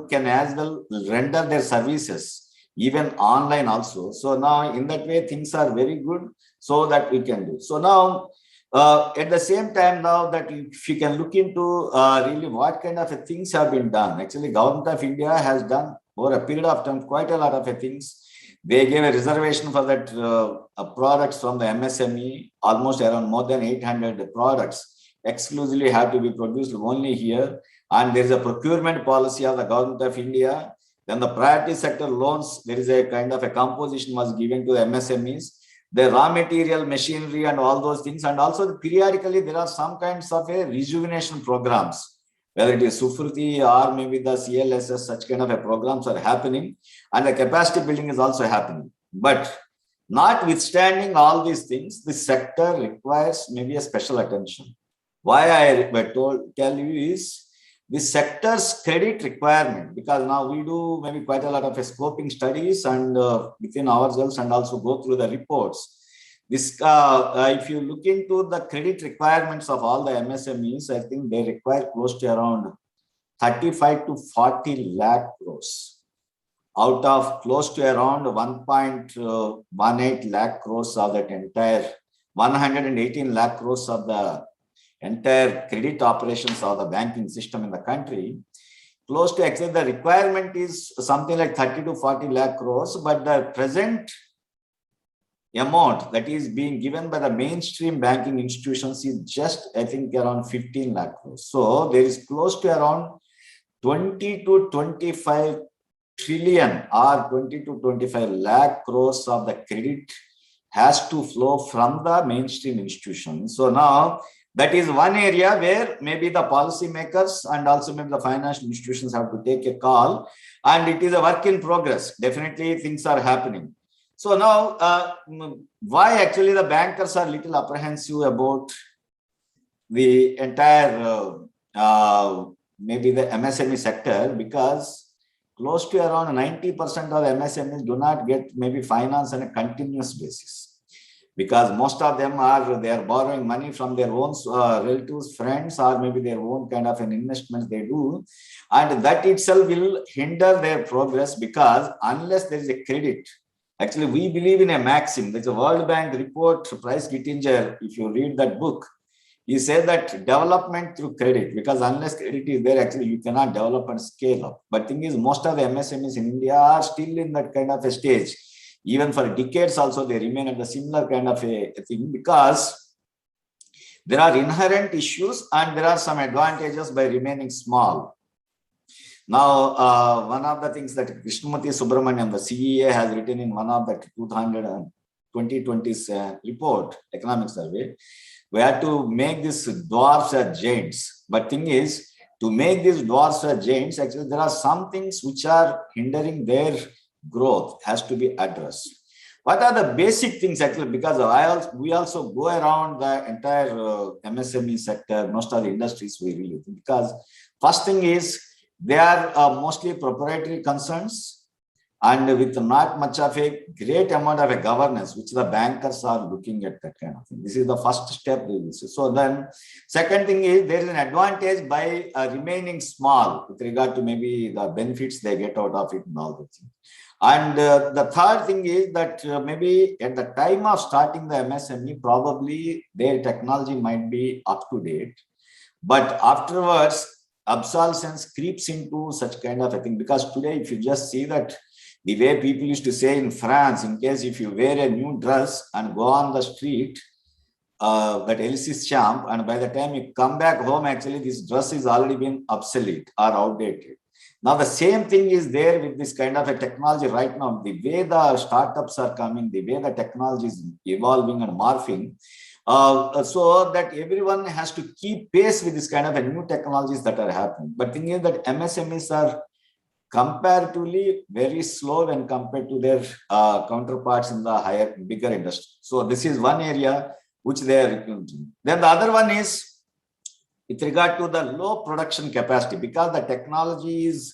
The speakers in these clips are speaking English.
can as well render their services even online also. So now in that way things are very good, so that we can do. So now at the same time, now that if you can look into really what kind of things have been done. Actually, Government of India has done over a period of time quite a lot of things. They gave a reservation for that products from the MSME, almost around more than 800 products exclusively have to be produced only here. And there is a procurement policy of the Government of India. Then the priority sector loans, there is a kind of a composition was given to the MSMEs. The raw material, machinery and all those things. And also periodically there are some kinds of a rejuvenation programs, whether it is Sufruti or maybe the CLSS, such kind of a programs are happening, and the capacity building is also happening. But notwithstanding all these things, the sector requires maybe a special attention. Why I tell you is the sector's credit requirement, because now we do maybe quite a lot of scoping studies and within ourselves and also go through the reports. This, if you look into the credit requirements of all the MSMEs, I think they require close to around 35 to 40 lakh crores out of close to around 1.18 lakh crores of that entire 118 lakh crores of the entire credit operations of the banking system in the country. Close to actually the requirement is something like 30 to 40 lakh crores, but the present amount that is being given by the mainstream banking institutions is just, I think, around 15 lakh crores. So there is close to around 20 to 25 trillion or 20 to 25 lakh crores of the credit has to flow from the mainstream institutions. So now that is one area where maybe the policymakers and also maybe the financial institutions have to take a call, and it is a work in progress. Definitely things are happening. So now why actually the bankers are little apprehensive about the entire maybe the MSME sector, because close to around 90% of MSMEs do not get maybe finance on a continuous basis, because most of them they are borrowing money from their own relatives, friends, or maybe their own kind of an investment they do, and that itself will hinder their progress, because unless there is a credit. Actually, we believe in a maxim. There's a World Bank report, Price Gittinger, if you read that book, he said that development through credit, because unless credit is there, actually you cannot develop and scale up. But thing is, most of the MSMEs in India are still in that kind of a stage. Even for decades also, they remain at the similar kind of a thing, because there are inherent issues and there are some advantages by remaining small. Now, one of the things that Krishnamurthy Subramanian, the CEA, has written in one of the 2020's report, economic survey, we have to make these dwarfs as giants. But thing is, to make these dwarfs as giants, actually there are some things which are hindering their growth, has to be addressed. What are the basic things actually? Because we also go around the entire MSME sector, most of the industries we really think. Because first thing is, they are mostly proprietary concerns, and with not much of a great amount of a governance, which the bankers are looking at that kind of thing. This is the first step. So then, second thing is, there is an advantage by remaining small with regard to maybe the benefits they get out of it and all the things. And the third thing is that maybe at the time of starting the MSME, probably their technology might be up to date, but afterwards obsolescence creeps into such kind of a thing. Because today, if you just see that the way people used to say in France, in case if you wear a new dress and go on the street, that Elsis champ, and by the time you come back home, actually this dress is already been obsolete or outdated. Now the same thing is there with this kind of a technology right now. The way the startups are coming, the way the technology is evolving and morphing, so that everyone has to keep pace with this kind of a new technologies that are happening. But thing is that MSMEs are comparatively very slow when compared to their counterparts in the bigger industry. So this is one area which they are recruiting. Then the other one is with regard to the low production capacity, because the technology is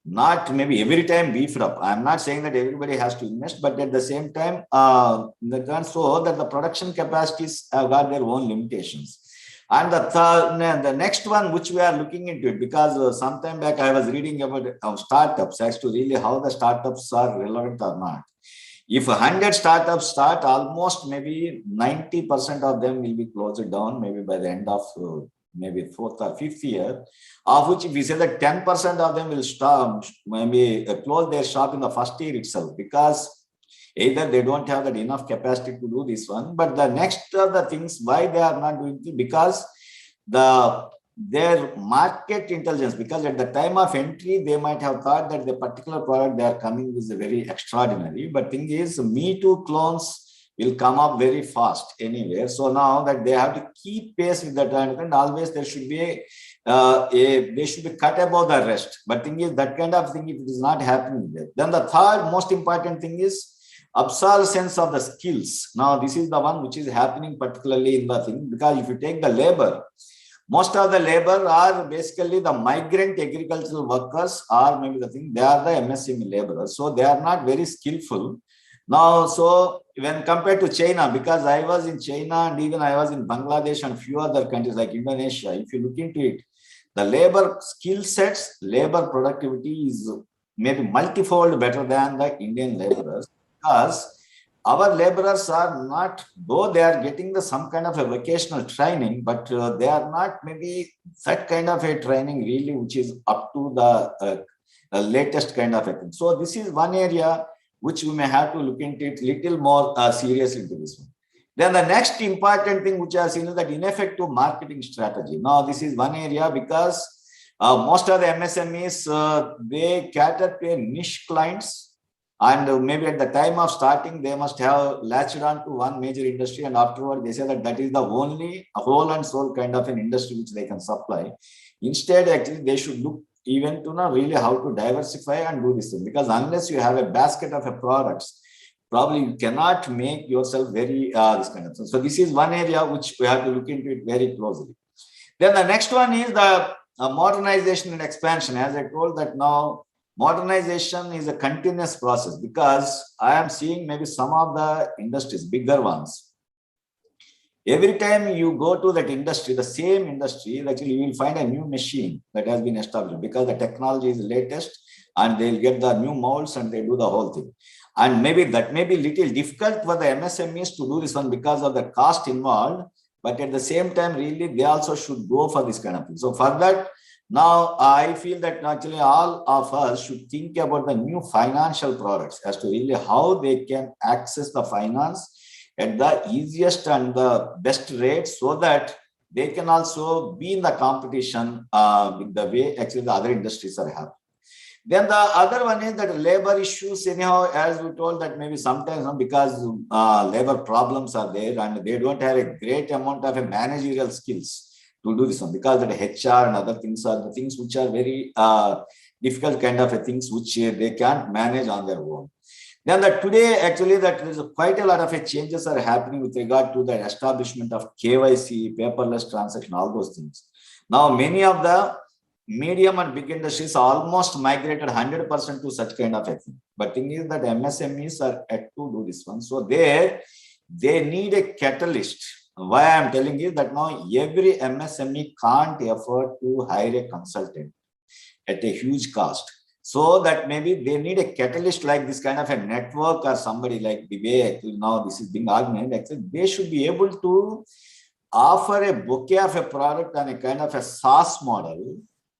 not maybe every time beefed up. I'm not saying that everybody has to invest, but at the same time, so that the production capacities have got their own limitations. And the next one, which we are looking into it, because sometime back I was reading about startups as to really how the startups are relevant or not. If 100 startups start, almost maybe 90% of them will be closed down, maybe by the end of maybe fourth or fifth year, of which if we say that 10% of them will stop, maybe close their shop in the first year itself, because either they don't have that enough capacity to do this one, but the next are the things why they are not doing it, because their market intelligence, because at the time of entry they might have thought that the particular product they are coming is very extraordinary, but thing is me too clones will come up very fast anywhere. So now that they have to keep pace with the trend, and always there should be they should be cut above the rest. But thing is that kind of thing, if it is not happening there, then the third most important thing is obsolescence of the skills. Now this is the one which is happening particularly in the thing, because if you take the labor, most of the labor are basically the migrant agricultural workers, or maybe the thing, they are the MSME laborers. So they are not very skillful. Now, so when compared to China, because I was in China and even I was in Bangladesh and few other countries like Indonesia, if you look into it, the labor skill sets, labor productivity is maybe multifold better than the Indian laborers, because our laborers are not, though they are getting some kind of a vocational training, but they are not maybe that kind of a training really, which is up to the latest kind of a thing. So this is one area which we may have to look into it little more seriously into this one. Then the next important thing which I have seen is that ineffective marketing strategy. Now this is one area, because most of the MSMEs, they cater to niche clients. And maybe at the time of starting, they must have latched on to one major industry, and afterward they say that that is the only whole and soul kind of an industry which they can supply. Instead, actually, they should look even to know really how to diversify and do this thing, because unless you have a basket of products, probably you cannot make yourself very this kind of thing. So this is one area which we have to look into it very closely. Then the next one is the modernization and expansion. As I told that now, modernization is a continuous process, because I am seeing maybe some of the industries, bigger ones. Every time you go to that industry, the same industry, actually you will find a new machine that has been established, because the technology is latest and they'll get the new molds and they do the whole thing. And maybe that may be little difficult for the MSMEs to do this one because of the cost involved, but at the same time, really, they also should go for this kind of thing. So for that, now, I feel that actually all of us should think about the new financial products as to really how they can access the finance at the easiest and the best rate, so that they can also be in the competition with the way actually the other industries are having. Then the other one is that labor issues, anyhow, as we told that maybe sometimes because labor problems are there and they don't have a great amount of managerial skills to do this one, because that HR and other things are the things which are very difficult kind of things which they can't manage on their own. Then that today actually that there is quite a lot of changes are happening with regard to the establishment of KYC, paperless transaction, all those things. Now many of the medium and big industries almost migrated 100% to such kind of a thing. But thing is that MSMEs are yet to do this one. So they need a catalyst. Why I am telling you that now every MSME can't afford to hire a consultant at a huge cost. So that maybe they need a catalyst like this kind of a network or somebody like the way actually now this is being organized. Actually, they should be able to offer a bouquet of a product on a kind of a SaaS model,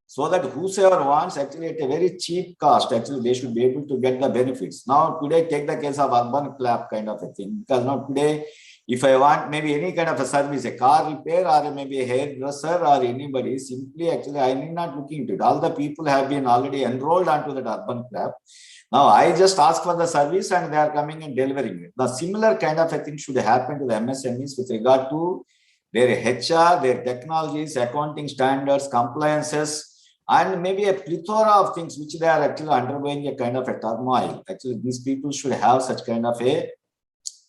so that whosoever wants actually at a very cheap cost, actually they should be able to get the benefits. Now today, take the case of urban clap kind of a thing, because now today, if I want maybe any kind of a service, a car repair or maybe a hairdresser or anybody, simply actually I need not look into it. All the people have been already enrolled onto that urban clap. Now I just ask for the service and they are coming and delivering it. The similar kind of a thing should happen to the MSMEs with regard to their HR, their technologies, accounting standards, compliances, and maybe a plethora of things which they are actually undergoing a kind of a turmoil. Actually, these people should have such kind of a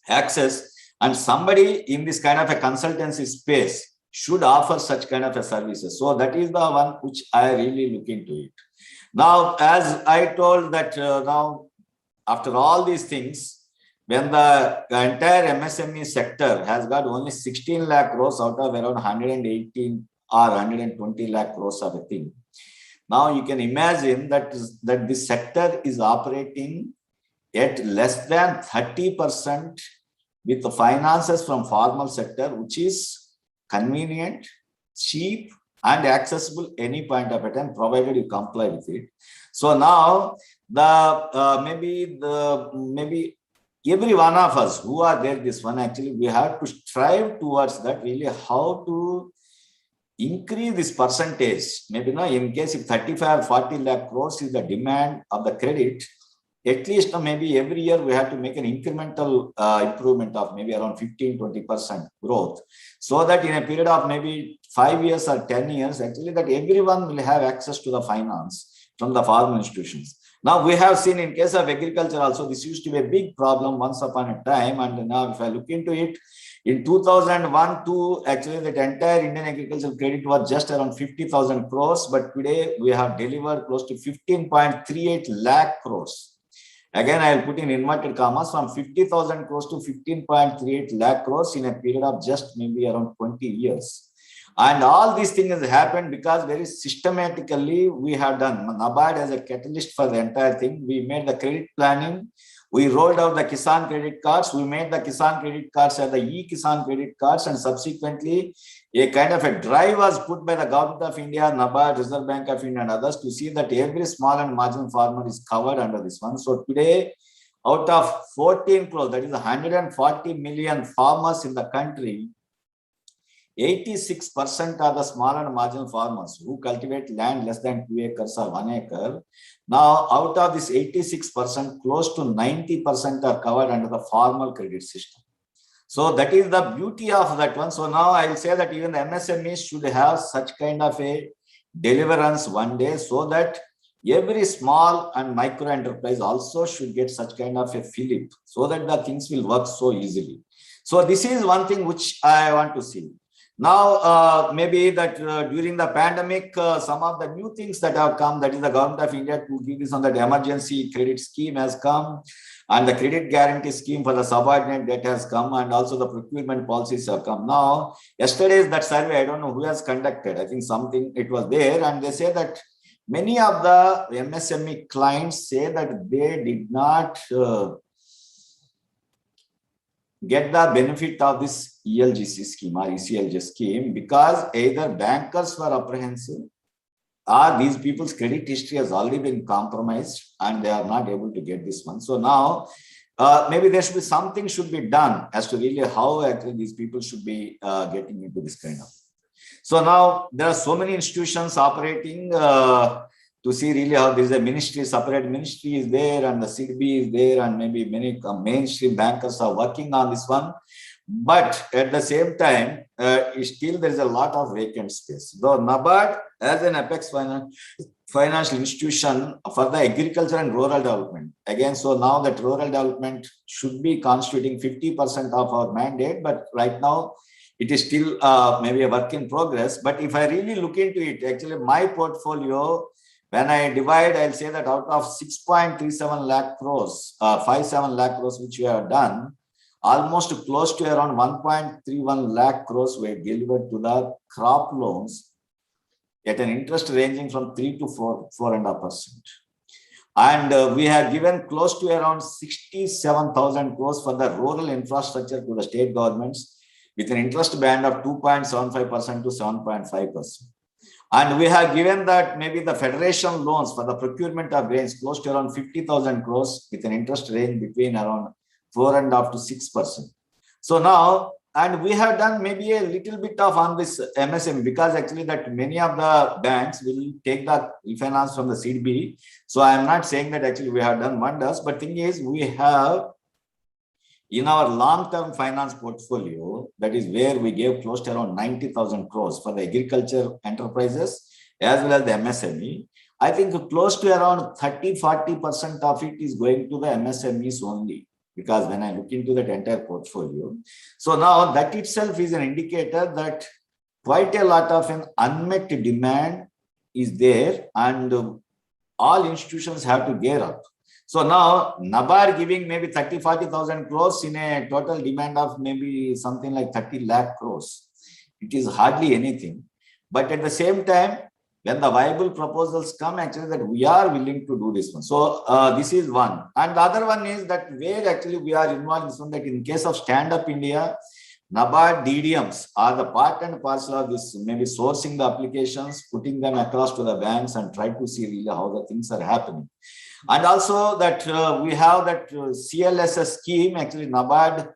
access. And somebody in this kind of a consultancy space should offer such kind of a services. So that is the one which I really look into it. Now, as I told that now, after all these things, when the entire MSME sector has got only 16 lakh crores out of around 118 or 120 lakh crores of a thing. Now you can imagine that this sector is operating at less than 30% with the finances from formal sector, which is convenient, cheap, and accessible any point of a time, provided you comply with it. So now maybe every one of us who are there, this one actually, we have to strive towards that, really how to increase this percentage. Maybe now in case if 35 or 40 lakh crores is the demand of the credit, at least maybe every year we have to make an incremental improvement of maybe around 15-20% growth, so that in a period of maybe 5 years or 10 years, actually that everyone will have access to the finance from the formal institutions. Now we have seen in case of agriculture also, this used to be a big problem once upon a time, and now if I look into it, in 2001-2, actually that entire Indian agricultural credit was just around 50,000 crores, but today we have delivered close to 15.38 lakh crores. Again, I will put in inverted commas, from 50,000 crores to 15.38 lakh crores in a period of just maybe around 20 years. And all these things have happened because very systematically we have done. NABARD as a catalyst for the entire thing. We made the credit planning. We rolled out the Kisan credit cards. We made the Kisan credit cards as the e-Kisan credit cards, and subsequently a kind of a drive was put by the Government of India, NABARD, Reserve Bank of India and others to see that every small and marginal farmer is covered under this one. So today, out of 14 crores, that is 140 million farmers in the country, 86% are the small and marginal farmers who cultivate land less than 2 acres or 1 acre. Now, out of this 86%, close to 90% are covered under the formal credit system. So that is the beauty of that one. So now I will say that even the MSMEs should have such kind of a deliverance one day, so that every small and micro enterprise also should get such kind of a fillip, so that the things will work so easily. So this is one thing which I want to see. Now, maybe that during the pandemic, some of the new things that have come, that is the Government of India to give this on that emergency credit scheme has come, and the credit guarantee scheme for the subordinate debt has come, and also the procurement policies have come. Now, yesterday's that survey, I don't know who has conducted, I think something it was there, and they say that many of the MSME clients say that they did not get the benefit of this ELGC scheme or ECLG scheme, because either bankers were apprehensive or these people's credit history has already been compromised and they are not able to get this one. So now maybe there should be something should be done as to really how actually these people should be getting into this kind of. So now there are so many institutions operating to see really how there is a ministry, separate ministry is there, and the CDB is there, and maybe many mainstream bankers are working on this one. But at the same time, still there is a lot of vacant space. Though NABARD as an apex financial institution for the agriculture and rural development. Again, so now that rural development should be constituting 50% of our mandate, but right now it is still maybe a work in progress. But if I really look into it, actually my portfolio, when I divide, I'll say that out of 6.37 lakh crores, 57 lakh crores, which we have done, almost close to around 1.31 lakh crores were delivered to the crop loans at an interest ranging from 3 to 4.5%. And we have given close to around 67,000 crores for the rural infrastructure to the state governments with an interest band of 2.75% to 7.5%. And we have given that maybe the federation loans for the procurement of grains close to around 50,000 crores with an interest range between around 4.5% to 6%. So now, and we have done maybe a little bit of on this MSME, because actually that many of the banks will take the refinance from the CDB. So I am not saying that actually we have done wonders, but thing is we have in our long-term finance portfolio, that is where we gave close to around 90,000 crores for the agriculture enterprises as well as the MSME. I think close to around 30-40% of it is going to the MSMEs only, because when I look into that entire portfolio. So now that itself is an indicator that quite a lot of an unmet demand is there, and all institutions have to gear up. So now NABARD giving maybe 30,000-40,000 crores in a total demand of maybe something like 30 lakh crores. It is hardly anything. But at the same time, when the viable proposals come, actually that we are willing to do this one. So this is one. And the other one is that where actually we are involved in this one, that in case of Stand Up India, NABARD DDMs are the part and parcel of this, maybe sourcing the applications, putting them across to the banks and try to see really how the things are happening. And also that we have that CLSS scheme, actually NABARD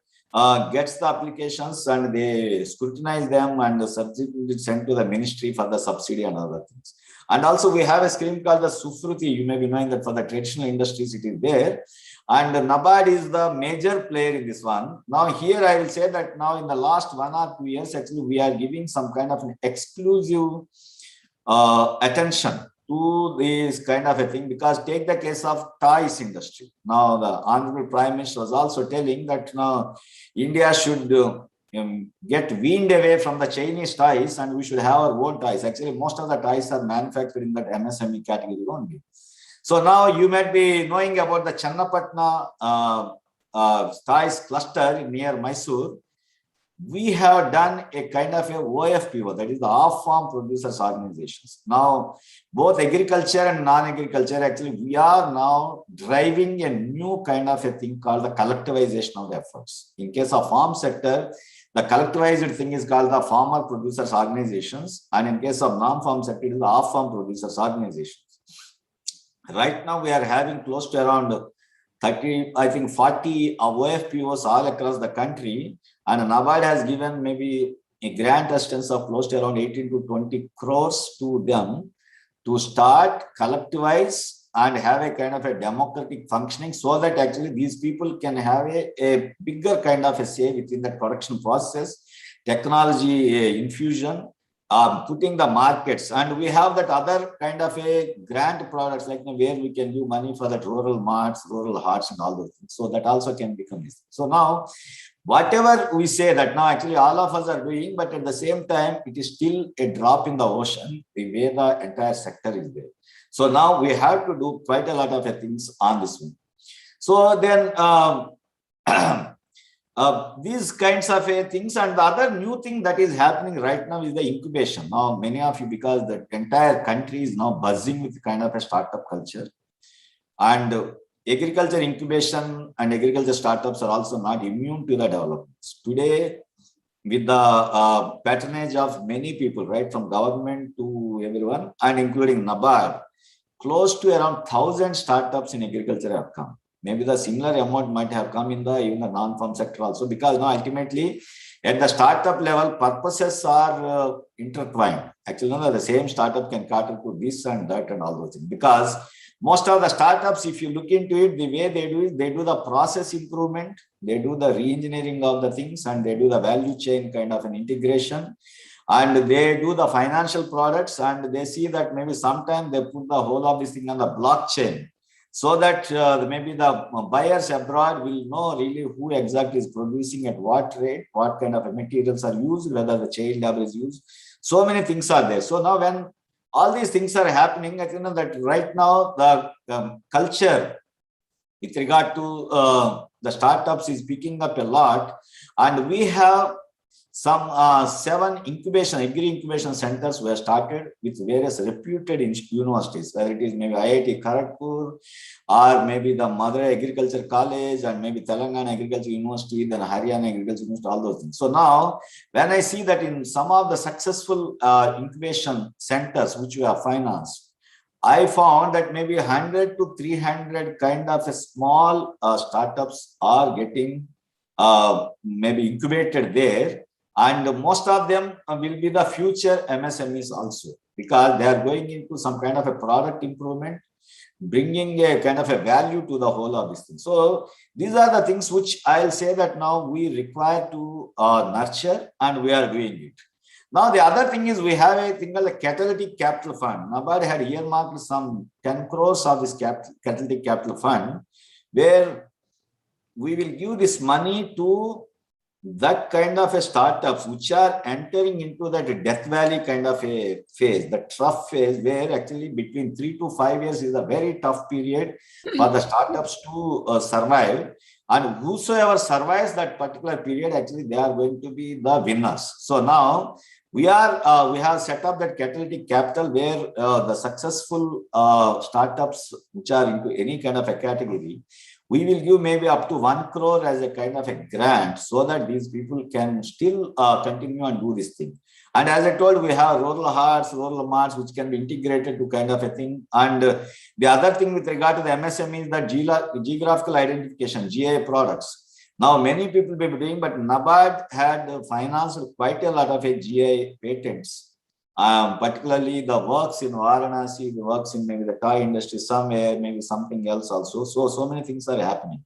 gets the applications and they scrutinize them and subsequently sent to the ministry for the subsidy and other things. And also we have a scheme called the Sufruti. You may be knowing that for the traditional industries it is there. And NABARD is the major player in this one. Now here I will say that now in the last 1 or 2 years, actually we are giving some kind of an exclusive attention to this kind of a thing, because take the case of toys industry. Now the Honorable Prime Minister was also telling that now India should get weaned away from the Chinese toys and we should have our own toys. Actually, most of the toys are manufactured in that MSME category only. So now you might be knowing about the Channapatna toys cluster near Mysore. We have done a kind of a OFPO, that is the off-farm producers organizations. Now, both agriculture and non-agriculture, actually, we are now driving a new kind of a thing called the collectivization of the efforts. In case of farm sector, the collectivized thing is called the farmer producers organizations. And in case of non-farm sector, it is the off-farm producers organizations. Right now, we are having close to around 30, I think 40 OFPOs all across the country. And NABARD has given maybe a grant assistance of close to around 18 to 20 crores to them to start, collectivize, and have a kind of a democratic functioning, so that actually these people can have a bigger kind of a say within the production process, technology infusion, putting the markets. And we have that other kind of a grant products, like where we can give money for that rural marts, rural hearts, and all those things. So that also can become this. So now, whatever we say that now actually all of us are doing, but at the same time, it is still a drop in the ocean, the way the entire sector is there. So now we have to do quite a lot of things on this one. So then these kinds of things. And the other new thing that is happening right now is the incubation. Now, many of you, because the entire country is now buzzing with kind of a startup culture, and agriculture incubation and agriculture startups are also not immune to the developments. Today, with the patronage of many people, right, from government to everyone, and including NABARD, close to around 1,000 startups in agriculture have come. Maybe the similar amount might have come in the even the non-farm sector also, because now ultimately at the startup level, purposes are intertwined. Actually, the same startup can cater to this and that and all those things, because most of the startups, if you look into it, the way they do is they do the process improvement, they do the re-engineering of the things, and they do the value chain kind of an integration, and they do the financial products, and they see that maybe sometime they put the whole of this thing on the blockchain, so that maybe the buyers abroad will know really who exactly is producing at what rate, what kind of materials are used, whether the child labor is used. So many things are there. So now when all these things are happening, I think that right now the culture with regard to the startups is picking up a lot, and we have some 7 agri incubation centers were started with various reputed universities, whether it is maybe IIT Kharagpur or maybe the Mother Agriculture College and maybe Telangana Agriculture University, then Haryana Agriculture University, all those things. So now, when I see that in some of the successful incubation centers which we have financed, I found that maybe 100 to 300 kind of a small startups are getting maybe incubated there. And most of them will be the future MSMEs also, because they are going into some kind of a product improvement, bringing a kind of a value to the whole of this thing. So these are the things which I'll say that now we require to nurture, and we are doing it. Now, the other thing is we have a thing called the catalytic capital fund. NABARD had earmarked some 10 crores of this catalytic capital fund, where we will give this money to that kind of a startups which are entering into that death valley kind of a phase, the tough phase, where actually between 3 to 5 years is a very tough period for the startups to survive. And whosoever survives that particular period, actually they are going to be the winners. So now we have set up that catalytic capital where the successful startups which are into any kind of a category, we will give maybe up to 1 crore as a kind of a grant so that these people can still continue and do this thing. And as I told, we have rural hearts, rural marts, which can be integrated to kind of a thing. And the other thing with regard to the MSME is that geographical identification, GI products. Now, many people will be doing, but NABARD had financed quite a lot of GI patents. Particularly the works in Varanasi, the works in maybe the toy industry somewhere, maybe something else also. So many things are happening.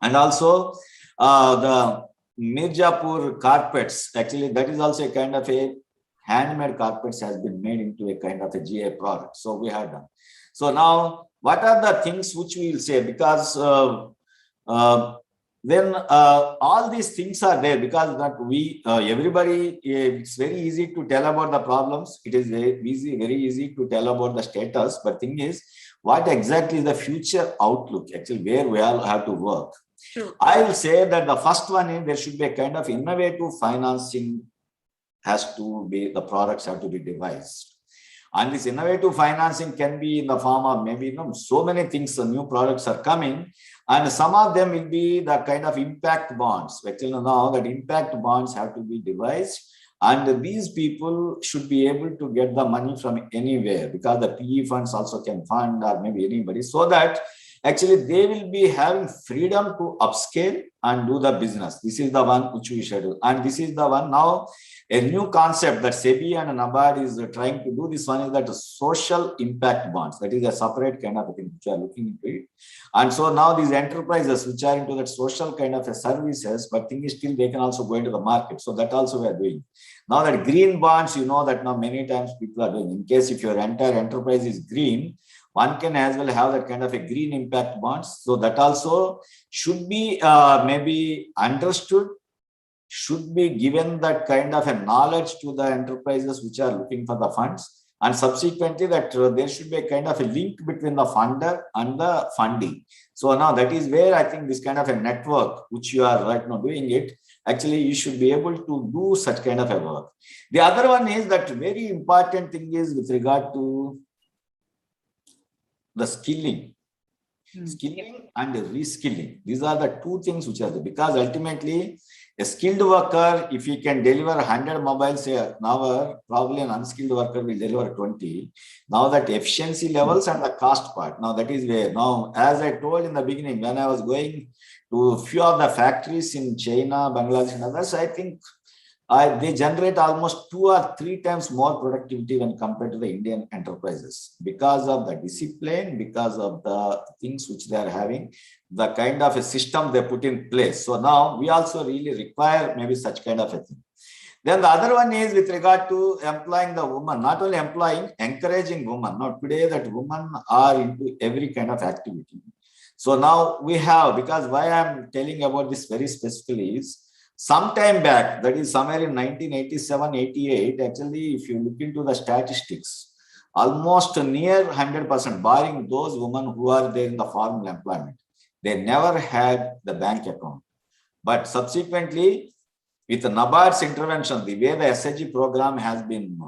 And also the Mirzapur carpets, actually that is also a kind of a handmade carpets has been made into a kind of a GI product. So we have done. So now what are the things which we will say? Because then all these things are there, because that we everybody, it's very easy to tell about the problems, it is very easy to tell about the status, but thing is what exactly is the future outlook, actually where we all have to work. True. I will say that the first one is there should be a kind of innovative financing, has to be, the products have to be devised. And this innovative financing can be in the form of maybe so many things, new products are coming, and some of them will be the kind of impact bonds. Actually, now that impact bonds have to be devised, and these people should be able to get the money from anywhere, because the PE funds also can fund, or maybe anybody, so that actually they will be having freedom to upscale and do the business. This is the one which we should do. And this is the one now, a new concept that SEBI and NABARD is trying to do. This one is that social impact bonds. That is a separate kind of a thing which are looking into it. And so now these enterprises which are into that social kind of a services, but thing is still they can also go into the market. So that also we are doing. Now that green bonds, you know that now many times people are doing. In case if your entire enterprise is green, one can as well have that kind of a green impact bonds. So that also should be maybe understood, should be given that kind of a knowledge to the enterprises which are looking for the funds, and subsequently that there should be a kind of a link between the funder and the funding. So now that is where I think this kind of a network which you are right now doing it, actually you should be able to do such kind of a work. The other one is that very important thing is with regard to the skilling. Skilling and reskilling. These are the two things which are there, because ultimately a skilled worker, if he can deliver 100 mobiles an hour, probably an unskilled worker will deliver 20. Now that efficiency levels and the cost part, now that is where, now as I told in the beginning, when I was going to a few of the factories in China, Bangladesh and others, I think they generate almost 2 or 3 times more productivity when compared to the Indian enterprises, because of the discipline, because of the things which they are having, the kind of a system they put in place. So now we also really require maybe such kind of a thing. Then the other one is with regard to employing the woman, not only employing, encouraging women. Now today that women are into every kind of activity. So now we have, because why I'm telling about this very specifically is, some time back, that is somewhere in 1987-88, actually, if you look into the statistics, almost near 100%, barring those women who are there in the formal employment, they never had the bank account. But subsequently, with the NABARD's intervention, the way the SHG program has been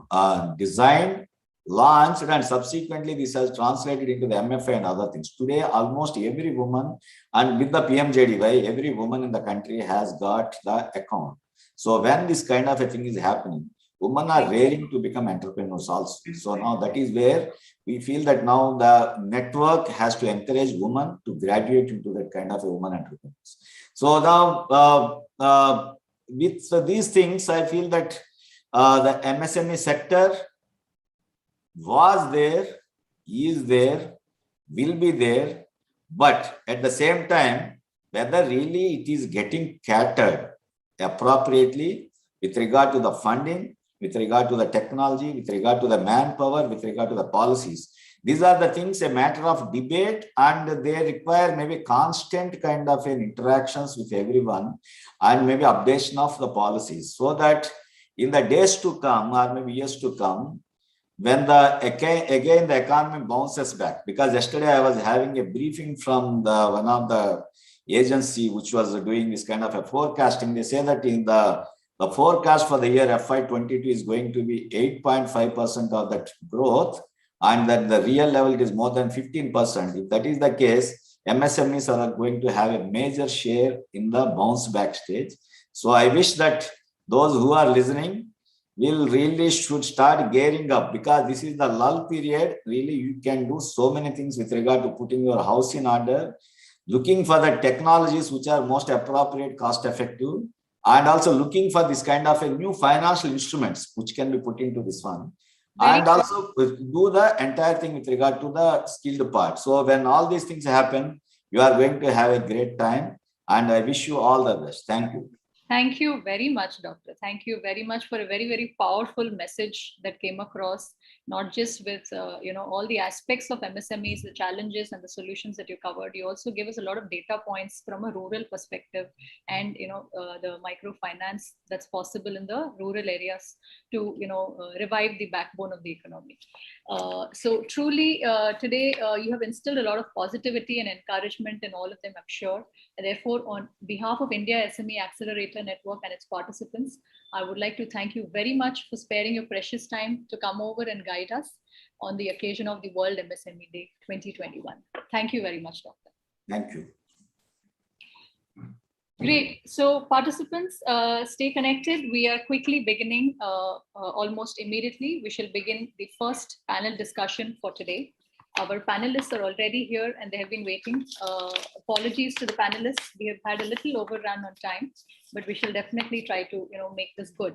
designed, launched, and subsequently this has translated into the MFA and other things. Today, almost every woman, and with the PMJDY, every woman in the country has got the account. So when this kind of a thing is happening, women are raring to become entrepreneurs also. So now that is where we feel that now the network has to encourage women to graduate into that kind of a woman entrepreneurs. So now with these things, I feel that the MSME sector was there, is there, will be there, but at the same time, whether really it is getting catered appropriately with regard to the funding, with regard to the technology, with regard to the manpower, with regard to the policies, These are the things a matter of debate, and they require maybe constant kind of an interactions with everyone, and maybe updation of the policies, so that in the days to come or maybe years to come, when the again the economy bounces back. Because yesterday I was having a briefing from the one of the agency which was doing this kind of a forecasting. They say that in the forecast for the year FY22 is going to be 8.5% of that growth, and that the real level it is more than 15%. If that is the case, MSMEs are going to have a major share in the bounce back stage. So I wish that those who are listening will really should start gearing up, because this is the lull period. Really, you can do so many things with regard to putting your house in order, looking for the technologies which are most appropriate, cost effective, and also looking for this kind of a new financial instruments which can be put into this one. Very and also do the entire thing with regard to the skilled part. So when all these things happen, you are going to have a great time, and I wish you all the best. Thank you. Thank you very much, Doctor. Thank you very much for a very, very powerful message that came across, not just with, all the aspects of MSMEs, the challenges and the solutions that you covered. You also gave us a lot of data points from a rural perspective, and, the microfinance that's possible in the rural areas to, revive the backbone of the economy. So truly today you have instilled a lot of positivity and encouragement in all of them, I'm sure. And therefore, on behalf of India SME Accelerator Network and its participants, I would like to thank you very much for sparing your precious time to come over and guide us on the occasion of the World MSME Day 2021. Thank you very much, Doctor. Thank you. Great. So participants, stay connected. We are quickly beginning almost immediately. We shall begin the first panel discussion for today. Our panelists are already here and they have been waiting. Apologies to the panelists. We have had a little overrun on time, but we shall definitely try to make this good.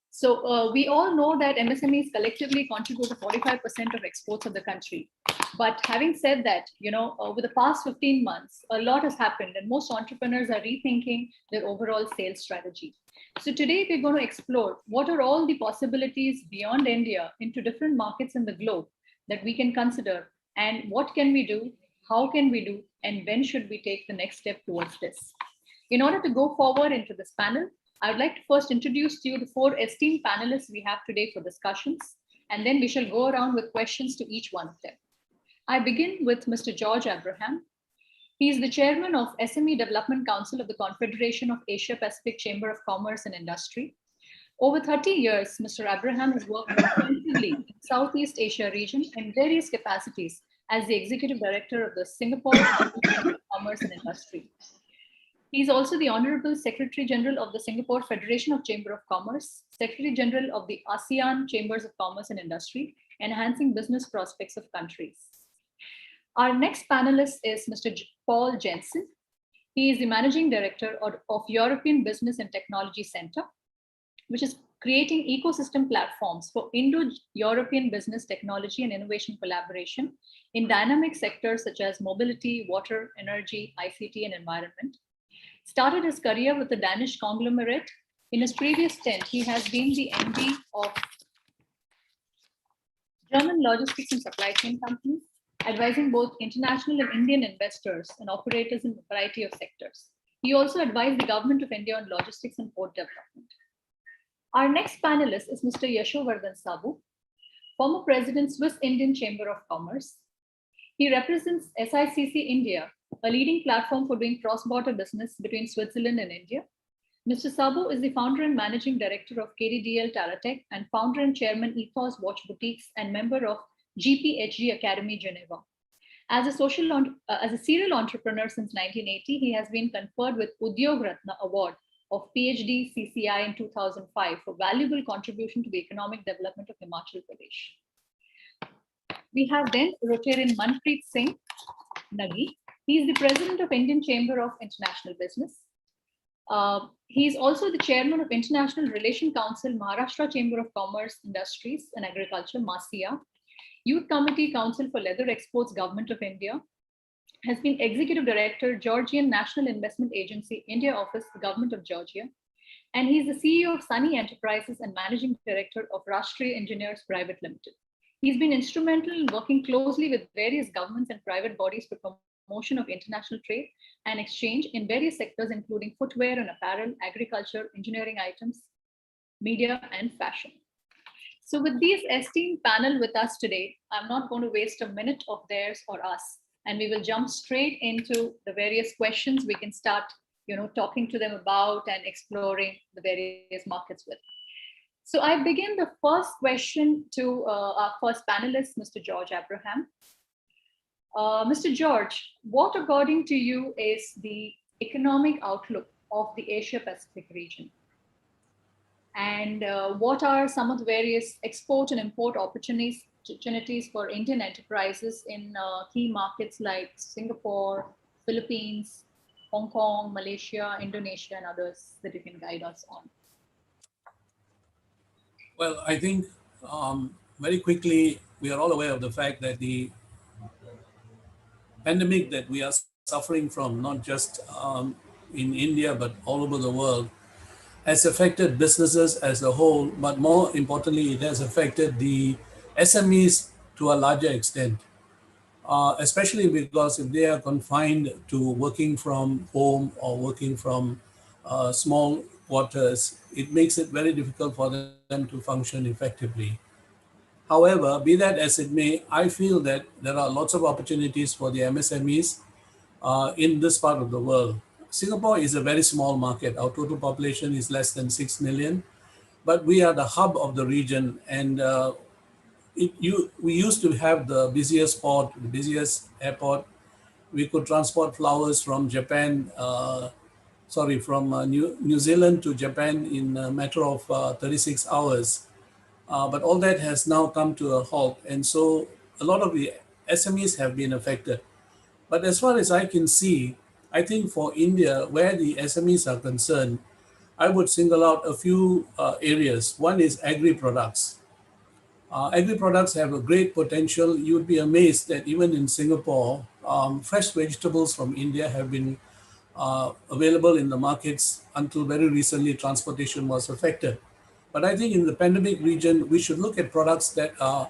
So we all know that MSMEs collectively contribute to 45% of exports of the country. But having said that, over the past 15 months, a lot has happened and most entrepreneurs are rethinking their overall sales strategy. So today we're going to explore what are all the possibilities beyond India into different markets in the globe that we can consider, and what can we do, how can we do, and when should we take the next step towards this. In order to go forward into this panel, I would like to first introduce to you the 4 esteemed panelists we have today for discussions, and then we shall go around with questions to each one of them. I begin with Mr. George Abraham. He is the chairman of SME Development Council of the Confederation of Asia Pacific Chamber of Commerce and Industry. Over 30 years, Mr. Abraham has worked extensively in Southeast Asia region in various capacities as the executive director of the Singapore Chamber of Commerce and Industry. He is also the Honorable Secretary General of the Singapore Federation of Chamber of Commerce, Secretary General of the ASEAN Chambers of Commerce and Industry, enhancing business prospects of countries. Our next panelist is Mr. Paul Jensen. He is the Managing Director of European Business and Technology Center, which is creating ecosystem platforms for Indo-European business technology and innovation collaboration in dynamic sectors such as mobility, water, energy, ICT, and environment. Started his career with the Danish conglomerate. In his previous stint, he has been the MD of German logistics and supply chain companies, advising both international and Indian investors and operators in a variety of sectors. He also advised the Government of India on logistics and port development. Our next panelist is Mr. Yashovardhan Sabu, former President, Swiss Indian Chamber of Commerce. He represents SICC India, a leading platform for doing cross-border business between Switzerland and India. Mr. Sabu is the founder and managing director of KDDL Taratech and founder and chairman Ethos Watch Boutiques and member of GPHG Academy Geneva. As a serial entrepreneur since 1980, he has been conferred with Udyog Ratna Award of PhD CCI in 2005 for valuable contribution to the economic development of Himachal Pradesh. We have then Rotarian Manpreet Singh Nagi. He is the president of Indian Chamber of International Business. He is also the chairman of International Relation Council, Maharashtra Chamber of Commerce, Industries and Agriculture, MASIA, Youth Committee Council for Leather Exports, Government of India, has been executive director, Georgian National Investment Agency, India Office, Government of Georgia, and he is the CEO of Sunny Enterprises and managing director of Rashtriya Engineers Private Limited. He's been instrumental in working closely with various governments and private bodies for promotion of international trade and exchange in various sectors, including footwear and apparel, agriculture, engineering items, media, and fashion. So, with these esteemed panel with us today, I'm not going to waste a minute of theirs or us, and we will jump straight into the various questions we can start, talking to them about and exploring the various markets with. So, I begin the first question to our first panelist, Mr. George Abraham. Mr. George, what, according to you, is the economic outlook of the Asia Pacific region? And what are some of the various export and import opportunities for Indian enterprises in key markets like Singapore, Philippines, Hong Kong, Malaysia, Indonesia, and others that you can guide us on? Well, I think very quickly, we are all aware of the fact that the pandemic that we are suffering from, not just in India, but all over the world, has affected businesses as a whole, but more importantly, it has affected the SMEs to a larger extent, especially because if they are confined to working from home or working from small quarters, it makes it very difficult for them to function effectively. However, be that as it may, I feel that there are lots of opportunities for the MSMEs in this part of the world. Singapore is a very small market. Our total population is less than 6 million, but we are the hub of the region. And we used to have the busiest port, the busiest airport. We could transport flowers from New Zealand to Japan in a matter of 36 hours. But all that has now come to a halt. And so a lot of the SMEs have been affected. But as far as I can see, I think for India, where the SMEs are concerned, I would single out a few areas. One is agri-products. Agri-products have a great potential. You'd be amazed that even in Singapore, fresh vegetables from India have been available in the markets until very recently transportation was affected. But I think in the pandemic region, we should look at products that are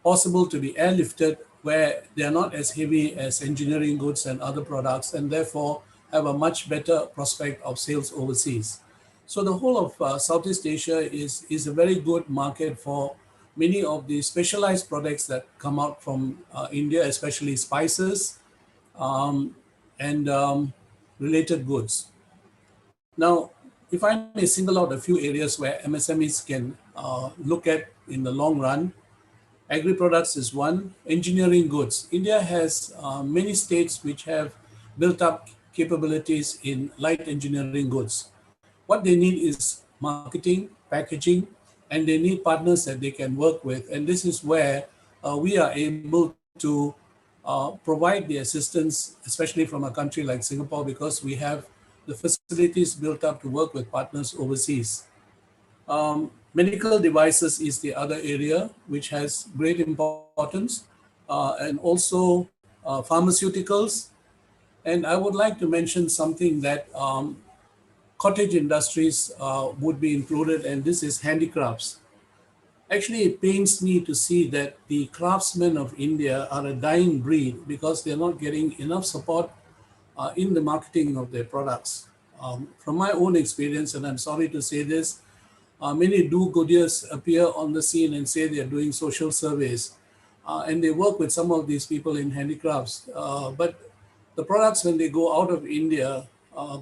possible to be airlifted, where they are not as heavy as engineering goods and other products, and therefore have a much better prospect of sales overseas. So the whole of Southeast Asia is a very good market for many of the specialized products that come out from India, especially spices and related goods. Now, if I may single out a few areas where MSMEs can look at in the long run, agri-products is one, engineering goods. India has many states which have built up capabilities in light engineering goods. What they need is marketing, packaging, and they need partners that they can work with. And this is where we are able to provide the assistance, especially from a country like Singapore, because we have the facilities built up to work with partners overseas. Medical devices is the other area which has great importance, and also pharmaceuticals. And I would like to mention something that cottage industries would be included, and this is handicrafts. Actually, it pains me to see that the craftsmen of India are a dying breed because they're not getting enough support in the marketing of their products. From my own experience, and I'm sorry to say this, many do-gooders appear on the scene and say they're doing social surveys, and they work with some of these people in handicrafts. But the products, when they go out of India,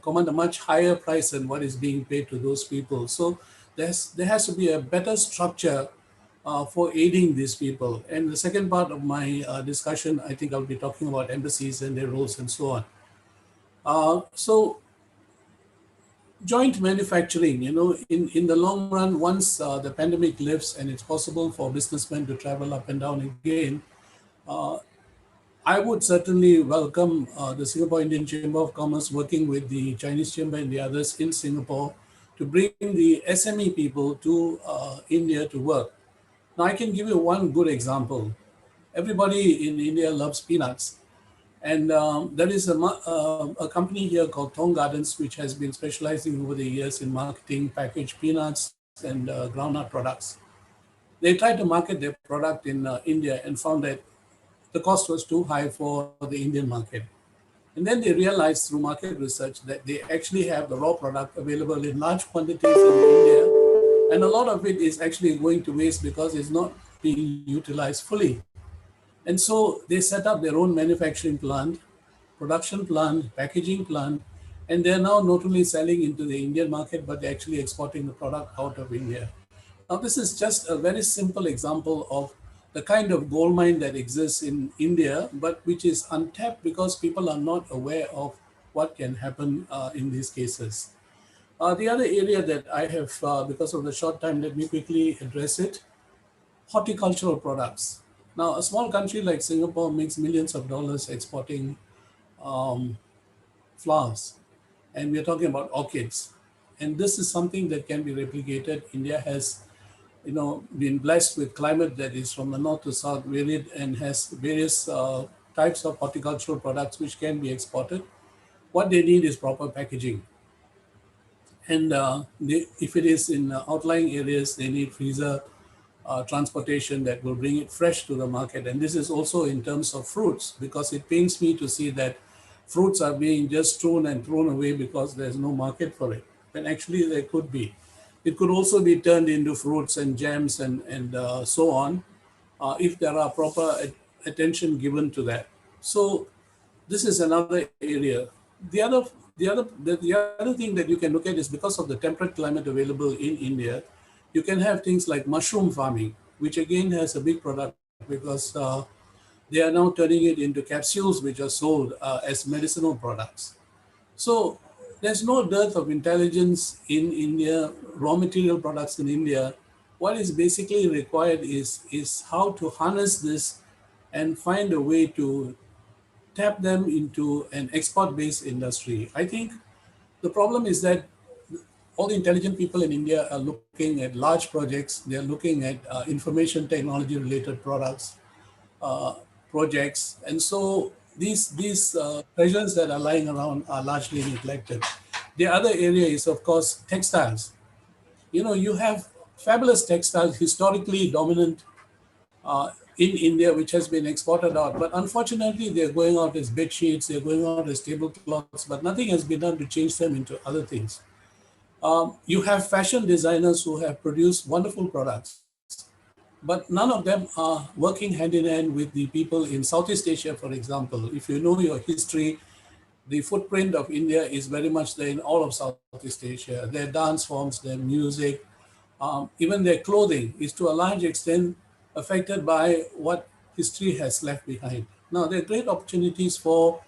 command a much higher price than what is being paid to those people. So there has to be a better structure for aiding these people. And the second part of my discussion, I think I'll be talking about embassies and their roles and so on. So joint manufacturing, in the long run, once the pandemic lifts and it's possible for businessmen to travel up and down again, I would certainly welcome the Singapore Indian Chamber of Commerce working with the Chinese Chamber and the others in Singapore to bring the SME people to India to work. Now, I can give you one good example. Everybody in India loves peanuts. And there is a company here called Tong Gardens, which has been specializing over the years in marketing packaged peanuts and groundnut products. They tried to market their product in India and found that the cost was too high for the Indian market. And then they realized through market research that they actually have the raw product available in large quantities in India. And a lot of it is actually going to waste because it's not being utilized fully. And so they set up their own manufacturing plant, production plant, packaging plant, and they're now not only selling into the Indian market, but they're actually exporting the product out of India. Now, this is just a very simple example of the kind of gold mine that exists in India, but which is untapped because people are not aware of what can happen in these cases. The other area that I have, because of the short time, let me quickly address it, horticultural products. Now, a small country like Singapore makes millions of dollars exporting flowers, and we're talking about orchids. And this is something that can be replicated. India has been blessed with climate that is from the north to south varied and has various types of horticultural products which can be exported. What they need is proper packaging. And if it is in outlying areas, they need freezer transportation that will bring it fresh to the market. And this is also in terms of fruits, because it pains me to see that fruits are being just thrown and thrown away because there's no market for it. When actually there could be. It could also be turned into fruits and jams and so on, if there are proper attention given to that. So this is another area. The other thing that you can look at is, because of the temperate climate available in India, you can have things like mushroom farming, which again has a big product because they are now turning it into capsules which are sold as medicinal products. So there's no dearth of intelligence in India, raw material products in India. What is basically required is how to harness this and find a way to tap them into an export-based industry. I think the problem is that all the intelligent people in India are looking at large projects. They're looking at information technology related products, projects. And so these treasures that are lying around are largely neglected. The other area is, of course, textiles. You have fabulous textiles, historically dominant in India, which has been exported out. But unfortunately, they're going out as bed sheets, they're going out as tablecloths, but nothing has been done to change them into other things. You have fashion designers who have produced wonderful products, but none of them are working hand in hand with the people in Southeast Asia, for example. If you know your history, the footprint of India is very much there in all of Southeast Asia. Their dance forms, their music, even their clothing is to a large extent affected by what history has left behind. Now, there are great opportunities for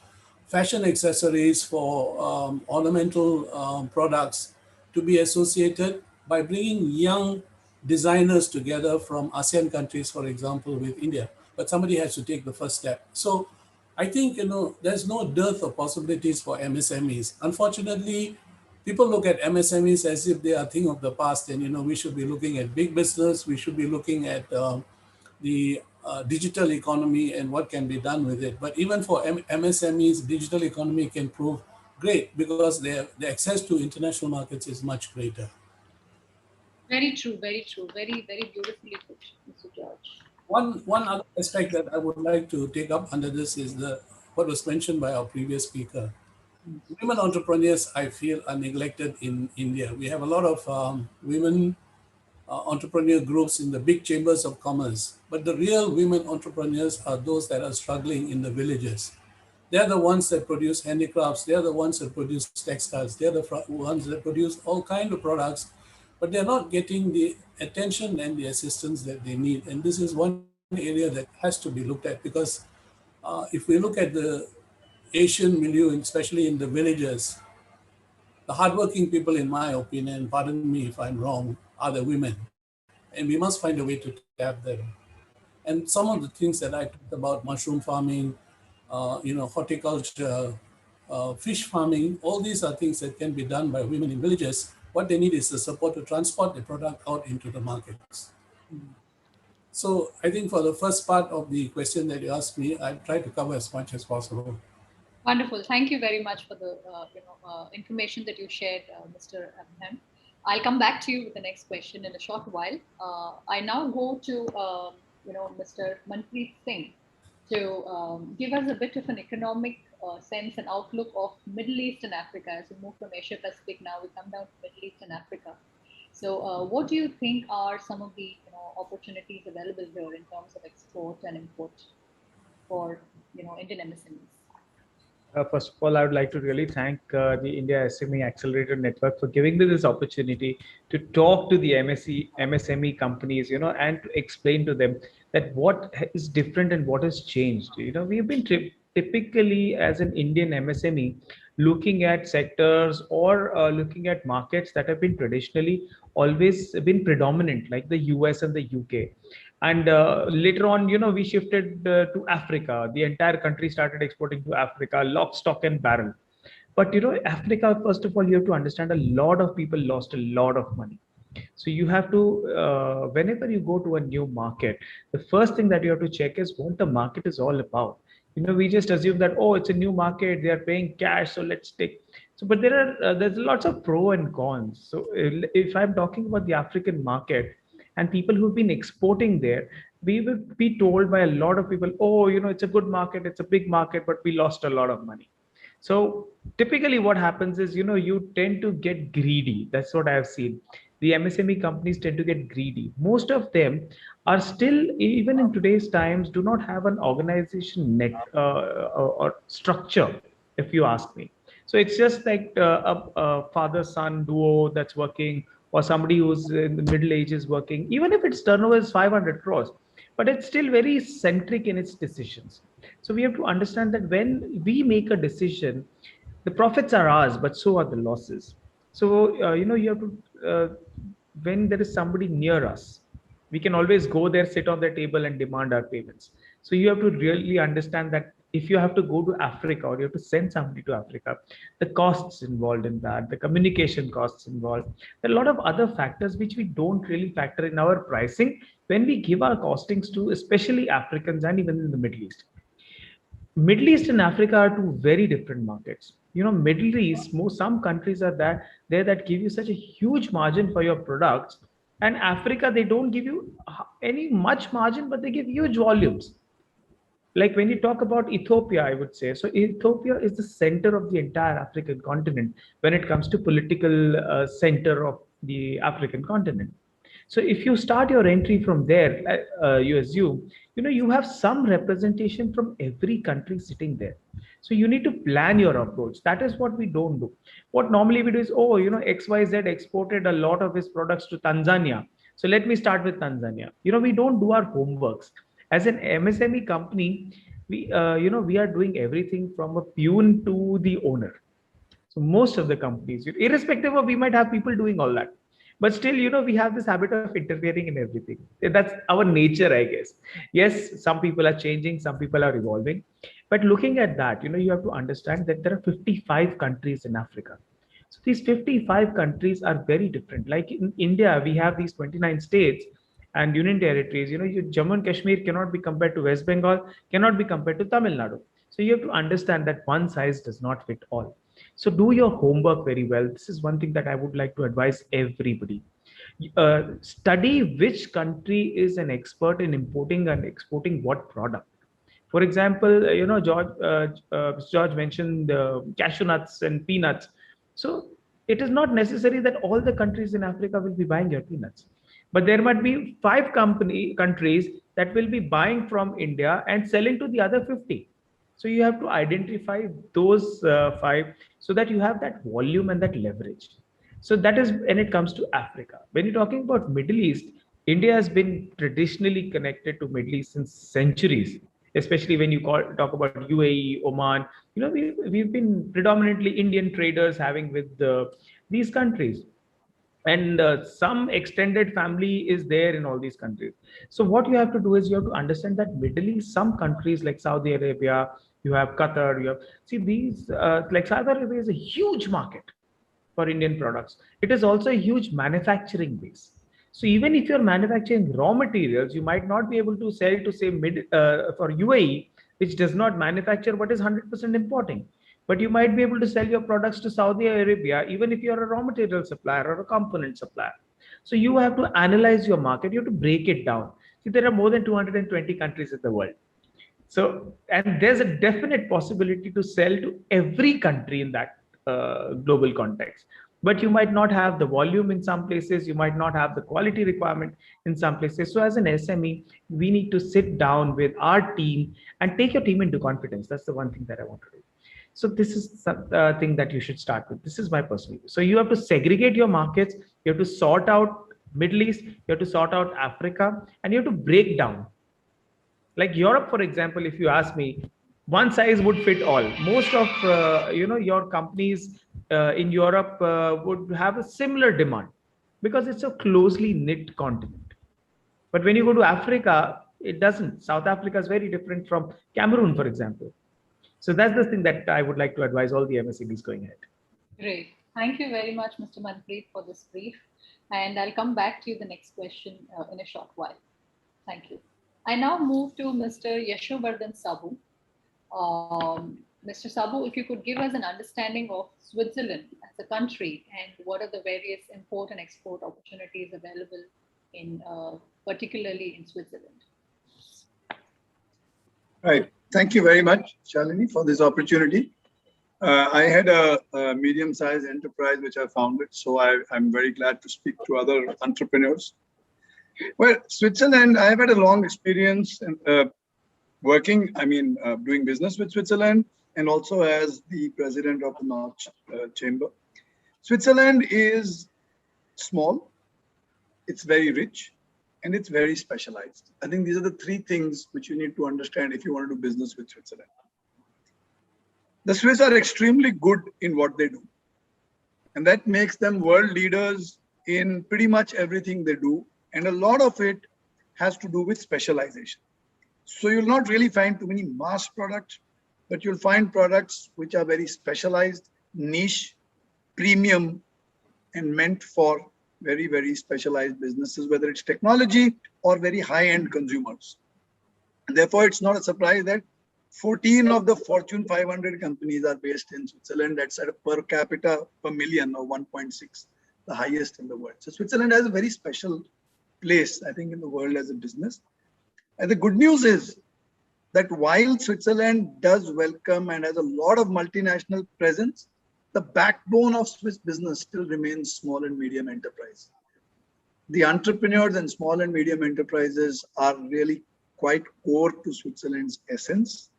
fashion accessories, for ornamental products to be associated by bringing young designers together from ASEAN countries, for example, with India. But somebody has to take the first step. So I think, there's no dearth of possibilities for MSMEs. Unfortunately, people look at MSMEs as if they are a thing of the past, and we should be looking at big business. We should be looking at the digital economy and what can be done with it. But even for MSMEs, digital economy can prove great because the access to international markets is much greater. Very true, very true. Very, very beautifully put, Mr. George. One other aspect that I would like to take up under this is what was mentioned by our previous speaker. Women entrepreneurs, I feel, are neglected in India. We have a lot of women entrepreneur groups in the big chambers of commerce, but the real women entrepreneurs are those that are struggling in the villages. They're the ones that produce handicrafts. They're the ones that produce textiles. They're the ones that produce all kinds of products, but they're not getting the attention and the assistance that they need. And this is one area that has to be looked at, because if we look at the Asian milieu, especially in the villages, the hardworking people, in my opinion, pardon me if I'm wrong, are the women. And we must find a way to tap them. And some of the things that I talked about, mushroom farming, horticulture, fish farming, all these are things that can be done by women in villages. What they need is the support to transport the product out into the markets. So I think for the first part of the question that you asked me, I tried to cover as much as possible. Wonderful. Thank you very much for the information that you shared, Mr. Abraham. I'll come back to you with the next question in a short while. I now go to Mr. Manpreet Singh to give us a bit of an economic sense and outlook of Middle East and Africa. As we move from Asia Pacific now, we come down to Middle East and Africa. So, what do you think are some of the opportunities available here in terms of export and import for Indian MSMEs? First of all, I would like to really thank the India SME Accelerator Network for giving me this opportunity to talk to the MSME companies, and to explain to them that what is different and what has changed. We've been typically as an Indian MSME looking at sectors or looking at markets that have been traditionally always been predominant, like the US and the UK. And later on, we shifted to Africa. The entire country started exporting to Africa, lock, stock, and barrel. But Africa, first of all, you have to understand a lot of people lost a lot of money. So you have to, whenever you go to a new market, the first thing that you have to check is what the market is all about. We just assume that, oh, it's a new market, they are paying cash, so let's take. So, but there's lots of pro and cons. So if I'm talking about the African market and people who've been exporting there, we would be told by a lot of people, oh, it's a good market, it's a big market, but we lost a lot of money. So typically what happens is, you tend to get greedy. That's what I have seen. The MSME companies tend to get greedy. Most of them are still, even in today's times, do not have an organization net or structure, if you ask me. So it's just like a father-son duo that's working, or somebody who's in the middle ages working, even if its turnover is 500 crores, but it's still very centric in its decisions. So we have to understand that when we make a decision, the profits are ours, but so are the losses. So, you have to, when there is somebody near us, we can always go there, sit on the table and demand our payments. So you have to really understand that if you have to go to Africa or you have to send somebody to Africa, the costs involved in that, the communication costs involved, there are a lot of other factors which we don't really factor in our pricing when we give our costings to especially Africans and even in the Middle East. Middle East and Africa are two very different markets. Middle East, some countries are there that give you such a huge margin for your products, and Africa, they don't give you any much margin, but they give huge volumes. Like when you talk about Ethiopia, I would say, so Ethiopia is the center of the entire African continent when it comes to political center of the African continent. So if you start your entry from there, you assume, you have some representation from every country sitting there. So you need to plan your approach. That is what we don't do. What normally we do is, oh, XYZ exported a lot of his products to Tanzania. So let me start with Tanzania. We don't do our homeworks. As an MSME company, we are doing everything from a peon to the owner. So most of the companies, irrespective of, we might have people doing all that, but still, we have this habit of interfering in everything. That's our nature, I guess. Yes, some people are changing, some people are evolving, but looking at that, you have to understand that there are 55 countries in Africa. So these 55 countries are very different. Like in India, we have these 29 states and union territories. Jammu and Kashmir cannot be compared to West Bengal, cannot be compared to Tamil Nadu. So you have to understand that one size does not fit all. So do your homework very well. This is one thing that I would like to advise everybody. Study which country is an expert in importing and exporting what product. For example, George mentioned cashew nuts and peanuts. So it is not necessary that all the countries in Africa will be buying your peanuts, but there might be 5 countries that will be buying from India and selling to the other 50. So you have to identify those 5 so that you have that volume and that leverage. So that is when it comes to Africa. When you're talking about Middle East, India has been traditionally connected to Middle East since centuries, especially when you talk about UAE, Oman. We've been predominantly Indian traders having with these countries. And some extended family is there in all these countries. So what you have to do is you have to understand that Middle East, some countries like Saudi Arabia, you have Qatar, you have, see these, like Saudi Arabia is a huge market for Indian products. It is also a huge manufacturing base. So even if you're manufacturing raw materials, you might not be able to sell to say for UAE, which does not manufacture but is 100% importing. but you might be able to sell your products to Saudi Arabia, even if you're a raw material supplier or a component supplier. So you have to analyze your market. You have to break it down. See, there are more than 220 countries in the world. So, and there's a definite possibility to sell to every country in that global context. But you might not have the volume in some places, you might not have the quality requirement in some places. So, as an SME, we need to sit down with our team and take your team into confidence. That's the one thing that I want to do. So, this is something that you should start with. This is my personal view. So, you have to segregate your markets, you have to sort out Middle East, you have to sort out Africa, and you have to break down. Like Europe, for example, if you ask me, one size would fit all. Most of your companies in Europe would have a similar demand because it's a closely knit continent. But when you go to Africa, it doesn't. South Africa is very different from Cameroon, for example. So that's the thing that I would like to advise all the MSMEs going ahead. Great. Thank you very much, Mr. Manpreet, for this brief. And I'll come back to you the next question in a short while. Thank you. I now move to Mr. Yashovardhan Sabu. Mr. Sabu, if you could give us an understanding of Switzerland as a country and what are the various import and export opportunities available in, particularly in Switzerland. Right. Thank you very much, Shalini, for this opportunity. I had a medium-sized enterprise which I founded, so I'm very glad to speak to other entrepreneurs. Well, Switzerland, I've had a long experience in, doing business with Switzerland and also as the president of the North Chamber. Switzerland is small, it's very rich, and it's very specialized. I think these are the three things which you need to understand if you want to do business with Switzerland. The Swiss are extremely good in what they do, and that makes them world leaders in pretty much everything they do. And a lot of it has to do with specialization. So you'll not really find too many mass products, but you'll find products which are very specialized, niche, premium, and meant for very, very specialized businesses, whether it's technology or very high-end consumers. Therefore, it's not a surprise that 14 of the Fortune 500 companies are based in Switzerland. That's at a per capita per million of 1.6, the highest in the world. So Switzerland has a very special place, I think, in the world as a business. And the good news is that while Switzerland does welcome and has a lot of multinational presence, the backbone of Swiss business still remains small and medium enterprise. The entrepreneurs and small and medium enterprises are really quite core to Switzerland's essence.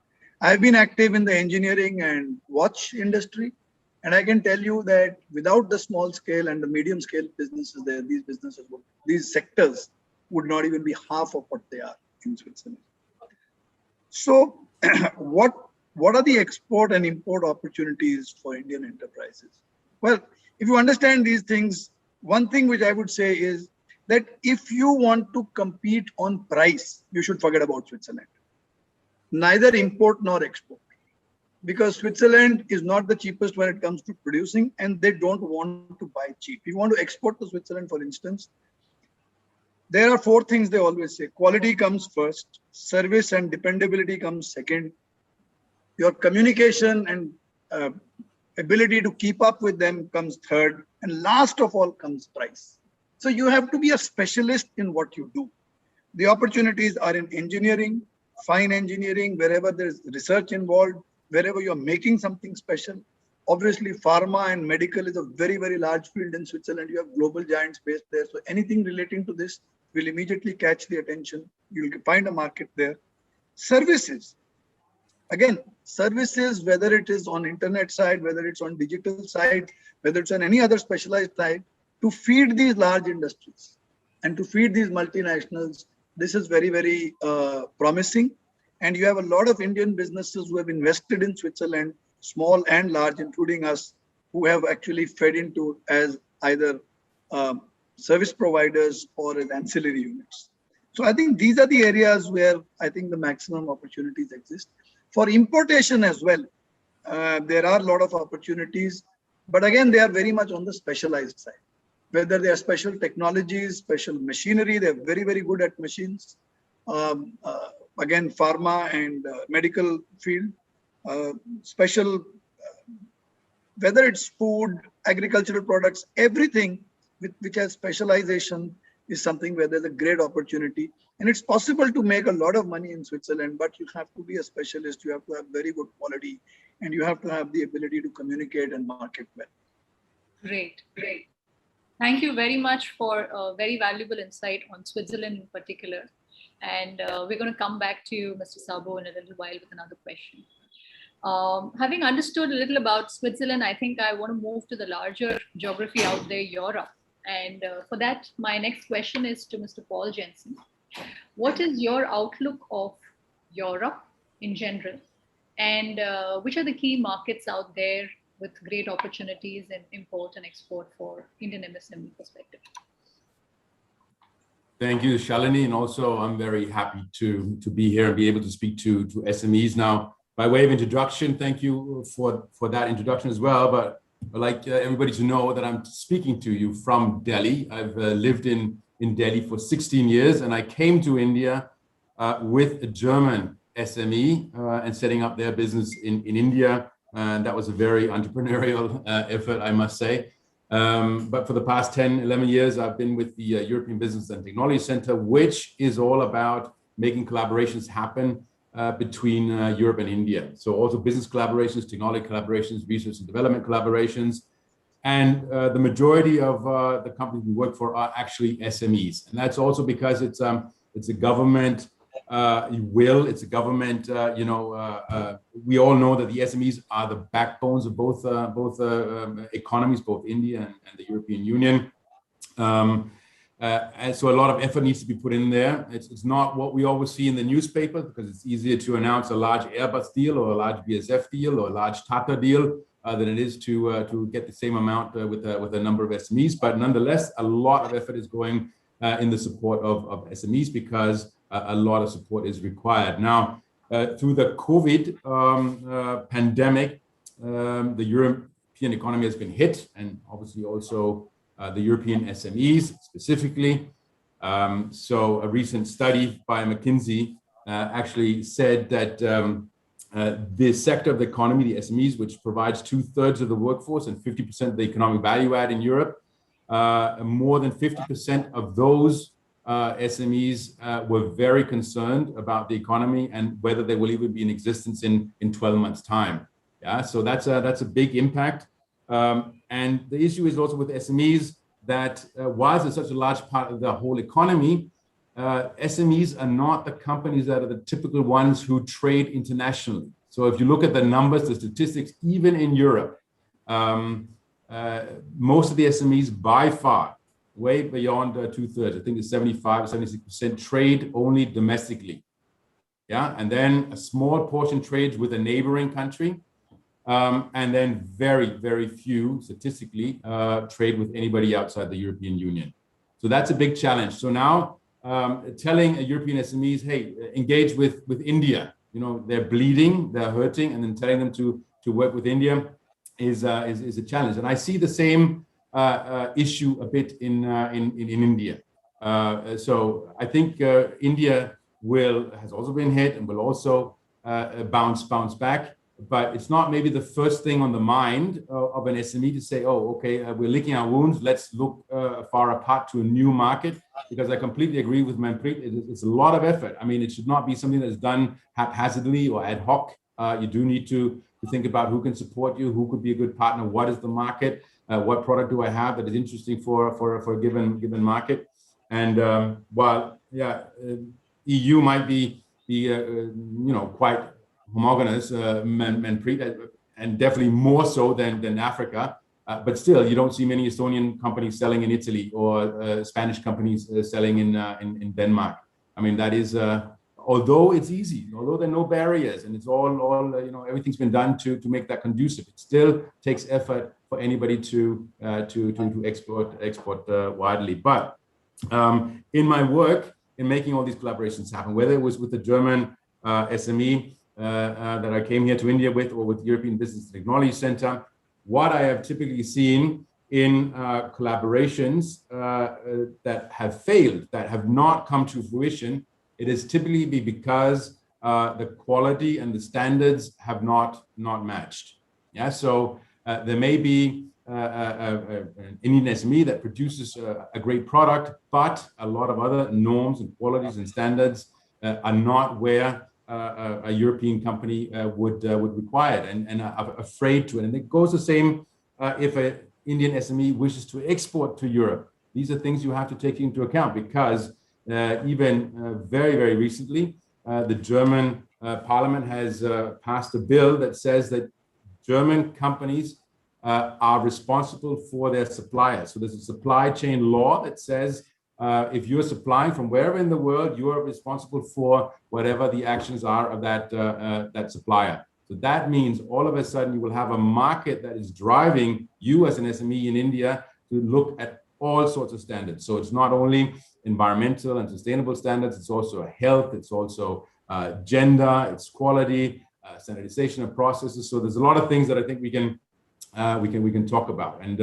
I've been active in the engineering and watch industry, and I can tell you that without the small scale and the medium scale businesses there, these sectors would not even be half of what they are in Switzerland. So what are the export and import opportunities for Indian enterprises? Well, if you understand these things, one thing which I would say is that if you want to compete on price, you should forget about Switzerland. Neither import nor export. Because Switzerland is not the cheapest when it comes to producing, and they don't want to buy cheap. If you want to export to Switzerland, for instance, there are four things they always say. Quality comes first, service and dependability comes second, your communication and ability to keep up with them comes third, and last of all comes price. So you have to be a specialist in what you do. The opportunities are in engineering, fine engineering, wherever there's research involved, wherever you're making something special. Obviously, pharma and medical is a very, very large field in Switzerland. You have global giants based there. So anything relating to this will immediately catch the attention. You'll find a market there. Services. Again, services, whether it is on internet side, whether it's on digital side, whether it's on any other specialized side, to feed these large industries and to feed these multinationals, this is very, very promising. And you have a lot of Indian businesses who have invested in Switzerland, small and large, including us, who have actually fed into as either service providers or as ancillary units. So I think these are the areas where I think the maximum opportunities exist. For importation as well, there are a lot of opportunities, but again, they are very much on the specialized side. Whether they are special technologies, special machinery, they're very, very good at machines. Again, pharma and medical field, special whether it's food, agricultural products, everything which has specialization is something where there's a great opportunity. And it's possible to make a lot of money in Switzerland, but you have to be a specialist. You have to have very good quality, and you have to have the ability to communicate and market well. Great, great. Thank you very much for a very valuable insight on Switzerland in particular. And we're going to come back to you, Mr. Sabo, in a little while with another question. Having understood a little about Switzerland, I think I want to move to the larger geography out there, Europe. And for that, my next question is to Mr. Paul Jensen. What is your outlook of Europe in general? And which are the key markets out there with great opportunities in import and export for Indian MSME perspective? Thank you, Shalini. And also, I'm very happy to be here and be able to speak to SMEs. Now, by way of introduction, thank you for that introduction as well. But I'd like everybody to know that I'm speaking to you from Delhi. I've lived in Delhi for 16 years, and I came to India with a German SME and setting up their business in India. And that was a very entrepreneurial effort, I must say. But for the past 10, 11 years, I've been with the European Business and Technology Center, which is all about making collaborations happen between Europe and India. So also business collaborations, technology collaborations, research and development collaborations. And the majority of the companies we work for are actually SMEs. And that's also because it's a government it's a government, we all know that the SMEs are the backbones of both economies, both India and the European Union. And so a lot of effort needs to be put in there. It's not what we always see in the newspaper, because it's easier to announce a large Airbus deal or a large BSF deal or a large Tata deal than it is to get the same amount with a number of SMEs. But nonetheless, a lot of effort is going in the support of SMEs, because a lot of support is required. Now, through the COVID pandemic, the European economy has been hit, and obviously also the European SMEs specifically. So a recent study by McKinsey actually said that the sector of the economy, the SMEs, which provides 2/3 of the workforce and 50% of the economic value add in Europe, more than 50% of those SMEs were very concerned about the economy and whether they will even be in existence in 12 months' time. Yeah, so that's a big impact. And the issue is also with SMEs that whilst it's such a large part of the whole economy, SMEs are not the companies that are the typical ones who trade internationally. So if you look at the numbers, the statistics, even in Europe, most of the SMEs by far, way beyond 2/3, I think it's 75, 76% trade only domestically. Yeah, and then a small portion trades with a neighboring country. And then very, very few statistically trade with anybody outside the European Union. So that's a big challenge. So now telling European SMEs, hey, engage with India, they're bleeding, they're hurting, and then telling them to work with India is a challenge. And I see the same issue a bit in India. So I think India has also been hit and will also bounce back. But it's not maybe the first thing on the mind of an SME to say, oh, okay, we're licking our wounds, let's look far apart to a new market, because I completely agree with Manpreet. It's a lot of effort. I mean, it should not be something that's done haphazardly or ad hoc. You do need to think about who can support you, who could be a good partner, what is the market, what product do I have that is interesting for a given market. And while, EU might be quite homogenous, Manpreet, and definitely more so than Africa. But still, you don't see many Estonian companies selling in Italy or Spanish companies selling in Denmark. I mean, that is, although it's easy, although there are no barriers, and it's all everything's been done to make that conducive, it still takes effort for anybody to export widely. But in my work in making all these collaborations happen, whether it was with the German SME that I came here to India with, or with the European Business Technology Center, what I have typically seen in collaborations that have failed, that have not come to fruition, it is typically because the quality and the standards have not matched. Yeah, so There may be an Indian SME that produces a great product, but a lot of other norms and qualities and standards are not where a European company would require it, and are afraid to. And it goes the same if an Indian SME wishes to export to Europe. These are things you have to take into account, because even very, very recently, the German parliament has passed a bill that says that German companies are responsible for their suppliers. So there's a supply chain law that says if you're supplying from wherever in the world, you are responsible for whatever the actions are of that supplier. So that means all of a sudden you will have a market that is driving you as an SME in India to look at all sorts of standards. So it's not only environmental and sustainable standards, it's also health, it's also gender, it's quality, standardization of processes. So there's a lot of things that I think we can talk about. And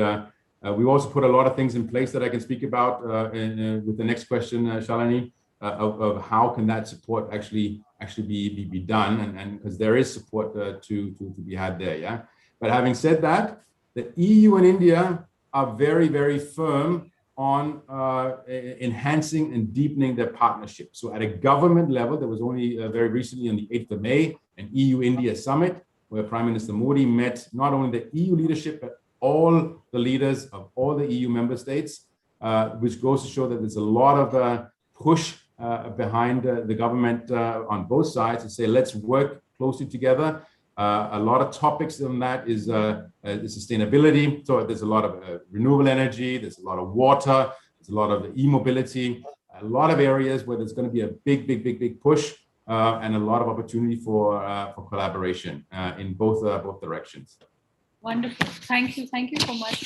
we also put a lot of things in place that I can speak about with the next question, Shalini, of how can that support actually be done, and because there is support to be had there. Yeah. But having said that, the EU and India are very, very firm on enhancing and deepening their partnership. So at a government level, there was only very recently on the 8th of May, an EU-India summit where Prime Minister Modi met not only the EU leadership, but all the leaders of all the EU member states, which goes to show that there's a lot of push behind the government on both sides to say, let's work closely together. A lot of topics on that is sustainability. So there's a lot of renewable energy, there's a lot of water, there's a lot of e-mobility, a lot of areas where there's going to be a big push and a lot of opportunity for collaboration in both directions. Wonderful. Thank you. Thank you so much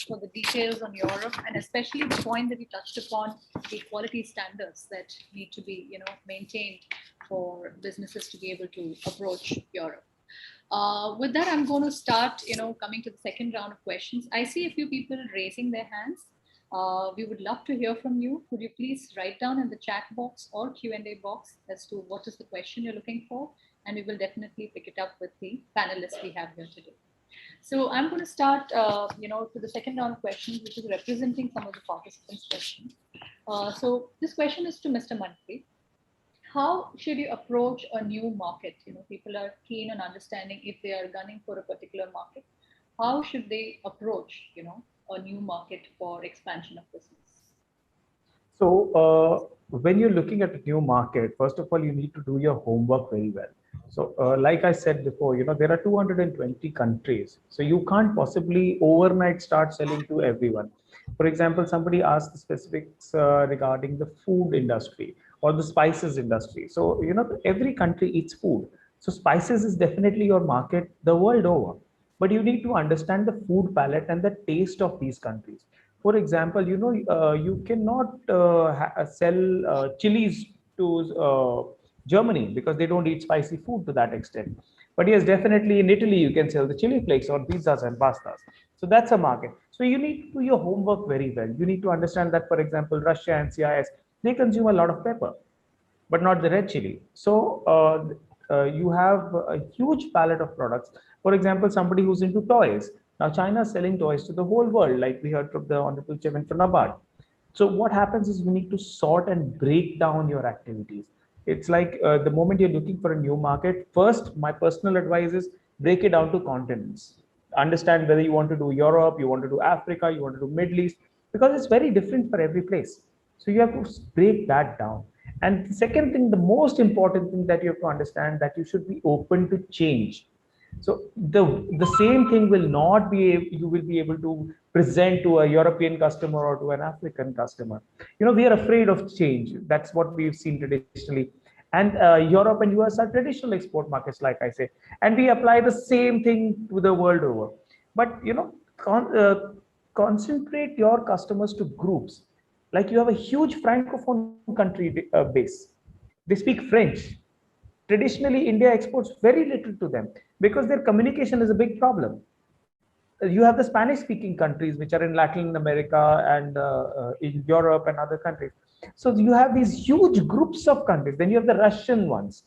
for the details on Europe, and especially the point that you touched upon, the quality standards that need to be, maintained for businesses to be able to approach Europe. With that, I'm going to start, coming to the second round of questions. I see a few people raising their hands. We would love to hear from you. Could you please write down in the chat box or Q&A box as to what is the question you're looking for, and we will definitely pick it up with the panelists we have here today. So I'm going to start, to the second round of questions, which is representing some of the participants' questions. So this question is to Mr. Mantri. How should you approach a new market? People are keen on understanding if they are gunning for a particular market. How should they approach, a new market for expansion of business? So when you're looking at a new market, first of all, you need to do your homework very well. So like I said before, there are 220 countries. So you can't possibly overnight start selling to everyone. For example, somebody asked the specifics regarding the food industry or the spices industry. So, every country eats food. So spices is definitely your market the world over. But you need to understand the food palette and the taste of these countries. For example, you cannot sell chilies to Germany because they don't eat spicy food to that extent. But yes, definitely in Italy, you can sell the chili flakes or pizzas and pastas. So that's a market. So you need to do your homework very well. You need to understand that, for example, Russia and CIS, they consume a lot of pepper, but not the red chili. So you have a huge palette of products. For example, somebody who's into toys. Now China is selling toys to the whole world, like we heard from the Honorable Chairman from NABARD. So what happens is you need to sort and break down your activities. It's like the moment you're looking for a new market, first, my personal advice is break it down to continents. Understand whether you want to do Europe, you want to do Africa, you want to do Middle East, because it's very different for every place. So you have to break that down. And the second thing, the most important thing that you have to understand, that you should be open to change. So the same thing will not be, you will be able to present to a European customer or to an African customer. We are afraid of change. That's what we've seen traditionally. And Europe and US are traditional export markets, like I say, and we apply the same thing to the world over. But, concentrate your customers to groups. Like you have a huge Francophone country base. They speak French. Traditionally, India exports very little to them because their communication is a big problem. You have the Spanish-speaking countries, which are in Latin America and in Europe and other countries. So you have these huge groups of countries. Then you have the Russian ones.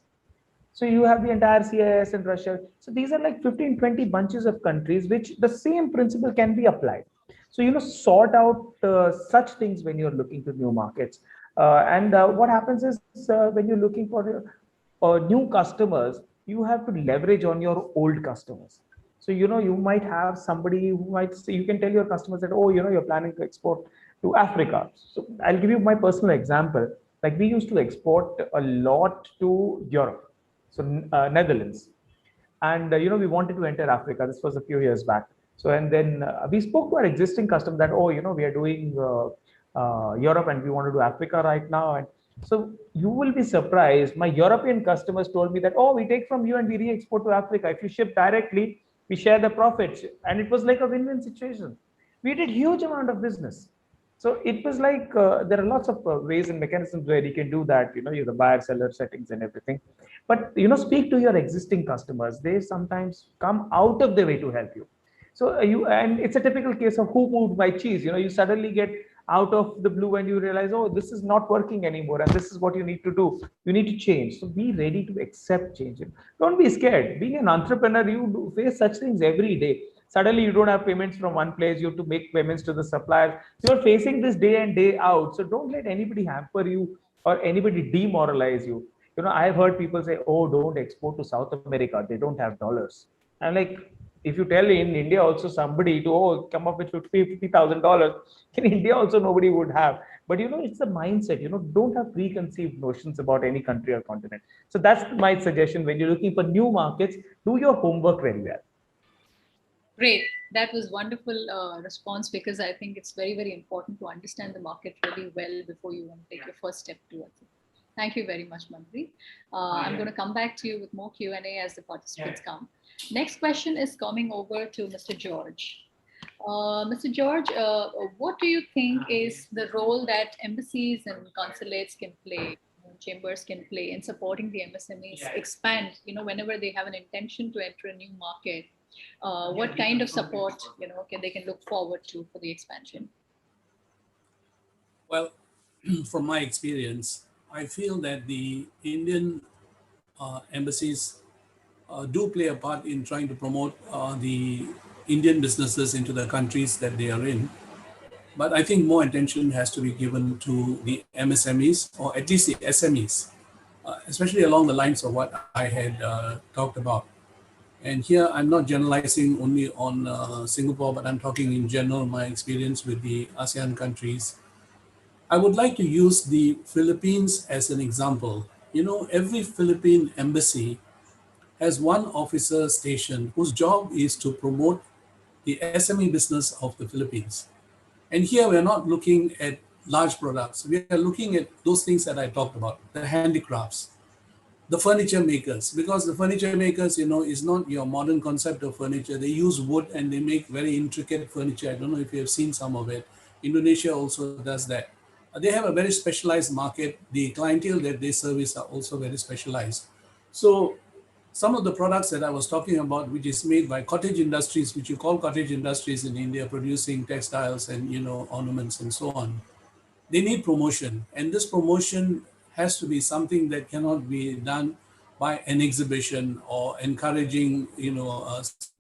So you have the entire CIS and Russia. So these are like 15, 20 bunches of countries, which the same principle can be applied. So, sort out such things when you're looking to new markets. And what happens is when you're looking for new customers, you have to leverage on your old customers. So, you might have somebody who might say, you can tell your customers that, oh, you're planning to export to Africa. So I'll give you my personal example. Like we used to export a lot to Europe, so Netherlands, and we wanted to enter Africa. This was a few years back. So and then we spoke to our existing customer that, oh, we are doing Europe and we want to do Africa right now. And so you will be surprised. My European customers told me that, oh, we take from you and we re-export to Africa. If you ship directly, we share the profits, and it was like a win-win situation. We did huge amount of business. So it was like there are lots of ways and mechanisms where you can do that. You the buyer seller settings and everything. But speak to your existing customers. They sometimes come out of their way to help you. So and it's a typical case of who moved my cheese. You suddenly get out of the blue and you realize, oh, this is not working anymore, and this is what you need to do. You need to change. So be ready to accept change. Don't be scared. Being an entrepreneur, you face such things every day. Suddenly you don't have payments from one place, you have to make payments to the suppliers. You're facing this day in, day out. So don't let anybody hamper you or anybody demoralize you. I've heard people say, oh, don't export to South America, they don't have dollars. And like, if you tell in India also somebody to, oh, come up with $50,000, in India also nobody would have. But it's the mindset. Don't have preconceived notions about any country or continent. So that's my suggestion. When you're looking for new markets, do your homework very well. Great. That was wonderful response, because I think it's very, very important to understand the market really well before you want to take your first step towards it. Thank you very much, Mantri. I'm going to come back to you with more Q&A as the participants come. Next question is coming over to Mr. George. Mr. George, what do you think is the role that embassies and consulates can play, chambers can play in supporting the MSMEs expand, whenever they have an intention to enter a new market? What kind of support they can look forward to for the expansion? Well, from my experience, I feel that the Indian embassies do play a part in trying to promote the Indian businesses into the countries that they are in. But I think more attention has to be given to the MSMEs, or at least the SMEs, especially along the lines of what I had talked about. And here I'm not generalizing only on Singapore, but I'm talking in general, my experience with the ASEAN countries. I would like to use the Philippines as an example. Every Philippine embassy has one officer stationed whose job is to promote the SME business of the Philippines. And here we're not looking at large products. We are looking at those things that I talked about, the handicrafts, the furniture makers, because the furniture makers, is not your modern concept of furniture. They use wood and they make very intricate furniture. I don't know if you have seen some of it. Indonesia also does that. They have a very specialized market. The clientele that they service are also very specialized. So some of the products that I was talking about, which is made by cottage industries, which you call cottage industries in India, producing textiles and ornaments and so on, they need promotion. And this promotion has to be something that cannot be done by an exhibition or encouraging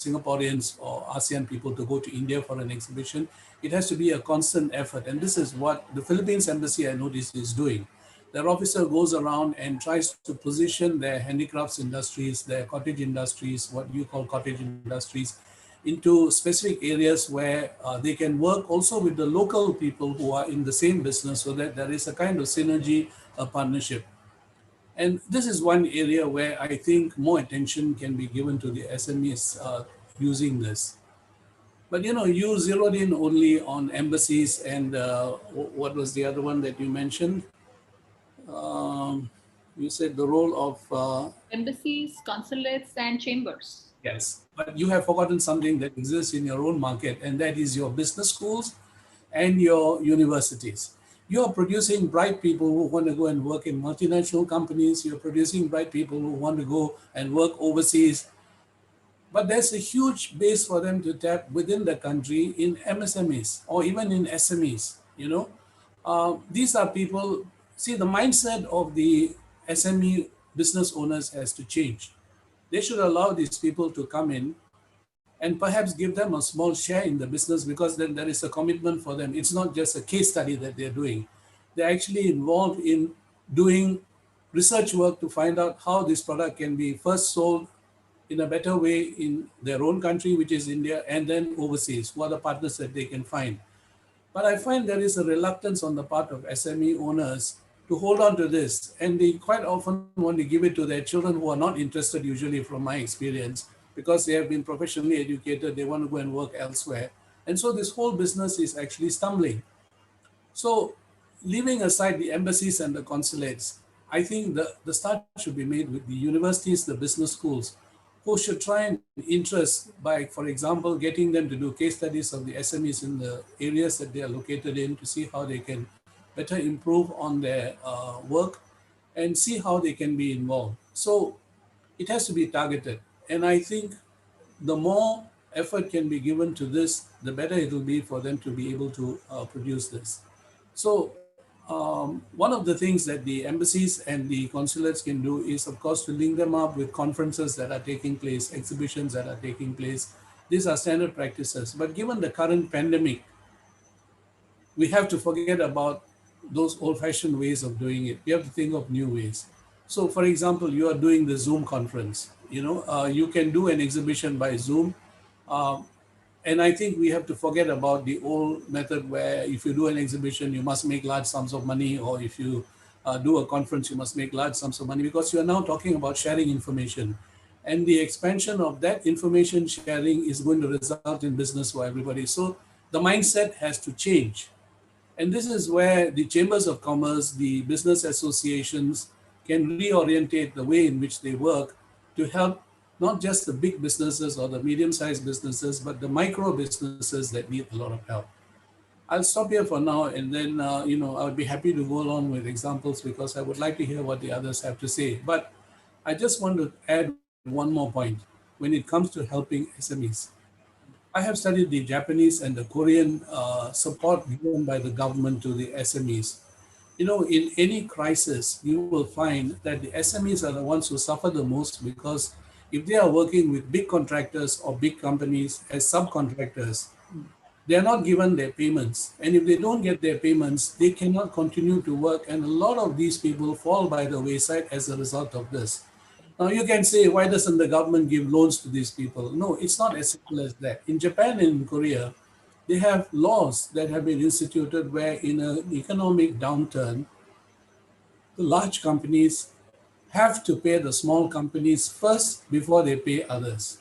Singaporeans or ASEAN people to go to India for an exhibition. It has to be a constant effort. And this is what the Philippines Embassy, I noticed, is doing. Their officer goes around and tries to position their handicrafts industries, their cottage industries, what you call cottage industries, into specific areas where they can work also with the local people who are in the same business, so that there is a kind of synergy, a partnership. And this is one area where I think more attention can be given to the SMEs using this. But you zeroed in only on embassies and what was the other one that you mentioned? You said the role of embassies, consulates, and chambers. Yes, but you have forgotten something that exists in your own market, and that is your business schools and your universities. You're producing bright people who want to go and work in multinational companies. You're producing bright people who want to go and work overseas. But there's a huge base for them to tap within the country in MSMEs or even in SMEs. These are people, see, the mindset of the SME business owners has to change. They should allow these people to come in and perhaps give them a small share in the business, because then there is a commitment for them. It's not just a case study that they're doing. They're actually involved in doing research work to find out how this product can be first sold in a better way in their own country, which is India, and then overseas, who are the partners that they can find. But I find there is a reluctance on the part of SME owners to hold on to this. And they quite often want to give it to their children who are not interested, usually from my experience, because they have been professionally educated, they want to go and work elsewhere. And so this whole business is actually stumbling. So leaving aside the embassies and the consulates, I think the start should be made with the universities, the business schools, who should try and interest by, for example, getting them to do case studies of the SMEs in the areas that they are located in to see how they can better improve on their work and see how they can be involved. So it has to be targeted. And I think the more effort can be given to this, the better it will be for them to be able to produce this. So one of the things that the embassies and the consulates can do is, of course, to link them up with conferences that are taking place, exhibitions that are taking place. These are standard practices. But given the current pandemic, we have to forget about those old-fashioned ways of doing it. We have to think of new ways. So, for example, you are doing the Zoom conference. You can do an exhibition by Zoom. Uh, and I think we have to forget about the old method where if you do an exhibition, you must make large sums of money, or if you do a conference, you must make large sums of money, because you are now talking about sharing information. And the expansion of that information sharing is going to result in business for everybody. So the mindset has to change. And this is where the chambers of commerce, the business associations can reorientate the way in which they work to help not just the big businesses or the medium-sized businesses, but the micro businesses that need a lot of help. I'll stop here for now, and then I would be happy to go along with examples, because I would like to hear what the others have to say. But I just want to add one more point when it comes to helping SMEs. I have studied the Japanese and the Korean support given by the government to the SMEs. In any crisis, you will find that the SMEs are the ones who suffer the most, because if they are working with big contractors or big companies as subcontractors, they are not given their payments. And if they don't get their payments, they cannot continue to work. And a lot of these people fall by the wayside as a result of this. Now you can say, why doesn't the government give loans to these people? No, it's not as simple as that. In Japan and in Korea, they have laws that have been instituted where in an economic downturn, the large companies have to pay the small companies first before they pay others.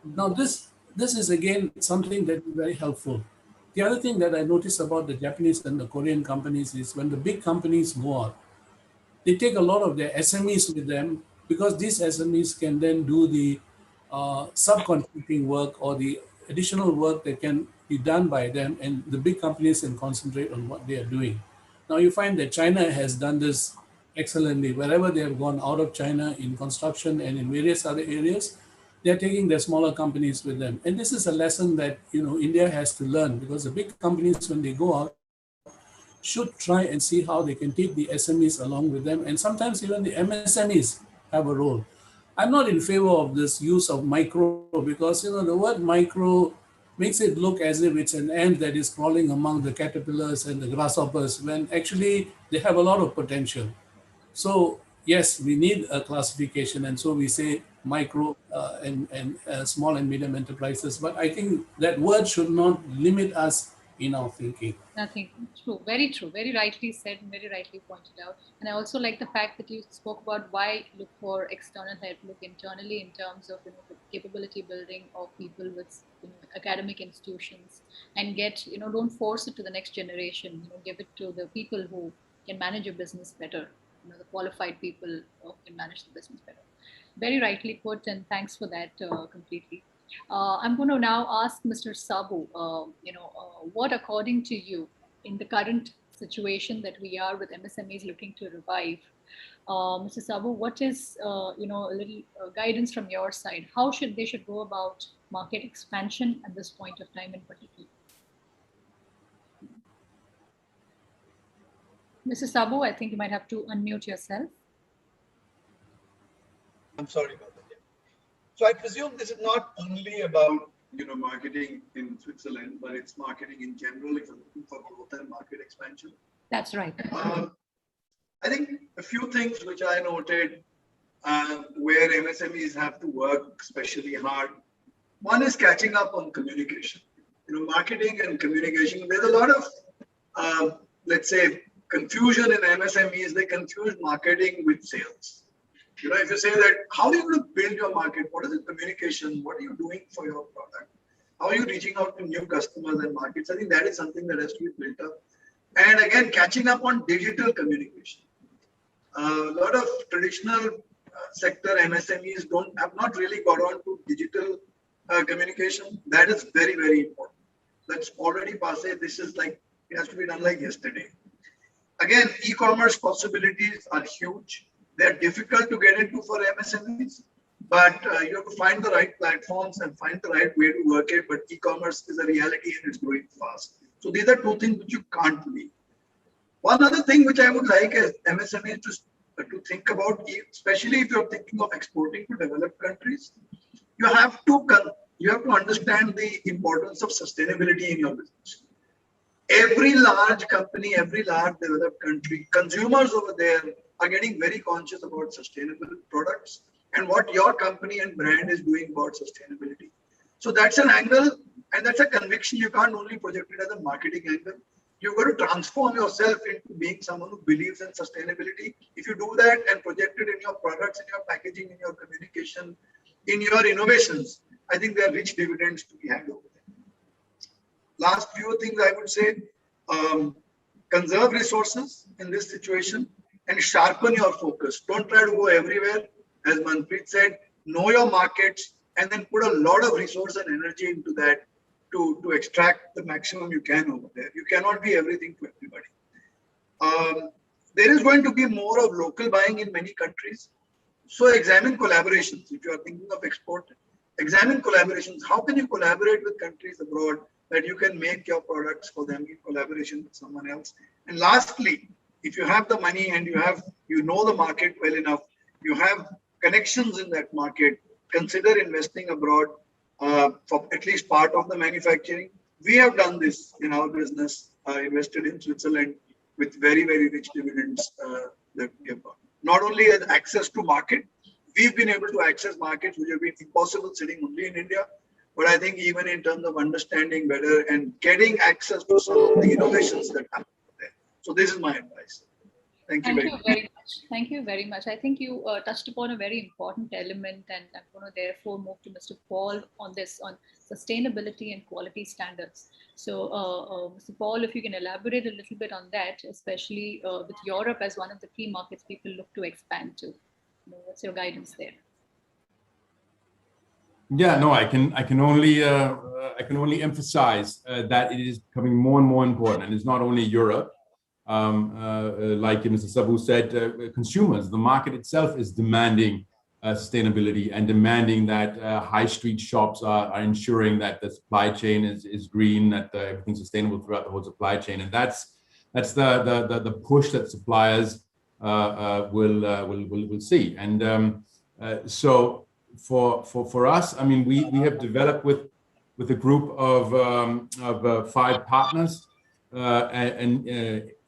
Now this is again something that is very helpful. The other thing that I noticed about the Japanese and the Korean companies is when the big companies go out, they take a lot of their SMEs with them, because these SMEs can then do the subcontracting work or the additional work that can be done by them, and the big companies can concentrate on what they are doing. Now you find that China has done this excellently. Wherever they have gone out of China in construction and in various other areas, they're taking their smaller companies with them. And this is a lesson that India has to learn, because the big companies, when they go out, should try and see how they can take the SMEs along with them. And sometimes even the MSMEs have a role. I'm not in favor of this use of micro, because the word micro makes it look as if it's an ant that is crawling among the caterpillars and the grasshoppers, when actually they have a lot of potential. So yes, we need a classification, and so we say micro and small and medium enterprises. But I think that word should not limit us in our thinking. Nothing. True. Very true. Very rightly said and very rightly pointed out. And I also like the fact that you spoke about why look for external help, look internally in terms of the capability building of people with academic institutions, and get don't force it to the next generation. Give it to the people who can manage a business better. The qualified people who can manage the business better. Very rightly put, and thanks for that completely. I'm going to now ask Mr. Sabu, what according to you, in the current situation that we are with MSMEs looking to revive, Mr. Sabu, what is, a little guidance from your side? How should they go about market expansion at this point of time in particular? Mr. Sabu, I think you might have to unmute yourself. I'm sorry about that. So I presume this is not only about marketing in Switzerland, but it's marketing in general if you're looking for growth and market expansion. That's right. I think a few things which I noted where MSMEs have to work especially hard. One is catching up on communication. Marketing and communication. There's a lot of, let's say, confusion in MSMEs. They confuse marketing with sales. If you say that, how are you going to build your market? What is the communication? What are you doing for your product? How are you reaching out to new customers and markets? I think that is something that has to be built up. And again, catching up on digital communication. A lot of traditional sector MSMEs have not really got on to digital communication. That is very, very important. That's already passé. This is like, it has to be done like yesterday. Again, e-commerce possibilities are huge. They're difficult to get into for MSMEs, but you have to find the right platforms and find the right way to work it. But e-commerce is a reality and it's growing fast. So these are two things which you can't leave. One other thing which I would like as MSMEs to think about, especially if you're thinking of exporting to developed countries, you have to understand the importance of sustainability in your business. Every large company, every large developed country, consumers over there are getting very conscious about sustainable products and what your company and brand is doing about sustainability. So that's an angle and that's a conviction. You can't only project it as a marketing angle. You've got to transform yourself into being someone who believes in sustainability. If you do that and project it in your products, in your packaging, in your communication, in your innovations, I think there are rich dividends to be had over there. Last few things I would say, conserve resources in this situation and sharpen your focus. Don't try to go everywhere. As Manpreet said, know your markets and then put a lot of resource and energy into that to extract the maximum you can over there. You cannot be everything to everybody. There is going to be more of local buying in many countries. So examine collaborations. If you are thinking of export, examine collaborations. How can you collaborate with countries abroad that you can make your products for them in collaboration with someone else? And lastly, if you have the money and you know the market well enough, you have connections in that market, consider investing abroad for at least part of the manufacturing. We have done this in our business, invested in Switzerland with very, very rich dividends that we have got. Not only as access to market, we've been able to access markets which have been impossible sitting only in India. But I think even in terms of understanding better and getting access to some of the innovations that happen there. So this is my advice. Thank you very much. Thank you very much. I think you touched upon a very important element, and I'm going to therefore move to Mr. Paul on sustainability and quality standards. So, Mr. Paul, if you can elaborate a little bit on that, especially with Europe as one of the key markets people look to expand to. What's your guidance there? Yeah, no, I can only emphasize that it is becoming more and more important, and it's not only Europe. Like Mr. Sabu said, consumers, the market itself is demanding sustainability and demanding that high street shops are ensuring that the supply chain is green, that everything's sustainable throughout the whole supply chain, and that's the push that suppliers will see. And so for us, I mean, we have developed with a group of 5 partners and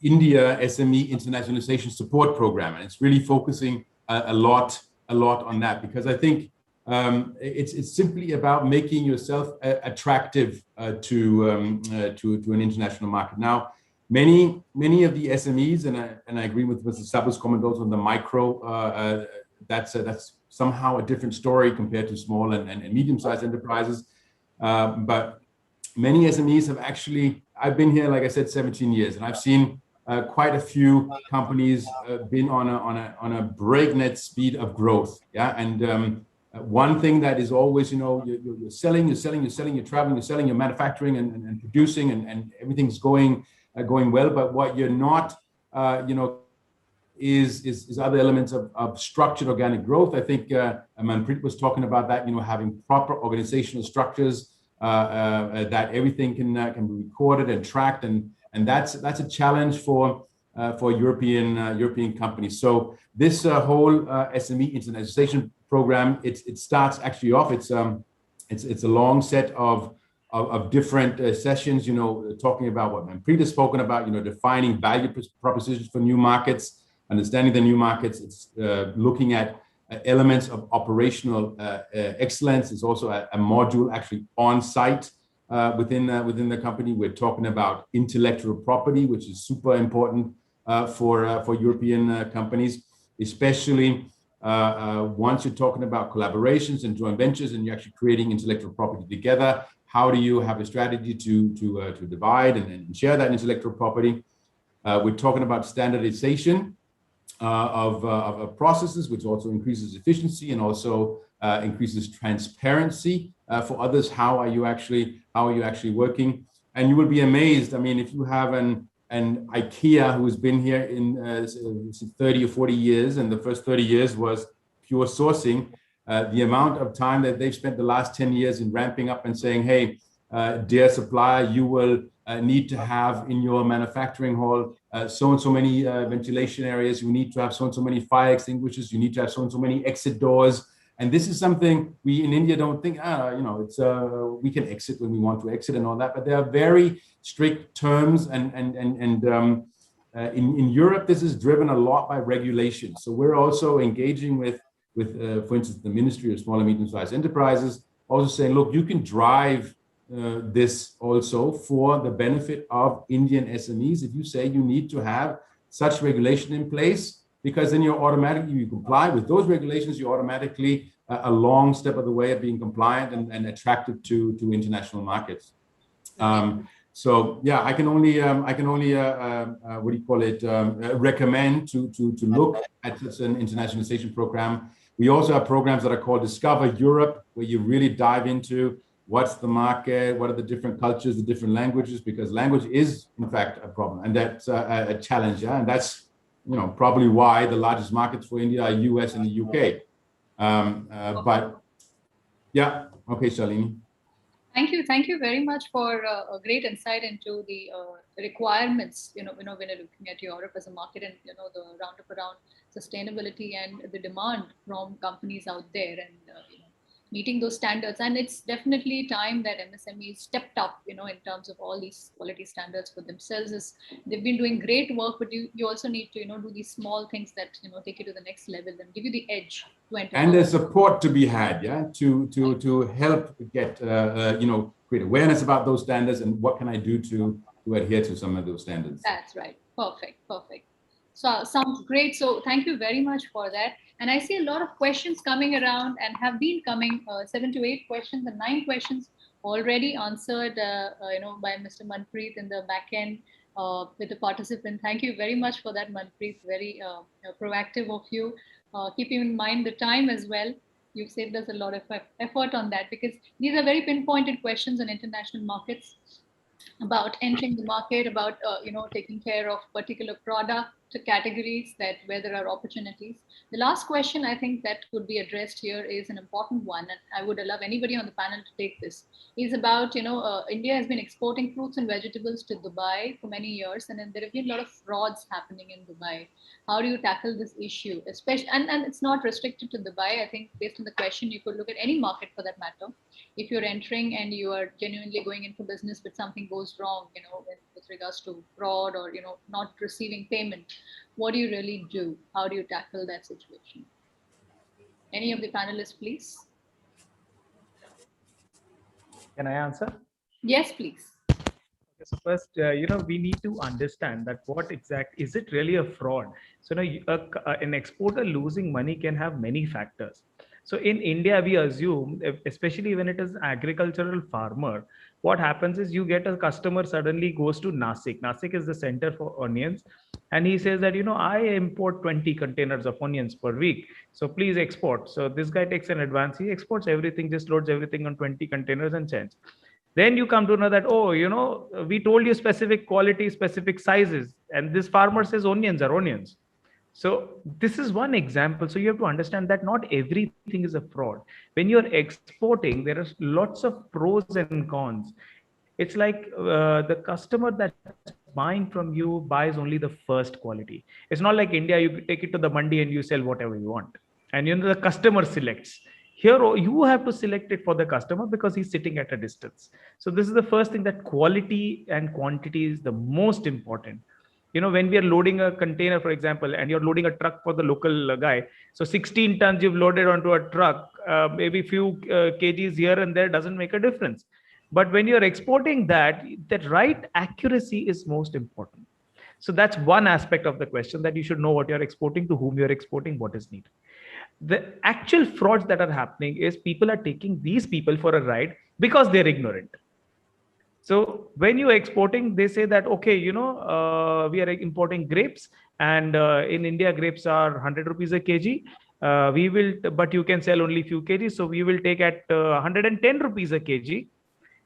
India SME Internationalization Support Program, and it's really focusing a lot on that, because I think it's simply about making yourself attractive to an international market. Now, many of the SMEs, and I agree with Mr. Sabu's comment also on the micro. That's somehow a different story compared to small and medium-sized enterprises, but many SMEs have actually. I've been here, like I said, 17 years, and I've seen quite a few companies been on a breakneck speed of growth. Yeah, and one thing that is always, you're selling, you're traveling, you're selling, you're manufacturing and producing, and everything's going well. But what you're not, is other elements of structured organic growth. I think Manpreet was talking about that. Having proper organizational structures. That everything can be recorded and tracked, and that's a challenge for for European companies. So this whole SME internationalization program, it starts actually off. It's a long set of different sessions, talking about what Manpreet has spoken about, defining value propositions for new markets, understanding the new markets. It's looking at elements of operational excellence. It's also a module actually on site within the company. We're talking about intellectual property, which is super important for European companies, especially once you're talking about collaborations and joint ventures and you're actually creating intellectual property together. How do you have a strategy to divide and share that intellectual property? We're talking about standardization of processes, which also increases efficiency and also increases transparency for others. How are you actually working? And you will be amazed. I mean, if you have an IKEA who has been here in 30 or 40 years, and the first 30 years was pure sourcing, the amount of time that they've spent the last 10 years in ramping up and saying, hey, dear supplier, you will need to have in your manufacturing hall so and so many ventilation areas, you need to have so and so many fire extinguishers, you need to have so and so many exit doors. And this is something we in India don't think, it's we can exit when we want to exit and all that, but there are very strict terms, and in Europe, this is driven a lot by regulation. So we're also engaging with for instance, the Ministry of Small and Medium-Sized Enterprises, also saying, look, you can drive this also for the benefit of Indian SMEs. If you say you need to have such regulation in place, because then you comply with those regulations, you're automatically a long step of the way of being compliant and attractive to international markets. So yeah, I can only recommend to look at such an internationalization program. We also have programs that are called Discover Europe, where you really dive into what's the market, what are the different cultures, the different languages, because language is in fact a problem, and that's a challenge. Yeah? And that's probably why the largest markets for India are US and the UK. But yeah, okay, Shalini. Thank you very much for a great insight into the requirements. When you're looking at Europe as a market, and the roundup around sustainability and the demand from companies out there, and meeting those standards. And it's definitely time that MSMEs stepped up, in terms of all these quality standards for themselves. They've been doing great work, but you also need to, do these small things that, take you to the next level and give you the edge to enter. And there's support to be had, yeah, to help get, create awareness about those standards and what can I do to adhere to some of those standards. That's right. Perfect. So sounds great. So thank you very much for that. And I see a lot of questions coming around and have been coming, 7 to 8 questions and 9 questions already answered, by Mr. Manpreet in the back end with the participant. Thank you very much for that, Manpreet. Very proactive of you. Keeping in mind the time as well. You've saved us a lot of effort on that, because these are very pinpointed questions on international markets, about entering the market, about taking care of particular product categories where there are opportunities. The last question I think that could be addressed here is an important one, and I would allow anybody on the panel to take this, is about, India has been exporting fruits and vegetables to Dubai for many years, and then there have been a lot of frauds happening in Dubai. How do you tackle this issue? Especially, and it's not restricted to Dubai. I think based on the question, you could look at any market for that matter. If you're entering and you are genuinely going into business, but something goes wrong, with regards to fraud or, not receiving payment, what do you really do? How do you tackle that situation? Any of the panelists, please? Can I answer? Yes, please. So first, we need to understand that what exact is it really a fraud? So an exporter losing money can have many factors. So in India, we assume, especially when it is agricultural farmer, what happens is you get a customer suddenly goes to Nasik. Nasik is the center for onions. And he says that, I import 20 containers of onions per week. So please export. So this guy takes an advance. He exports everything, just loads everything on 20 containers and sends. Then you come to know that, we told you specific quality, specific sizes. And this farmer says onions are onions. So this is one example. So you have to understand that not everything is a fraud. When you're exporting, there are lots of pros and cons. It's like the customer that's buying from you buys only the first quality. It's not like India, you take it to the mandi and you sell whatever you want. And the customer selects. Here, you have to select it for the customer because he's sitting at a distance. So this is the first thing, that quality and quantity is the most important. When we are loading a container, for example, and you're loading a truck for the local guy, so 16 tons you've loaded onto a truck, maybe few kgs here and there doesn't make a difference. But when you're exporting, that right accuracy is most important. So that's one aspect of the question, that you should know what you're exporting, to whom you're exporting, what is needed. The actual frauds that are happening is people are taking these people for a ride because they're ignorant. So when you're exporting, they say that, okay, we are importing grapes, and in India, grapes are 100 rupees a kg. But you can sell only few kgs. So we will take at 110 rupees a kg,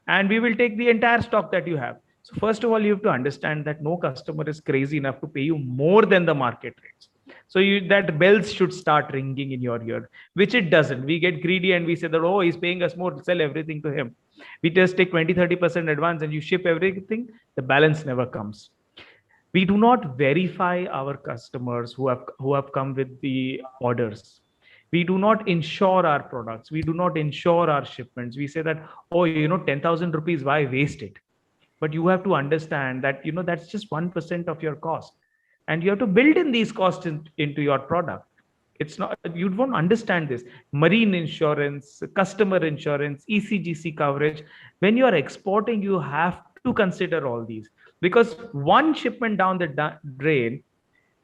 and we will take the entire stock that you have. So first of all, you have to understand that no customer is crazy enough to pay you more than the market rates. So that bells should start ringing in your ear, which it doesn't. We get greedy and we say that, oh, he's paying us more, sell everything to him. We just take 20-30% advance and you ship everything. The balance never comes. We do not verify our customers who have come with the orders. We do not insure our products. We do not insure our shipments. We say that, oh, 10,000 rupees, why waste it? But you have to understand that, that's just 1% of your cost. And you have to build in these costs into your product. It's not, you won't understand this. Marine insurance, customer insurance, ECGC coverage. When you are exporting, you have to consider all these, because one shipment down the drain,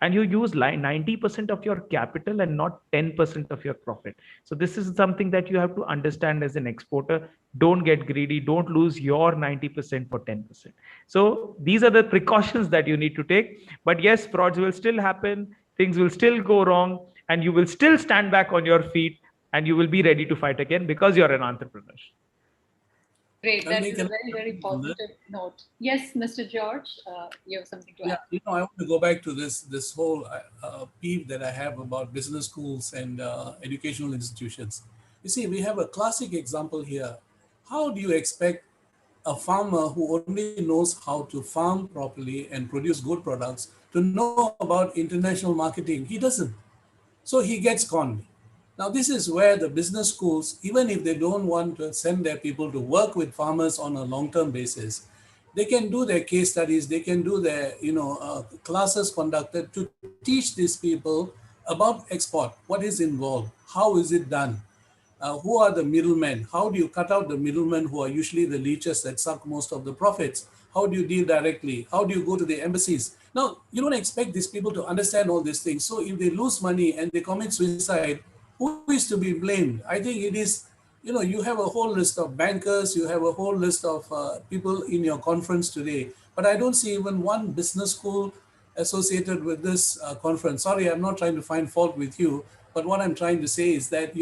and you use 90% of your capital and not 10% of your profit. So this is something that you have to understand as an exporter. Don't get greedy. Don't lose your 90% for 10%. So these are the precautions that you need to take. But yes, frauds will still happen. Things will still go wrong, and you will still stand back on your feet, and you will be ready to fight again because you're an entrepreneur. Great. That is a very, very positive note. Yes, Mr. George, you have something to add. I want to go back to this whole peeve that I have about business schools and educational institutions. You see, we have a classic example here. How do you expect a farmer who only knows how to farm properly and produce good products to know about international marketing? He doesn't. So he gets conned. Now, this is where the business schools, even if they don't want to send their people to work with farmers on a long-term basis, they can do their case studies, they can do their classes conducted to teach these people about export, what is involved, how is it done, who are the middlemen, how do you cut out the middlemen who are usually the leeches that suck most of the profits, how do you deal directly, how do you go to the embassies. Now, you don't expect these people to understand all these things. So if they lose money and they commit suicide, who is to be blamed? I think it is, you have a whole list of bankers, you have a whole list of people in your conference today, but I don't see even one business school associated with this conference. Sorry, I'm not trying to find fault with you, but what I'm trying to say is that,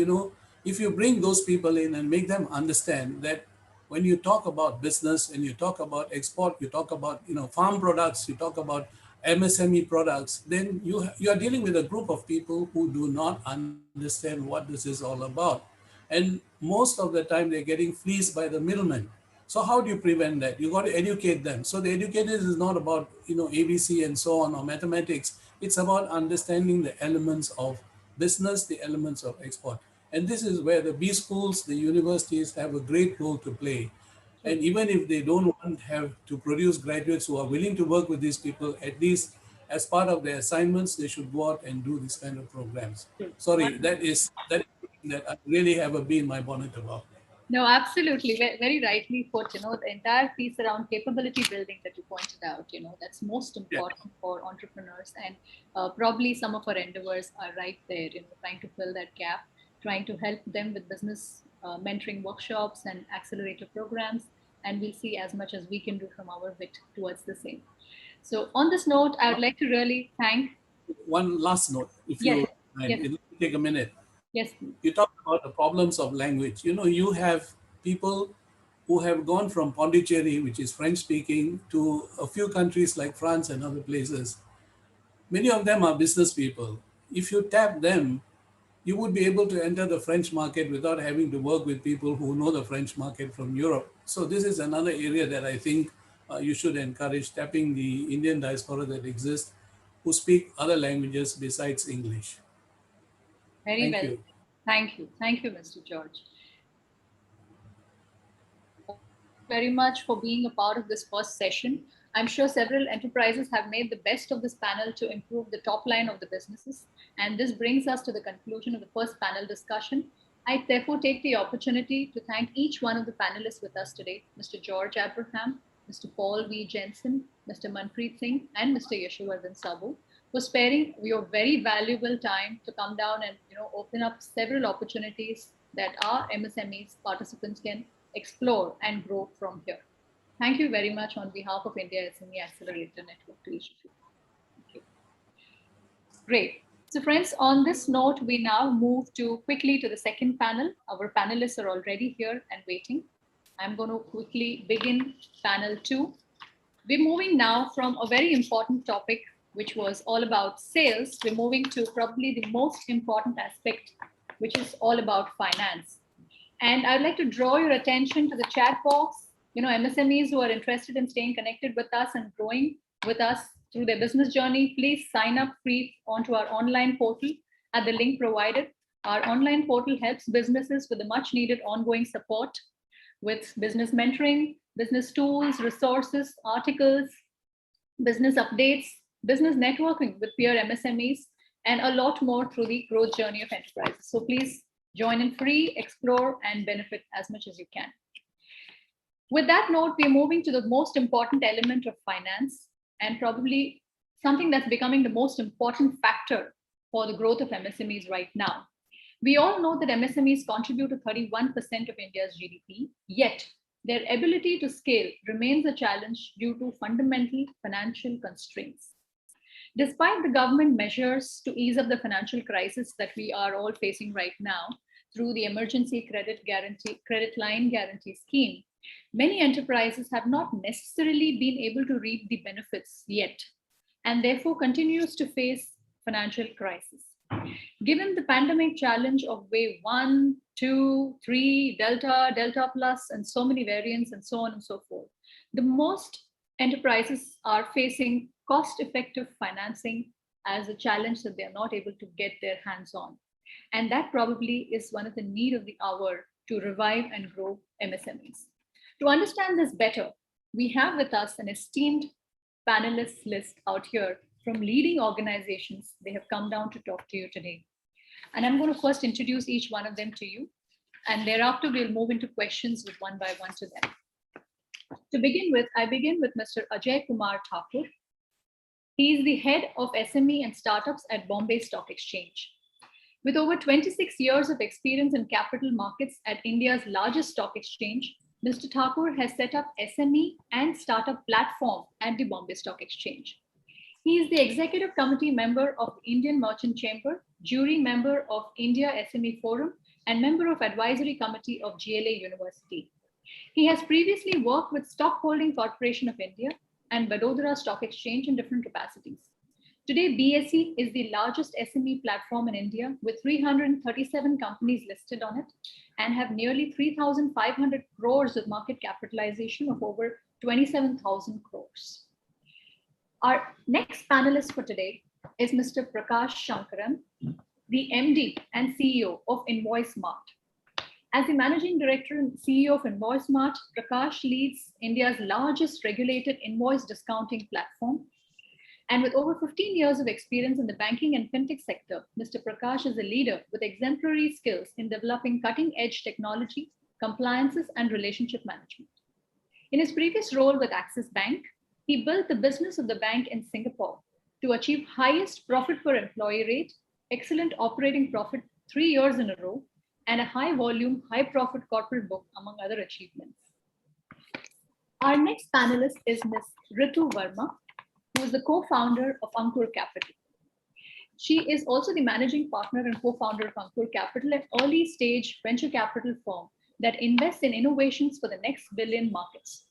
if you bring those people in and make them understand that when you talk about business and you talk about export, you talk about, farm products, you talk about MSME products, then you are dealing with a group of people who do not understand what this is all about. And most of the time they're getting fleeced by the middlemen. So how do you prevent that? You got to educate them. So the educators is not about, ABC and so on, or mathematics. It's about understanding the elements of business, the elements of export. And this is where the B schools, the universities have a great role to play. And even if they don't want to have to produce graduates who are willing to work with these people, at least as part of their assignments, they should go out and do this kind of programs. Sorry, that is that I really have a bee in my bonnet about. No, absolutely. Very rightly put, the entire piece around capability building that you pointed out, that's most important for entrepreneurs. And probably some of our endeavors are right there, trying to fill that gap, trying to help them with business mentoring workshops and accelerator programs. And we'll see as much as we can do from our bit towards the same. So on this note, I would like to really thank. One last note, if you it'll take a minute. Yes, please. You talk about the problems of language. You have people who have gone from Pondicherry, which is French speaking, to a few countries like France and other places. Many of them are business people. If you tap them, you would be able to enter the French market without having to work with people who know the French market from Europe. So this is another area that I think you should encourage tapping the Indian diaspora that exists who speak other languages besides English. Very Thank well. you. Thank you. Thank you, Mr. George. Very much for being a part of this first session. I'm sure several enterprises have made the best of this panel to improve the top line of the businesses. And this brings us to the conclusion of the first panel discussion. I therefore take the opportunity to thank each one of the panelists with us today, Mr. George Abraham, Mr. Paul V. Jensen, Mr. Manpreet Singh, and Mr. Yashuvardhan Sabu, for sparing your very valuable time to come down and open up several opportunities that our MSMEs participants can explore and grow from here. Thank you very much on behalf of India SME Accelerator Network to each of you. Thank you. Great. So friends, on this note, we now move quickly to the second panel. Our panelists are already here and waiting. I'm going to quickly begin panel 2. We're moving now from a very important topic, which was all about sales. We're moving to probably the most important aspect, which is all about finance. And I'd like to draw your attention to the chat box. MSMEs who are interested in staying connected with us and growing with us through their business journey, please sign up free onto our online portal at the link provided. Our online portal helps businesses with the much needed ongoing support with business mentoring, business tools, resources, articles, business updates, business networking with peer MSMEs, and a lot more through the growth journey of enterprises. So please join in free, explore, and benefit as much as you can. With that note, we're moving to the most important element of finance, and probably something that's becoming the most important factor for the growth of MSMEs right now. We all know that MSMEs contribute to 31% of India's GDP, yet their ability to scale remains a challenge due to fundamental financial constraints. Despite the government measures to ease up the financial crisis that we are all facing right now through the emergency credit line guarantee scheme, many enterprises have not necessarily been able to reap the benefits yet, and therefore continues to face financial crisis. Given the pandemic challenge of wave 1, 2, 3, Delta plus, and so many variants and so on and so forth, the most enterprises are facing cost-effective financing as a challenge that they are not able to get their hands on. And that probably is one of the need of the hour to revive and grow MSMEs. To understand this better, we have with us an esteemed panelists list out here from leading organizations. They have come down to talk to you today. And I'm going to first introduce each one of them to you. And thereafter, we'll move into questions with one by one to them. To begin with, I begin with Mr. Ajay Kumar Thakur. He is the head of SME and startups at Bombay Stock Exchange. With over 26 years of experience in capital markets at India's largest stock exchange, Mr. Thakur has set up SME and startup platform at the Bombay Stock Exchange. He is the executive committee member of the Indian Merchant Chamber, jury member of India SME Forum, and member of advisory committee of GLA University. He has previously worked with Stock Holding Corporation of India and Vadodara Stock Exchange in different capacities. Today, BSE is the largest SME platform in India with 337 companies listed on it and have nearly 3,500 crores of market capitalization of over 27,000 crores. Our next panelist for today is Mr. Prakash Shankaran, the MD and CEO of InvoiceMart. As the Managing Director and CEO of InvoiceMart, Prakash leads India's largest regulated invoice discounting platform. And with over 15 years of experience in the banking and fintech sector, Mr. Prakash is a leader with exemplary skills in developing cutting-edge technology, compliances, and relationship management. In his previous role with Axis Bank, he built the business of the bank in Singapore to achieve highest profit per employee rate, excellent operating profit 3 years in a row, and a high volume, high profit corporate book, among other achievements. Our next panelist is Ms. Ritu Verma, who is the co-founder of Ankur Capital. She is also the managing partner and co-founder of Ankur Capital, an early stage venture capital firm that invests in innovations for the next billion markets.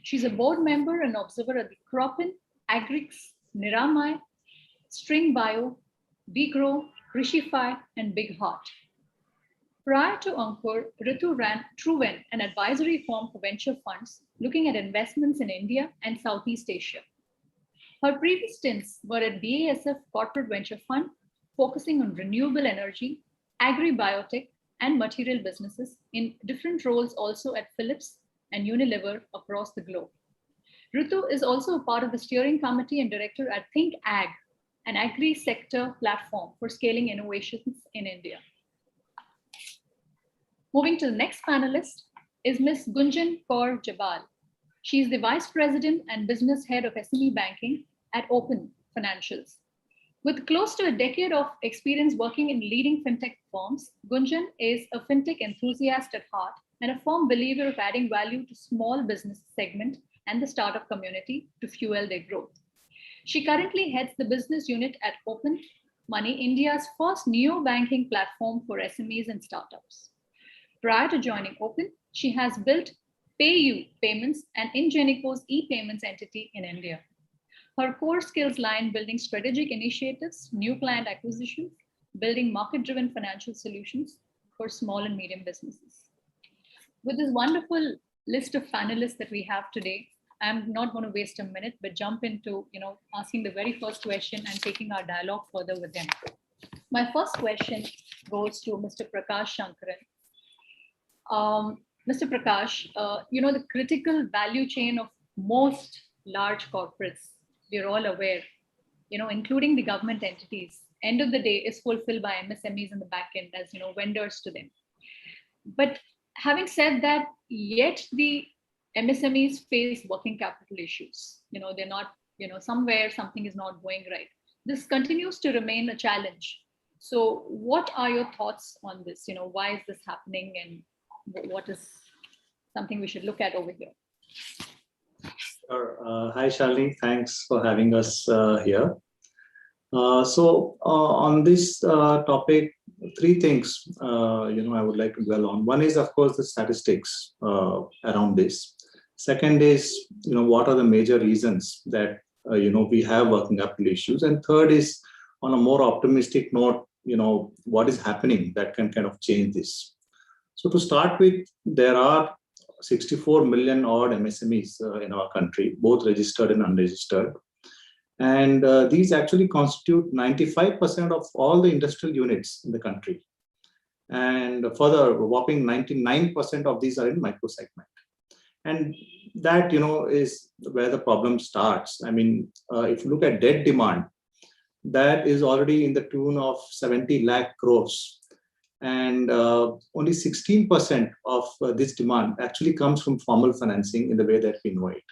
She's a board member and observer at the Cropin, Agrix, Niramai, String Bio, Bgrow, Krishify, and Big Heart. Prior to Ankur, Ritu ran Truven, an advisory firm for venture funds looking at investments in India and Southeast Asia. Her previous stints were at BASF Corporate Venture Fund, focusing on renewable energy, agri-biotech, and material businesses in different roles also at Philips and Unilever across the globe. Ritu is also a part of the steering committee and director at Think Ag, an agri-sector platform for scaling innovations in India. Moving to the next panelist is Ms. Gunjan Kaur Jabal. She is the Vice President and Business Head of SME Banking at Open Financials. With close to a decade of experience working in leading fintech firms, Gunjan is a fintech enthusiast at heart and a firm believer of adding value to small business segment and the startup community to fuel their growth. She currently heads the business unit at Open Money, India's first neo-banking platform for SMEs and startups. Prior to joining Open, she has built PayU Payments and Ingenico's e-payments entity in India. Her core skills lie in building strategic initiatives, new client acquisition, building market-driven financial solutions for small and medium businesses. With this wonderful list of panelists that we have today, I'm not going to waste a minute, but jump into asking the very first question and taking our dialogue further with them. My first question goes to Mr. Prakash Shankaran. Mr. Prakash, the critical value chain of most large corporates, we're all aware, including the government entities, end of the day is fulfilled by MSMEs in the back end as, vendors to them. But having said that, yet the MSMEs face working capital issues. They're not, somewhere something is not going right. This continues to remain a challenge. So what are your thoughts on this? Why is this happening and what is something we should look at over here? Sure. Hi, Shalini. Thanks for having us here. On this topic, three things I would like to dwell on. One is, of course, the statistics around this. Second is, what are the major reasons that we have working capital issues, and third is, on a more optimistic note, what is happening that can kind of change this. So to start with, there are 64 million odd MSMEs in our country, both registered and unregistered. And these actually constitute 95% of all the industrial units in the country. And further, a whopping 99% of these are in micro segment. And that, is where the problem starts. I mean, if you look at debt demand, that is already in the tune of 70 lakh crores. And only 16% of this demand actually comes from formal financing in the way that we know it.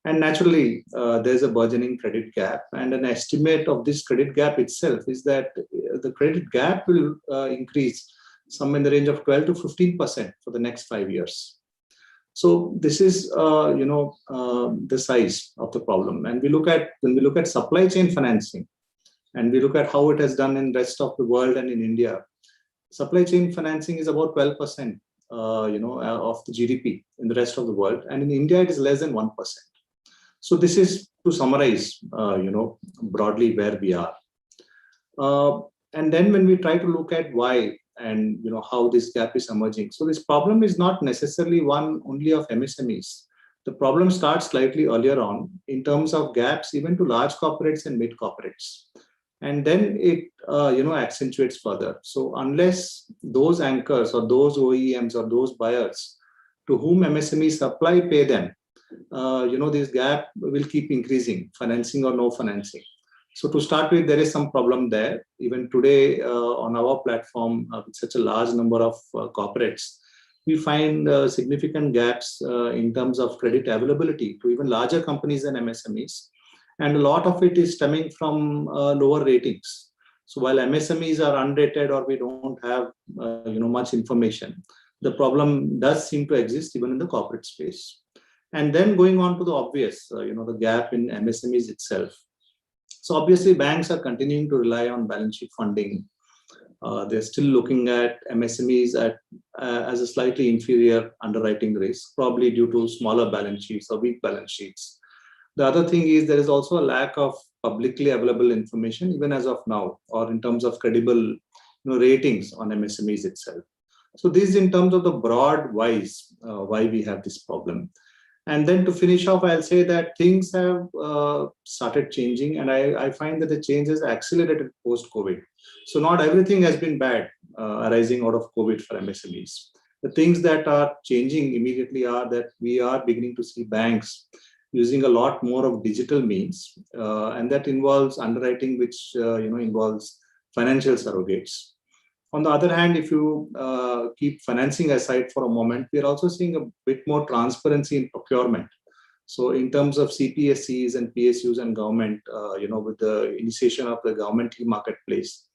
And naturally, there's a burgeoning credit gap. And an estimate of this credit gap itself is that the credit gap will increase somewhere in the range of 12 to 15% for the next 5 years. So this is, the size of the problem. And when we look at supply chain financing, and we look at how it has done in the rest of the world and in India, supply chain financing is about 12%, of the GDP in the rest of the world. And in India, it is less than 1%. So this is to summarize, broadly where we are. And then when we try to look at why and how this gap is emerging. So this problem is not necessarily one only of MSMEs. The problem starts slightly earlier on in terms of gaps even to large corporates and mid corporates. And then it accentuates further. So unless those anchors or those OEMs or those buyers to whom MSMEs supply pay them, this gap will keep increasing, financing or no financing. So to start with, there is some problem there. Even today on our platform, with such a large number of corporates, we find significant gaps in terms of credit availability to even larger companies than MSMEs. And a lot of it is stemming from lower ratings. So while MSMEs are unrated or we don't have much information, the problem does seem to exist even in the corporate space. And then going on to the obvious, the gap in MSMEs itself. So obviously banks are continuing to rely on balance sheet funding. They're still looking at MSMEs as a slightly inferior underwriting risk, probably due to smaller balance sheets or weak balance sheets. The other thing is there is also a lack of publicly available information, even as of now, or in terms of credible ratings on MSMEs itself. So this is in terms of the broad wise why we have this problem. And then to finish off, I'll say that things have started changing, and I find that the change has accelerated post-COVID. So not everything has been bad arising out of COVID for MSMEs. The things that are changing immediately are that we are beginning to see banks using a lot more of digital means, and that involves underwriting, which involves financial surrogates. On the other hand, if you keep financing aside for a moment, we are also seeing a bit more transparency in procurement. So in terms of CPSCs and PSUs and government, with the initiation of the government e-marketplace,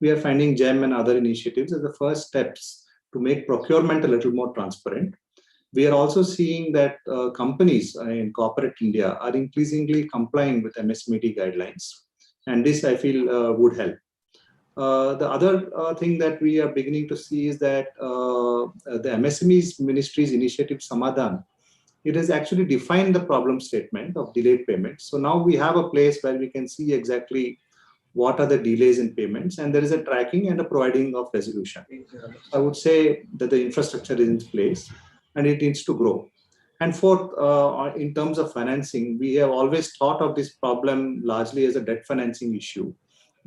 we are finding GEM and other initiatives as the first steps to make procurement a little more transparent. We are also seeing that companies in corporate India are increasingly complying with MSME guidelines. And this, I feel, would help. The other thing that we are beginning to see is that the MSMEs Ministry's initiative Samadhan, it has actually defined the problem statement of delayed payments. So now we have a place where we can see exactly what are the delays in payments, and there is a tracking and a providing of resolution. I would say that the infrastructure is in place and it needs to grow. And fourth, in terms of financing, we have always thought of this problem largely as a debt financing issue.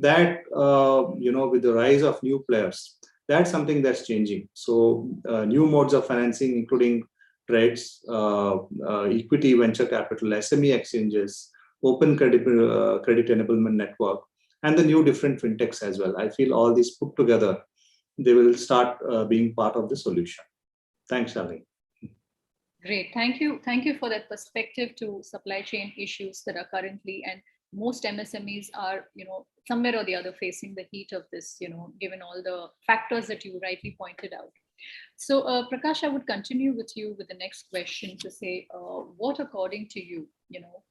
That, with the rise of new players, that's something that's changing. So new modes of financing, including trades, equity, venture capital, SME exchanges, open credit enablement network, and the new different fintechs as well. I feel all these put together, they will start being part of the solution. Thanks, Shalini. Great, thank you. Thank you for that perspective to supply chain issues that are currently, and most MSMEs are, somewhere or the other facing the heat of this, given all the factors that you rightly pointed out. So Prakash, I would continue with you with the next question to say, what according to you,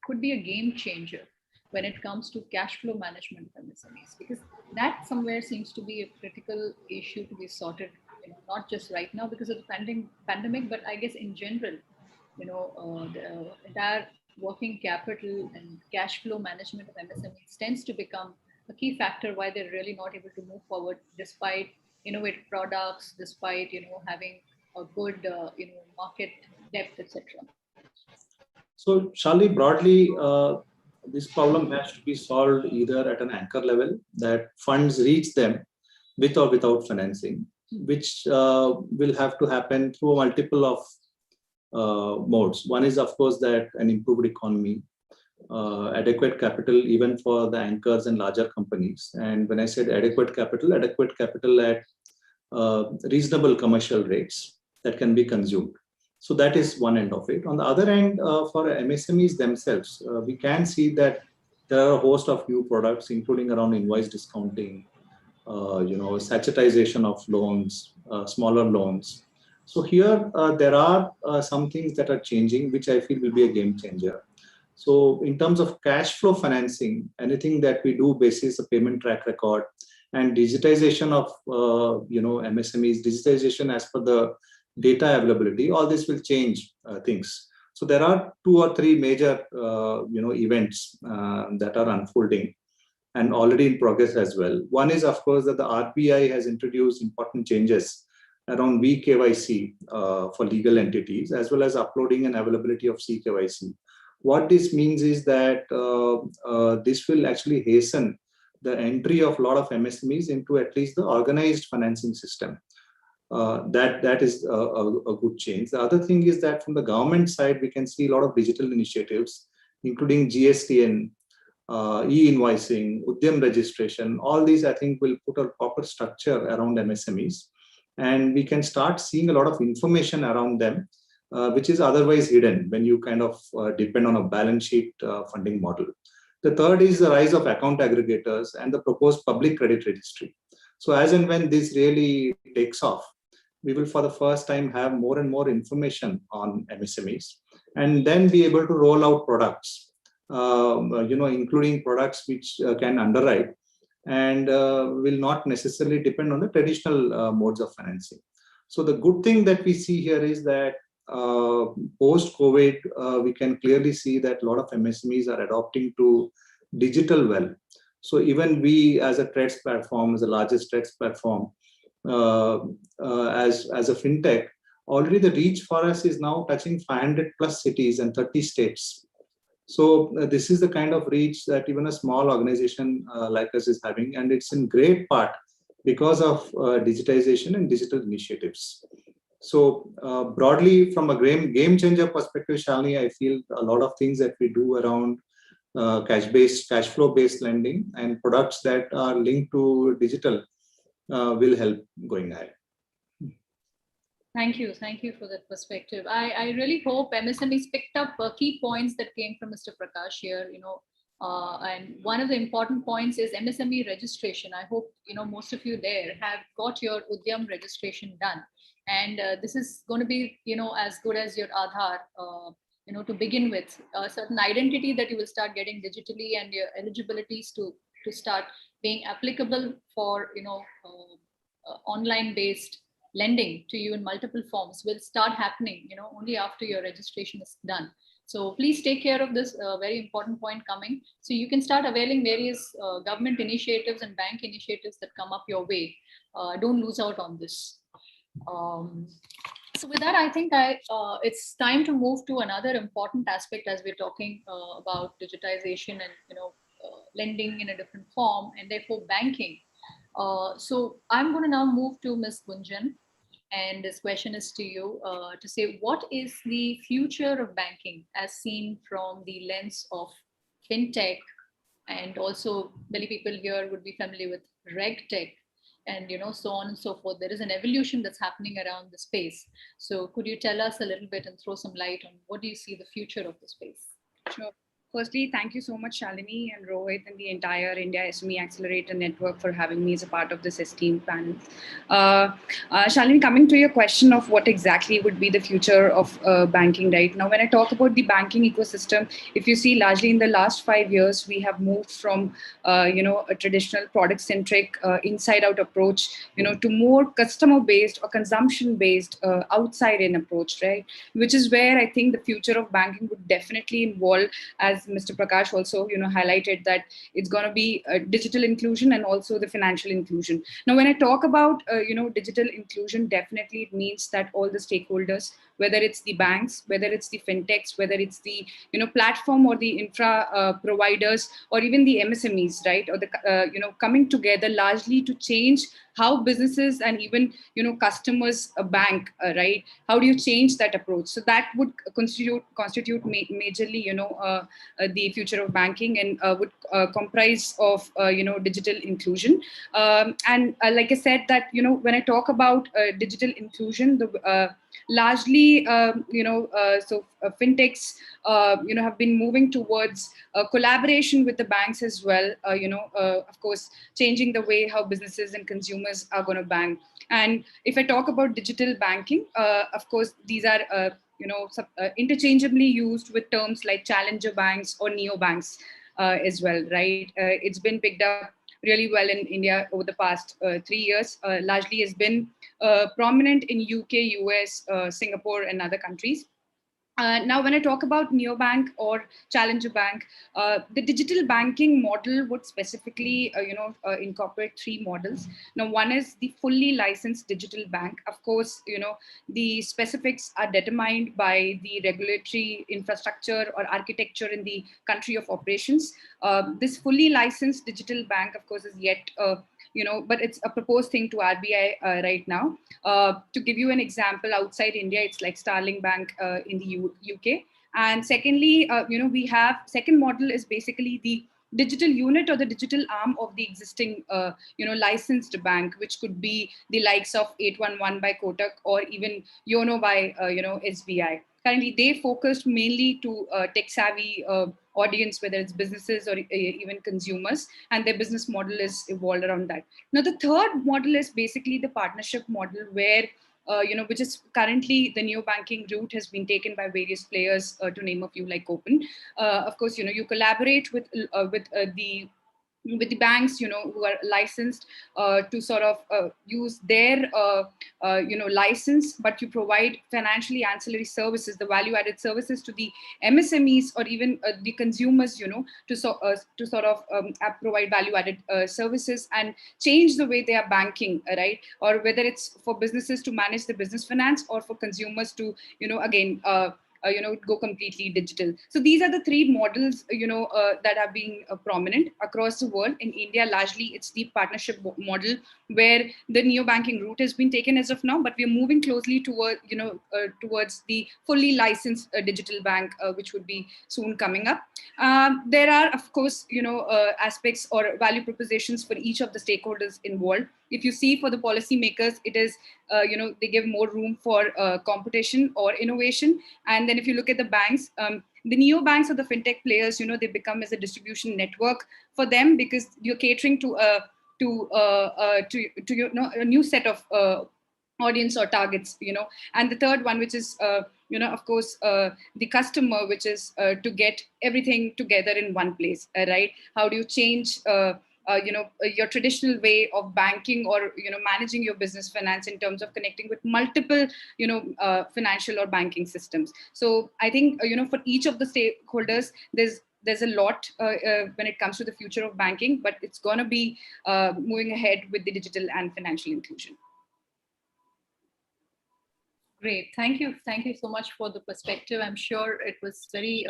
could be a game changer when it comes to cash flow management of MSMEs? Because that somewhere seems to be a critical issue to be sorted, not just right now because of the pandemic, but I guess in general, the entire working capital and cash flow management of MSMEs tends to become a key factor why they're really not able to move forward despite innovative products, despite having a good market depth, etc. So Shali, broadly, this problem has to be solved either at an anchor level, that funds reach them with or without financing, which will have to happen through a multiple of modes. One is, of course, that an improved economy, adequate capital even for the anchors and larger companies. And when I said adequate capital at reasonable commercial rates that can be consumed. So that is one end of it. On the other end, for MSMEs themselves, we can see that there are a host of new products, including around invoice discounting, sachetization of loans, smaller loans. So here there are some things that are changing, which I feel will be a game changer. So in terms of cash flow financing, anything that we do basis a payment track record and digitization of MSMEs, digitization as per the data availability, all this will change things. So there are 2 or 3 major events that are unfolding and already in progress as well. One is, of course, that the RBI has introduced important changes around VKYC for legal entities, as well as uploading and availability of CKYC. What this means is that this will actually hasten the entry of a lot of MSMEs into at least the organized financing system. That is a good change. The other thing is that from the government side, we can see a lot of digital initiatives, including GSTN, e-invoicing, Udyam registration. All these, I think, will put a proper structure around MSMEs. And we can start seeing a lot of information around them, which is otherwise hidden when you kind of depend on a balance sheet funding model. The third is the rise of account aggregators and the proposed public credit registry. So as and when this really takes off, we will for the first time have more and more information on MSMEs, and then be able to roll out products, including products which can underwrite and will not necessarily depend on the traditional modes of financing. So the good thing that we see here is that post-COVID, we can clearly see that a lot of MSMEs are adopting to digital well. So even we as a trades platform, as the largest trades platform, as a fintech, already the reach for us is now touching 500 plus cities and 30 states. So this is the kind of reach that even a small organization like us is having, and it's in great part because of digitization and digital initiatives. So broadly, from a game changer perspective, Shalini, I feel a lot of things that we do around cash flow based lending and products that are linked to digital will help going ahead. Thank you for that perspective. I really hope MSMEs picked up key points that came from Mr. Prakash here. And one of the important points is MSME registration. I hope most of you there have got your Udyam registration done, and this is going to be as good as your Aadhaar. To begin with, a certain identity that you will start getting digitally, and your eligibilities to start being applicable for online based lending to you in multiple forms will start happening only after your registration is done. So please take care of this very important point coming, so you can start availing various government initiatives and bank initiatives that come up your way. Don't lose out on this. So with that, I think it's time to move to another important aspect as we're talking about digitization and lending in a different form, and therefore banking. So I'm going to now move to Ms. Gunjan, and this question is to you to say, what is the future of banking as seen from the lens of fintech? And also many people here would be familiar with regtech and so on and so forth. There is an evolution that's happening around the space. So could you tell us a little bit and throw some light on what do you see the future of the space? Sure. Firstly, thank you so much, Shalini and Rohit and the entire India SME Accelerator Network for having me as a part of this esteemed panel. Shalini, coming to your question of what exactly would be the future of banking right now, when I talk about the banking ecosystem, if you see largely in the last 5 years, we have moved from, a traditional product-centric inside-out approach, to more customer-based or consumption-based outside-in approach, right? Which is where I think the future of banking would definitely involve, as Mr. Prakash also, highlighted, that it's going to be digital inclusion and also the financial inclusion. Now, when I talk about, digital inclusion, definitely it means that all the stakeholders, whether it's the banks, whether it's the fintechs, whether it's the, platform or the infra providers, or even the MSMEs, right? Or the, coming together largely to change how businesses and even, customers bank, right? How do you change that approach? So that would constitute majorly, the future of banking, and would comprise of, digital inclusion. And like I said, that, when I talk about digital inclusion, the largely, fintechs, have been moving towards collaboration with the banks as well, of course, changing the way how businesses and consumers are going to bank. And if I talk about digital banking, of course, these are, interchangeably used with terms like challenger banks or neo banks as well, right? It's been picked up really well in India over the past 3 years. Largely has been prominent in UK, US, Singapore, and other countries. Now, when I talk about neobank or challenger bank, the digital banking model would specifically, incorporate 3 models. Now, one is the fully licensed digital bank. Of course, the specifics are determined by the regulatory infrastructure or architecture in the country of operations. This fully licensed digital bank, of course, is yet but it's a proposed thing to RBI right now. To give you an example, outside India, it's like Starling Bank in the UK. And secondly, we have second model is basically the digital unit or the digital arm of the existing, licensed bank, which could be the likes of 811 by Kotak or even Yono by, SBI. Currently, they focused mainly to tech-savvy audience, whether it's businesses or even consumers, and their business model is evolved around that. Now, the third model is basically the partnership model, where which is currently the neo banking route has been taken by various players, to name a few, like Open. Of course, you collaborate with the with the banks, who are licensed to sort of use their, license, but you provide financially ancillary services, the value-added services to the MSMEs or even the consumers, to sort of provide value-added services and change the way they are banking, right? Or whether it's for businesses to manage the business finance or for consumers to, again, go completely digital. So these are the three models, that are being prominent across the world. In India, largely it's the partnership model where the neobanking route has been taken as of now, but we're moving closely toward, towards the fully licensed digital bank, which would be soon coming up. There are, of course, aspects or value propositions for each of the stakeholders involved. If you see for the policymakers, it is, they give more room for competition or innovation. And then if you look at the banks, the neobanks or the fintech players, they become as a distribution network for them, because you're catering to a new set of audience or targets, and the third one, which is, of course, the customer, which is to get everything together in one place, right? How do you change, your traditional way of banking or, managing your business finance in terms of connecting with multiple, financial or banking systems. So I think, for each of the stakeholders, there's a lot when it comes to the future of banking, but it's going to be moving ahead with the digital and financial inclusion. Great. Thank you. Thank you so much for the perspective. I'm sure it was very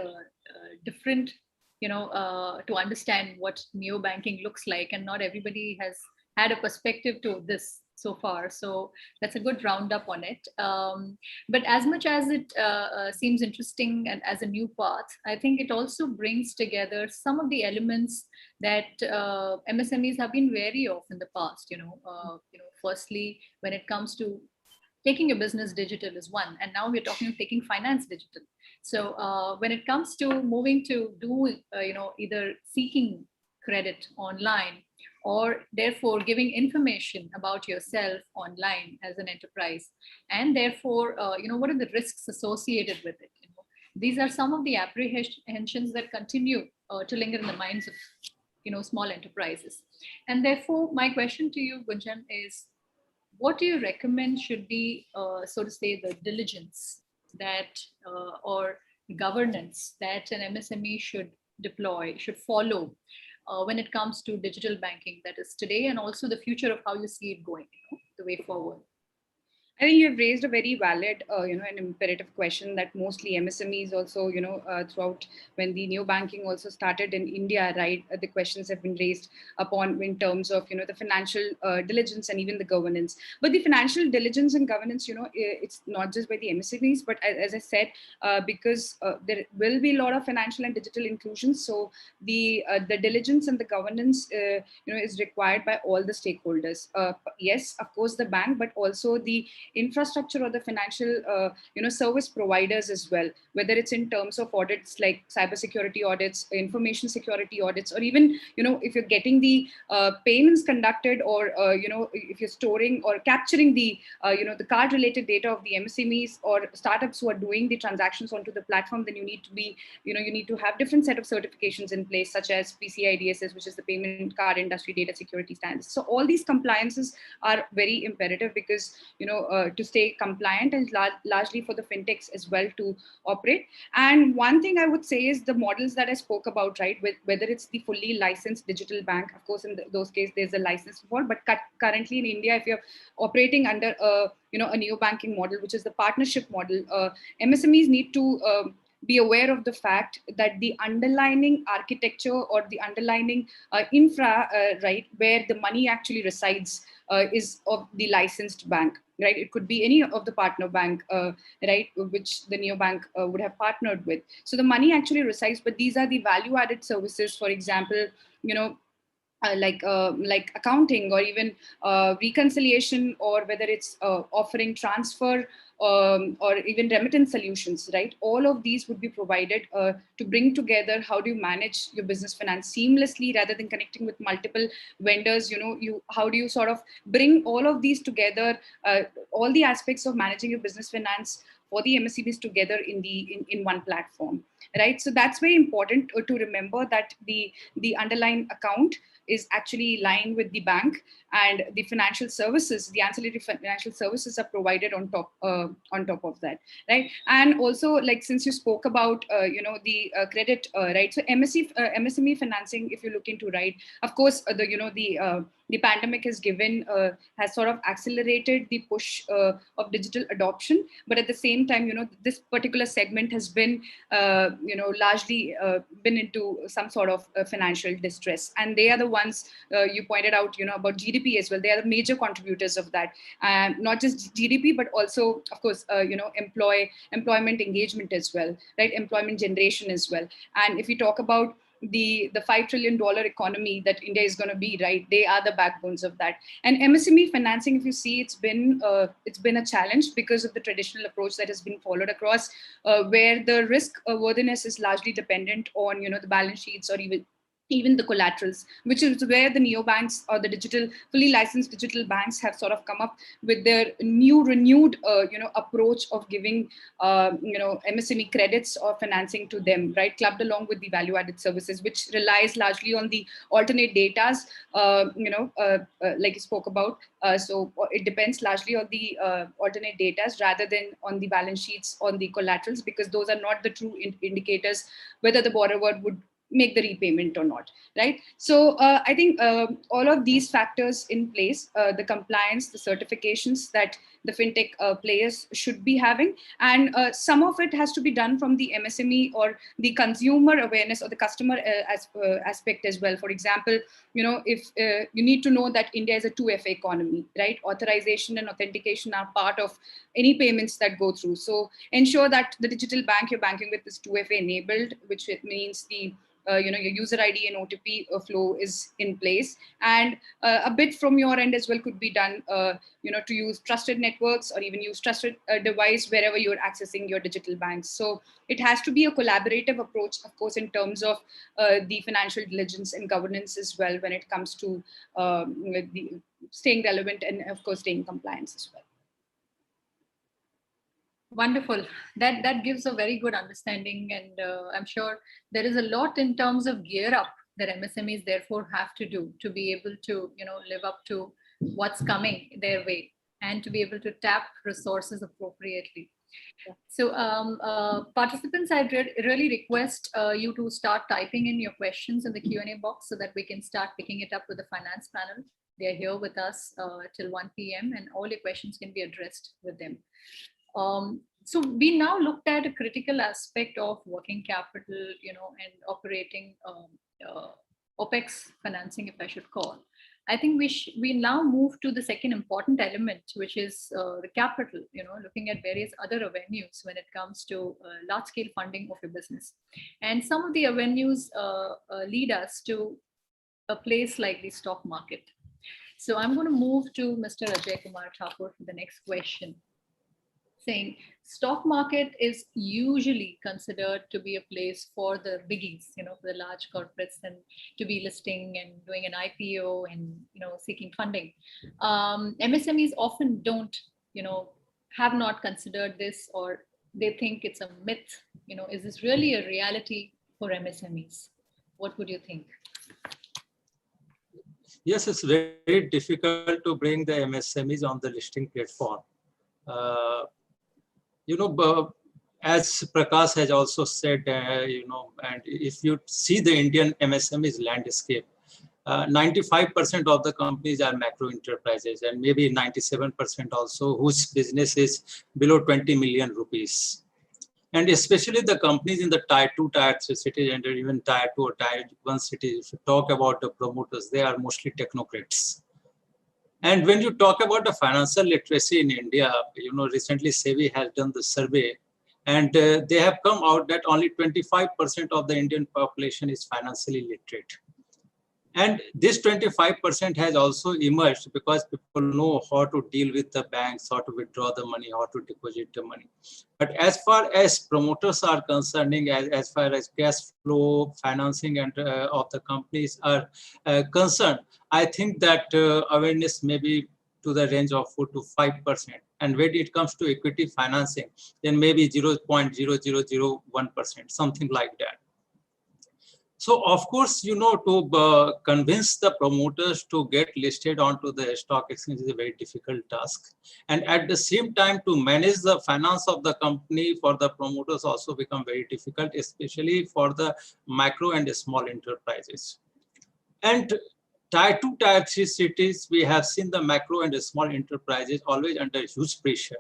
different, to understand what neobanking looks like. And not everybody has had a perspective to this so far. So that's a good roundup on it. But as much as it seems interesting and as a new path, I think it also brings together some of the elements that MSMEs have been wary of in the past. Firstly, when it comes to taking your business digital is one, and now we're talking of taking finance digital. So when it comes to moving to do, either seeking credit online or therefore giving information about yourself online as an enterprise, and therefore, what are the risks associated with it? These are some of the apprehensions that continue to linger in the minds of, small enterprises. And therefore, my question to you, Gunjan, is, what do you recommend should be, so to say, the diligence that or governance that an MSME should deploy, should follow when it comes to digital banking, that is today, and also the future of how you see it going, the way forward? I think you have raised a very valid, an imperative question that mostly MSMEs also, throughout when the new banking also started in India, right? The questions have been raised upon in terms of, the financial diligence and even the governance. But the financial diligence and governance, it's not just by the MSMEs, but as I said, because there will be a lot of financial and digital inclusion. So the diligence and the governance, is required by all the stakeholders. Yes, of course, the bank, but also the infrastructure or the financial service providers as well, whether it's in terms of audits like cybersecurity audits, information security audits, or even if you're getting the payments conducted, or if you're storing or capturing the the card related data of the MSMEs or startups who are doing the transactions onto the platform, then you need to be you need to have different set of certifications in place, such as PCI DSS, which is the Payment Card Industry Data Security Standards. So all these compliances are very imperative, because to stay compliant, and largely for the fintechs as well to operate. And one thing I would say is the models that I spoke about, right, with whether it's the fully licensed digital bank, of course, in those cases there's a license involved, but currently in India, if you're operating under a neo banking model, which is the partnership model, MSMEs need to be aware of the fact that the underlying architecture or the underlying infra, right, where the money actually resides is of the licensed bank, right? It could be any of the partner bank, right, which the neobank would have partnered with. So the money actually resides, but these are the value-added services, for example, like accounting, or even reconciliation, or whether it's offering transfer or even remittance solutions, right? All of these would be provided to bring together how do you manage your business finance seamlessly, rather than connecting with multiple vendors. How do you sort of bring all of these together, all the aspects of managing your business finance for the MSMEs together in one platform. right? So that's very important to remember that the underlying account is actually lying with the bank, and the financial services, the ancillary financial services are provided on top of that, right? And also, like, since you spoke about the credit, right? So MSME financing, if you look into, right, of course, the pandemic has sort of accelerated the push of digital adoption, but at the same time, this particular segment has been largely been into some sort of financial distress, and they are the ones you pointed out, about GDP as well. They are the major contributors of that, not just GDP, but also, of course, employment engagement as well, right? Employment generation as well. And if we talk about the $5 trillion economy that India is going to be, right, they are the backbones of that. And MSME financing, if you see, it's been a challenge because of the traditional approach that has been followed across, where the risk worthiness is largely dependent on the balance sheets, or even the collaterals, which is where the neobanks or the fully licensed digital banks have sort of come up with their renewed approach of giving MSME credits or financing to them, right, clubbed along with the value-added services, which relies largely on the alternate datas, like you spoke about. So it depends largely on the alternate datas rather than on the balance sheets, on the collaterals, because those are not the true indicators whether the borrower would make the repayment or not, right? So I think all of these factors in place, the compliance, the certifications that the fintech players should be having, and some of it has to be done from the MSME or the consumer awareness or the customer aspect as well. For example, if you need to know that India is a 2FA economy, right? Authorization and authentication are part of any payments that go through. So ensure that the digital bank you're banking with is 2FA enabled, which means the your user ID and OTP flow is in place, and a bit from your end as well could be done, to use trusted networks or even use trusted device wherever you're accessing your digital banks. So it has to be a collaborative approach, of course, in terms of the financial diligence and governance as well, when it comes to staying relevant and, of course, staying in compliance as well. Wonderful. That gives a very good understanding, and I'm sure there is a lot in terms of gear up that MSMEs therefore have to do to be able to live up to what's coming their way and to be able to tap resources appropriately. So participants, I really request you to start typing in your questions in the Q&A box so that we can start picking it up with the finance panel. They are here with us till 1 p.m. and all your questions can be addressed with them. So we now looked at a critical aspect of working capital, and operating OPEX financing, if I should call. I think we now move to the second important element, which is the capital, looking at various other avenues when it comes to large scale funding of your business. And some of the avenues lead us to a place like the stock market. So I'm going to move to Mr. Ajay Kumar Thakur for the next question, saying stock market is usually considered to be a place for the biggies, for the large corporates, and to be listing and doing an IPO and, seeking funding. MSMEs often don't, have not considered this, or they think it's a myth. Is this really a reality for MSMEs? What would you think? Yes, it's very difficult to bring the MSMEs on the listing platform. As Prakash has also said, and if you see the Indian MSMEs landscape, 95% of the companies are macro enterprises, and maybe 97% also whose business is below 20 million rupees. And especially the companies in the tier 2, tier 3 cities, and even tier 2 or tier 1 cities, if you talk about the promoters, they are mostly technocrats. And when you talk about the financial literacy in India, recently SEBI has done the survey, and they have come out that only 25% of the Indian population is financially literate. And this 25% has also emerged because people know how to deal with the banks, how to withdraw the money, how to deposit the money. But as far as promoters are concerning, as far as cash flow, financing and of the companies are concerned, I think that awareness may be to the range of 4 to 5%. And when it comes to equity financing, then maybe 0.0001%, something like that. So of course, to convince the promoters to get listed onto the stock exchange is a very difficult task. And at the same time, to manage the finance of the company for the promoters also become very difficult, especially for the micro and small enterprises. And Tier 2, Tier 3 cities, we have seen the macro and the small enterprises always under huge pressure.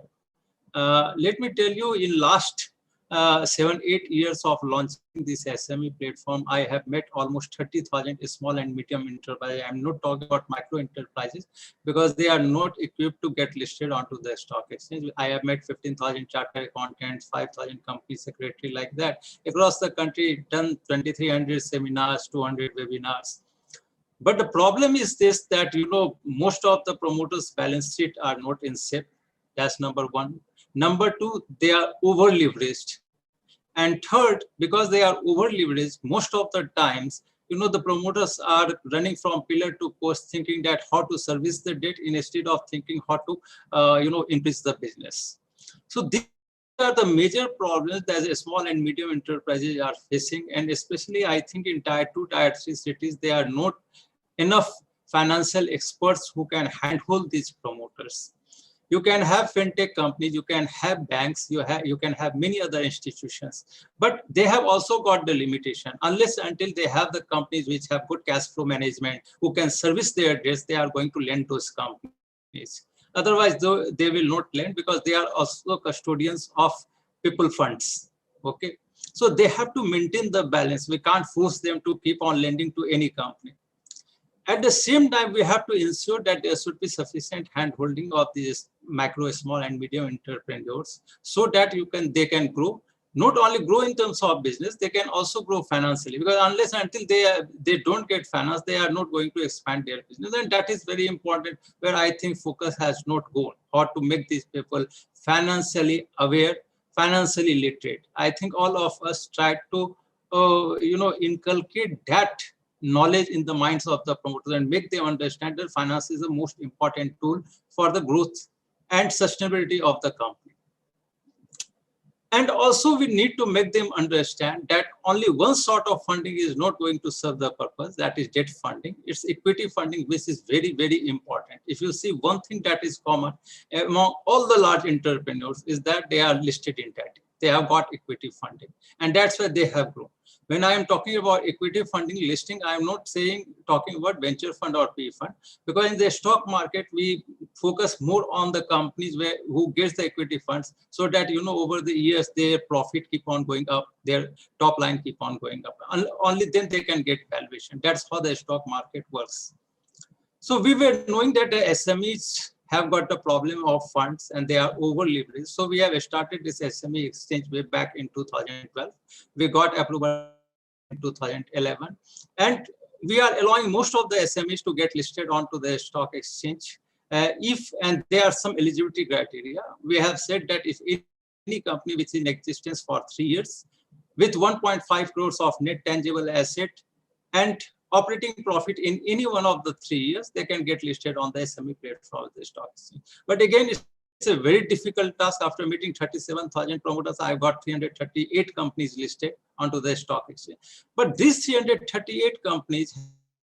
Let me tell you, in last 7-8 years of launching this SME platform, I have met almost 30,000 small and medium enterprises. I'm not talking about micro enterprises because they are not equipped to get listed onto the stock exchange. I have met 15,000 chartered accountants, 5,000 company secretary, like that. Across the country, done 2,300 seminars, 200 webinars. But the problem is this, that most of the promoters' balance sheet are not in shape. That's number one. Number two, they are over leveraged. And third, because they are over leveraged, most of the times, the promoters are running from pillar to post, thinking that how to service the debt instead of thinking how to, increase the business. So these are the major problems that small and medium enterprises are facing. And especially, I think in Tier 2, Tier 3 cities, there are not enough financial experts who can handhold these promoters. You can have fintech companies, you can have banks, you can have many other institutions, but they have also got the limitation. Unless until they have the companies which have good cash flow management, who can service their debts, they are going to lend those companies. Otherwise, though, they will not lend because they are also custodians of people funds. Okay, so they have to maintain the balance. We can't force them to keep on lending to any company. At the same time, we have to ensure that there should be sufficient handholding of these macro, small, and medium entrepreneurs so that they can grow. Not only grow in terms of business, they can also grow financially. Because unless until they don't get finance, they are not going to expand their business. And that is very important, where I think focus has not gone, how to make these people financially aware, financially literate. I think all of us try to, inculcate that knowledge in the minds of the promoters and make them understand that finance is the most important tool for the growth and sustainability of the company. And also we need to make them understand that only one sort of funding is not going to serve the purpose, that is debt funding. It's equity funding, which is very, very important. If you see one thing that is common among all the large entrepreneurs is that they are listed in debt. They have got equity funding, and that's why they have grown. When I am talking about equity funding listing, I am not talking about venture fund or PE fund, because in the stock market, we focus more on the companies who gets the equity funds, so that, over the years, their profit keep on going up, their top line keep on going up. Only then they can get valuation. That's how the stock market works. So we were knowing that the SMEs have got the problem of funds and they are over leveraged. So we have started this SME exchange way back in 2012. We got approval in 2011. And we are allowing most of the SMEs to get listed onto the stock exchange. And there are some eligibility criteria. We have said that if any company which is in existence for 3 years with 1.5 crores of net tangible asset and operating profit in any one of the 3 years, they can get listed on the SME platform of the stock exchange. But again, it's a very difficult task. After meeting 37,000 promoters, I've got 338 companies listed onto the stock exchange. But these 338 companies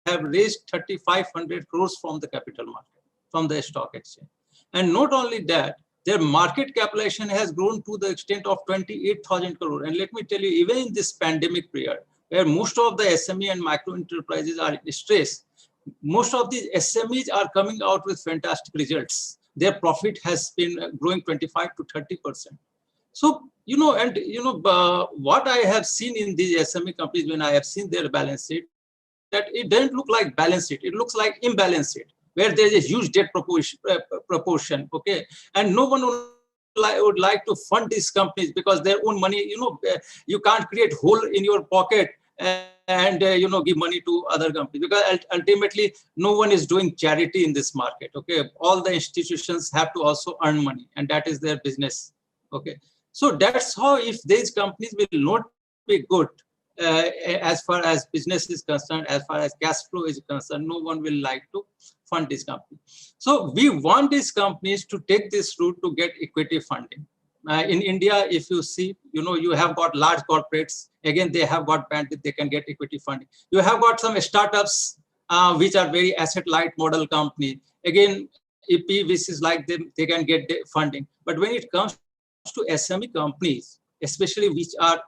have raised 3,500 crores from the capital market, from the stock exchange. And not only that, their market capitalization has grown to the extent of 28,000 crore. And let me tell you, even in this pandemic period, where most of the SME and micro enterprises are in stress, most of these SMEs are coming out with fantastic results. Their profit has been growing 25 to 30%. So, what I have seen in these SME companies when I have seen their balance sheet, that it doesn't look like balance sheet. It looks like imbalance sheet, where there is a huge debt proportion, okay? And no one would like to fund these companies because their own money, you can't create hole in your pocket and give money to other companies, because ultimately no one is doing charity in this market. Okay, all the institutions have to also earn money, and that is their business. Okay, so that's how, if these companies will not be good, as far as business is concerned, as far as cash flow is concerned, no one will like to fund this company. So we want these companies to take this route to get equity funding. In India, if you see, you have got large corporates. Again, they have got bandwidth, they can get equity funding. You have got some startups, which are very asset-light model company. Again, if which is like them, they can get funding. But when it comes to SME companies, especially which are,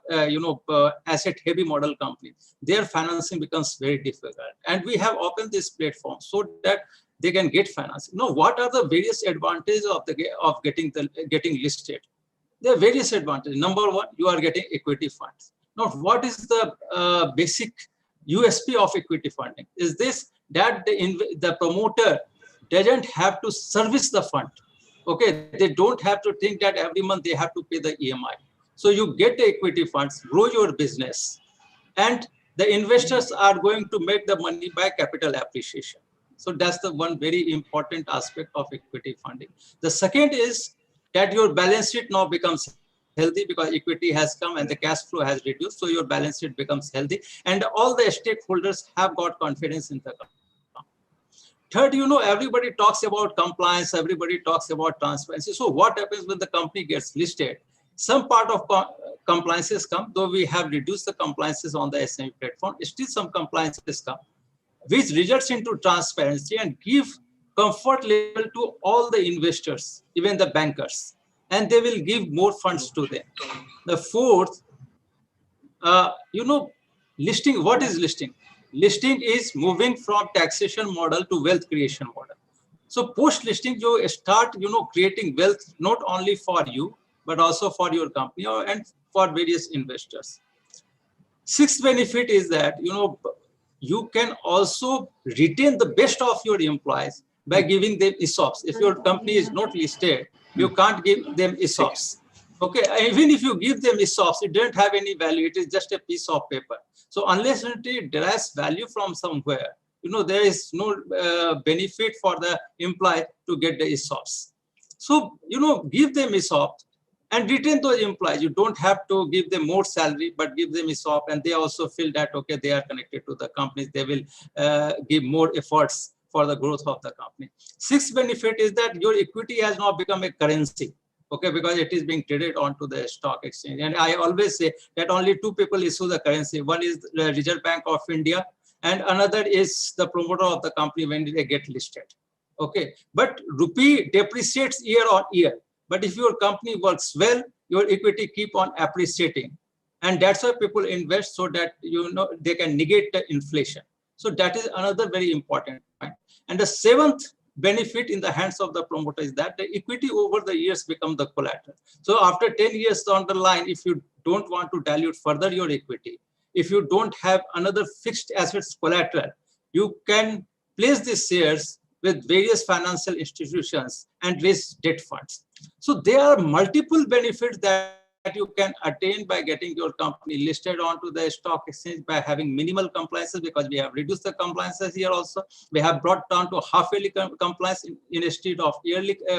asset-heavy model companies, their financing becomes very difficult. And we have opened this platform so that they can get financing. Now, what are the various advantages of getting listed? There are various advantages. Number one, you are getting equity funds. Now, what is the basic USP of equity funding? Is this that the promoter doesn't have to service the fund. Okay, they don't have to think that every month they have to pay the EMI. So you get the equity funds, grow your business, and the investors are going to make the money by capital appreciation. So that's the one very important aspect of equity funding. The second is that your balance sheet now becomes healthy because equity has come and the cash flow has reduced. So your balance sheet becomes healthy and all the stakeholders have got confidence in the company. Third, everybody talks about compliance, everybody talks about transparency. So what happens when the company gets listed? Some part of compliances come, though we have reduced the compliances on the SME platform, still some compliances come, which results into transparency and give comfort level to all the investors, even the bankers, and they will give more funds to them. The fourth, listing, what is listing? Listing is moving from taxation model to wealth creation model. So post-listing, you start, creating wealth not only for you, but also for your company and for various investors. Sixth benefit is that, you can also retain the best of your employees by giving them ESOPs. If your company is not listed, you can't give them ESOPs. Okay, even if you give them ESOPs, it doesn't have any value. It is just a piece of paper. So unless it derives value from somewhere, there is no benefit for the employee to get the ESOPs. So, give them ESOPs and retain those employees. You don't have to give them more salary, but give them ESOP, and they also feel that, okay, they are connected to the companies. They will give more efforts for the growth of the company. Sixth benefit is that your equity has now become a currency, okay, because it is being traded onto the stock exchange. And I always say that only two people issue the currency. One is the Reserve Bank of India, and another is the promoter of the company when they get listed. Okay, but rupee depreciates year on year. But if your company works well, your equity keep on appreciating. And that's why people invest, so that, they can negate the inflation. So that is another very important point. And the seventh benefit in the hands of the promoter is that the equity over the years become the collateral. So after 10 years down the line, if you don't want to dilute further your equity, if you don't have another fixed assets collateral, you can place these shares with various financial institutions and raise debt funds. So there are multiple benefits that you can attain by getting your company listed onto the stock exchange, by having minimal compliances, because we have reduced the compliances here also. We have brought down to half-yearly compliance instead of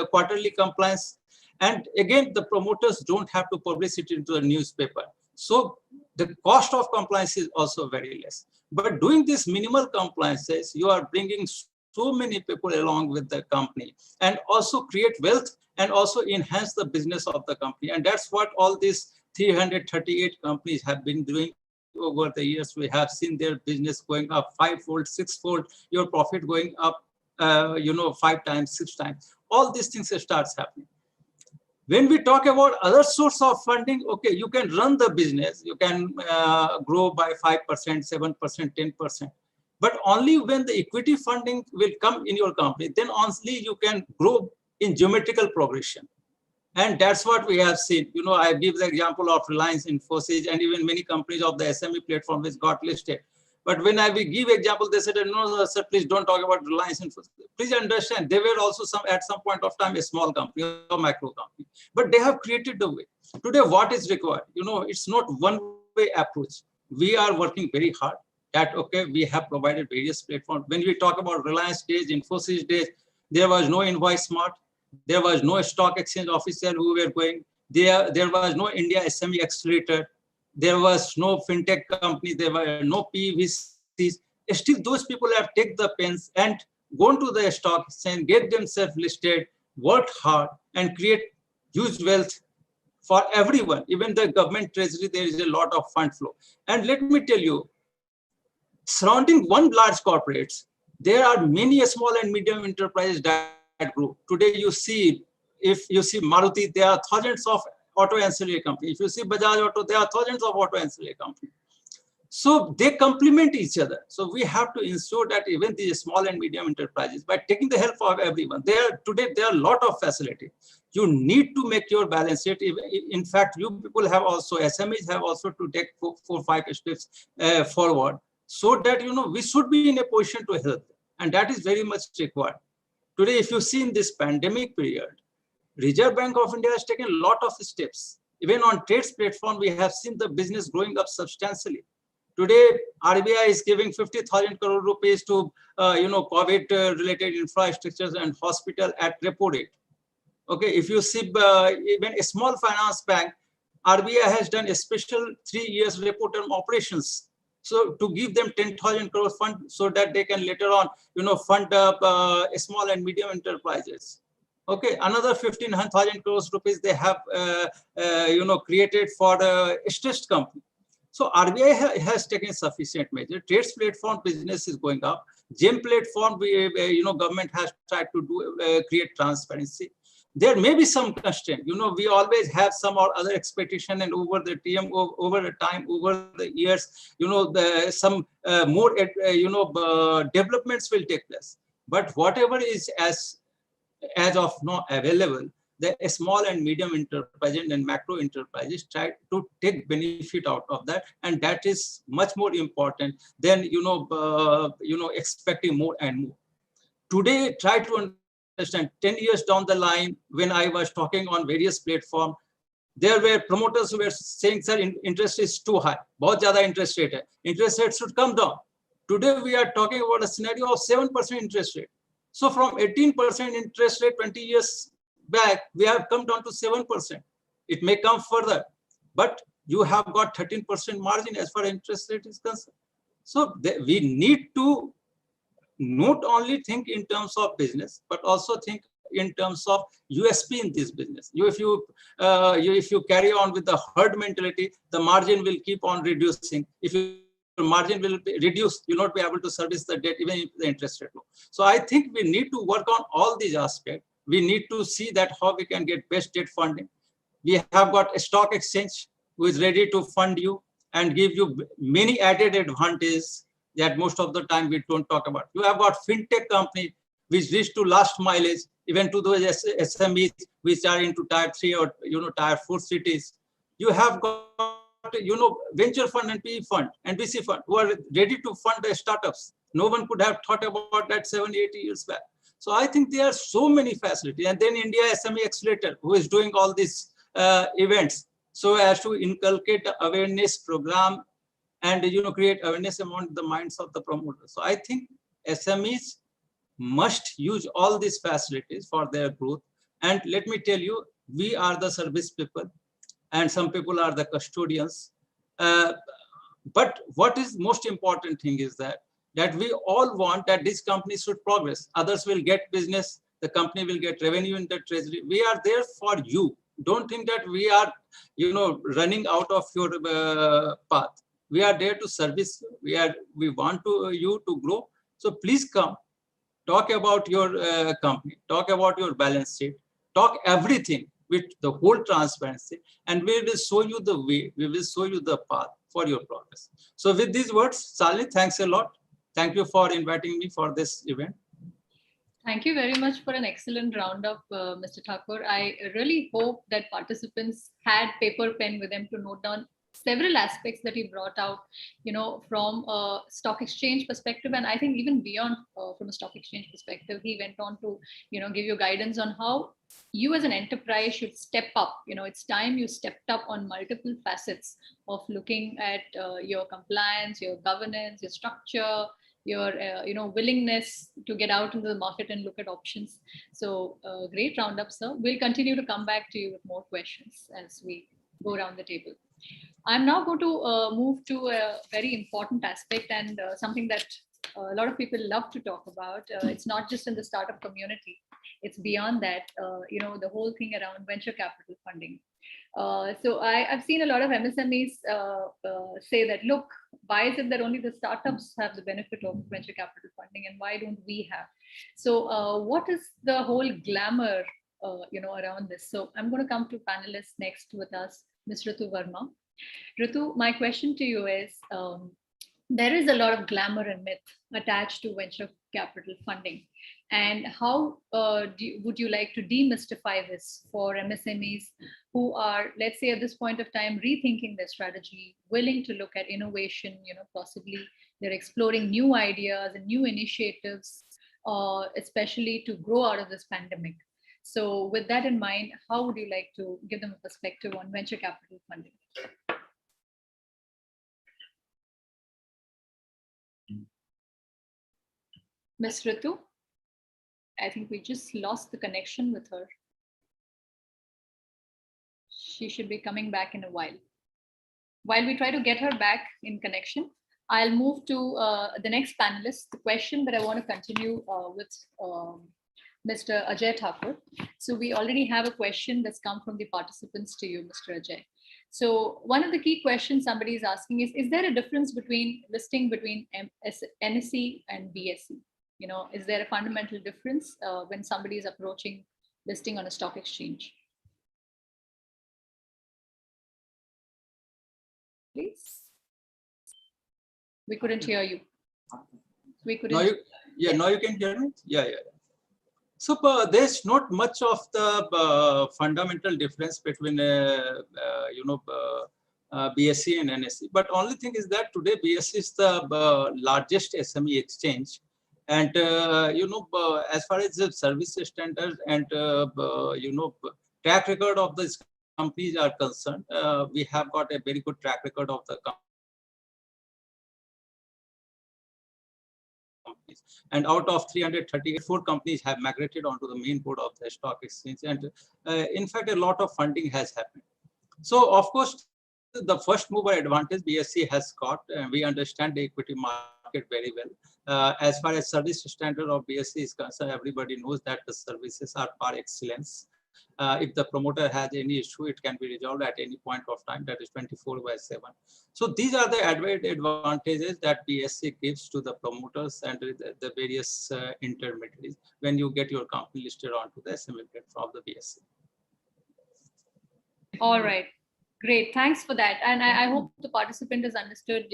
quarterly compliance. And again, the promoters don't have to publish it into a newspaper. So the cost of compliance is also very less. But doing these minimal compliances, you are bringing so many people along with the company, and also create wealth and also enhance the business of the company. And that's what all these 338 companies have been doing over the years. We have seen their business going up 5-fold, 6-fold, your profit going up, 5 times, 6 times. All these things starts happening. When we talk about other source of funding, okay, you can run the business, you can grow by 5%, 7%, 10%. But only when the equity funding will come in your company, then only you can grow in geometrical progression. And that's what we have seen. I give the example of Reliance, Infosys, and even many companies of the SME platform which got listed. But when I will give example, they said, no, sir, please don't talk about Reliance, Infosys. Please understand, they were also at some point of time a small company or micro company, but they have created the way. Today, what is required? It's not one-way approach. We are working very hard. That, okay, we have provided various platforms. When we talk about Reliance days, Infosys days, there was no Invoice Smart, there was no stock exchange officer who were going, there was no India SME Accelerator, there was no fintech company, there were no PVCs. Still, those people have taken the pens and gone to the stock exchange, get themselves listed, worked hard, and create huge wealth for everyone. Even the government treasury, there is a lot of fund flow. And let me tell you, surrounding one large corporates, there are many small and medium enterprises that grow. Today, you see, if you see Maruti, there are thousands of auto ancillary companies. If you see Bajaj Auto, there are thousands of auto ancillary companies. So they complement each other. So we have to ensure that even these small and medium enterprises, by taking the help of everyone, today there are a lot of facilities. You need to make your balance sheet. In fact, you people have also, SMEs have also to take 4 or 5 steps forward, so that we should be in a position to help. And that is very much required. Today, if you see in this pandemic period, Reserve Bank of India has taken a lot of steps. Even on trades platform, we have seen the business growing up substantially. Today, RBI is giving 50,000 crore rupees to COVID-related infrastructures and hospital at repo rate. Okay, if you see even a small finance bank, RBI has done a special 3 years repo term operations. So to give them 10,000 crore fund so that they can later on, fund small and medium enterprises. Okay, another 15,000 crores rupees they have, created for a stressed company. So RBI has taken sufficient measure. Trades platform business is going up. GEM platform, government has tried to do create transparency. There may be some constraint. We always have some or other expectation, and over the time, over the years, some more, developments will take place. But whatever is as of now available, the small and medium enterprises and macro enterprises try to take benefit out of that, and that is much more important than expecting more and more. Today, try to understand 10 years down the line, when I was talking on various platforms, there were promoters who were saying, sir, interest is too high, bahut zyada interest rate hai. Interest rate should come down. Today, we are talking about a scenario of 7% interest rate. So from 18% interest rate 20 years back, we have come down to 7%. It may come further, but you have got 13% margin as far as interest rate is concerned. So we need to not only think in terms of business, but also think in terms of USP in this business. If you carry on with the herd mentality, the margin will keep on reducing. If your margin will be reduced, you'll not be able to service the debt even if the interest rate low. So I think we need to work on all these aspects. We need to see that how we can get best debt funding. We have got a stock exchange who is ready to fund you and give you many added advantages that most of the time we don't talk about. You have got fintech company which reach to last mileage, even to those SMEs which are into tier 3 or tier 4 cities. You have got venture fund and PE fund and VC fund who are ready to fund the startups. No one could have thought about that 70-80 years back. So I think there are so many facilities. And then India SME Accelerator, who is doing all these events so as to inculcate the awareness program and create awareness among the minds of the promoters. So I think SMEs must use all these facilities for their growth. And let me tell you, we are the service people, and some people are the custodians. But what is most important thing is that we all want that this company should progress. Others will get business, the company will get revenue in the treasury. We are there for you. Don't think that we are, running out of your path. We are there to service you. We want you to grow. So please come, talk about your company, talk about your balance sheet, talk everything with the whole transparency, and we will show you the way, we will show you the path for your progress. So with these words, Salini, thanks a lot. Thank you for inviting me for this event. Thank you very much for an excellent roundup, Mr. Thakur. I really hope that participants had paper pen with them to note down several aspects that he brought out, from a stock exchange perspective, and I think even beyond from a stock exchange perspective. He went on to, give you guidance on how you as an enterprise should step up. It's time you stepped up on multiple facets of looking at your compliance, your governance, your structure, your willingness to get out into the market and look at options. So great roundup, sir. We'll continue to come back to you with more questions as we go around the table. I'm now going to move to a very important aspect and something that a lot of people love to talk about. It's not just in the startup community; it's beyond that. The whole thing around venture capital funding. So I've seen a lot of MSMEs say that, look, why is it that only the startups have the benefit of venture capital funding, and why don't we have? So what is the whole glamour, around this? So I'm going to come to panelists next with us, Ms. Ritu Verma. Ritu, my question to you is, there is a lot of glamour and myth attached to venture capital funding. And how would you like to demystify this for MSMEs who are, let's say, at this point of time, rethinking their strategy, willing to look at innovation, possibly they're exploring new ideas and new initiatives, especially to grow out of this pandemic. So with that in mind, how would you like to give them a perspective on venture capital funding? Ms. Ritu, I think we just lost the connection with her. She should be coming back in a while. While we try to get her back in connection, I'll move to the next panelist. The question that I want to continue with Mr. Ajay Thakur. So we already have a question that's come from the participants to you, Mr. Ajay. So one of the key questions somebody is asking is there a difference between listing between NSE and BSE? Is there a fundamental difference when somebody is approaching listing on a stock exchange? Please. We couldn't hear you. We couldn't. Now you can hear me. Yeah. So there's not much of the fundamental difference between BSE and NSE. But only thing is that today BSE is the largest SME exchange. And, as far as the service standard and, track record of these companies are concerned, we have got a very good track record of the companies. And out of 334 companies have migrated onto the main board of the stock exchange. And in fact, a lot of funding has happened. So, of course, the first mover advantage BSE has got, and we understand the equity market very well. As far as service standard of BSE is concerned, everybody knows that the services are par excellence. If the promoter has any issue, it can be resolved at any point of time, that is 24/7. So these are the advantages that BSE gives to the promoters and the various intermediaries when you get your company listed onto the SME platform of the BSE. All right. Great, thanks for that. And I hope the participant has understood,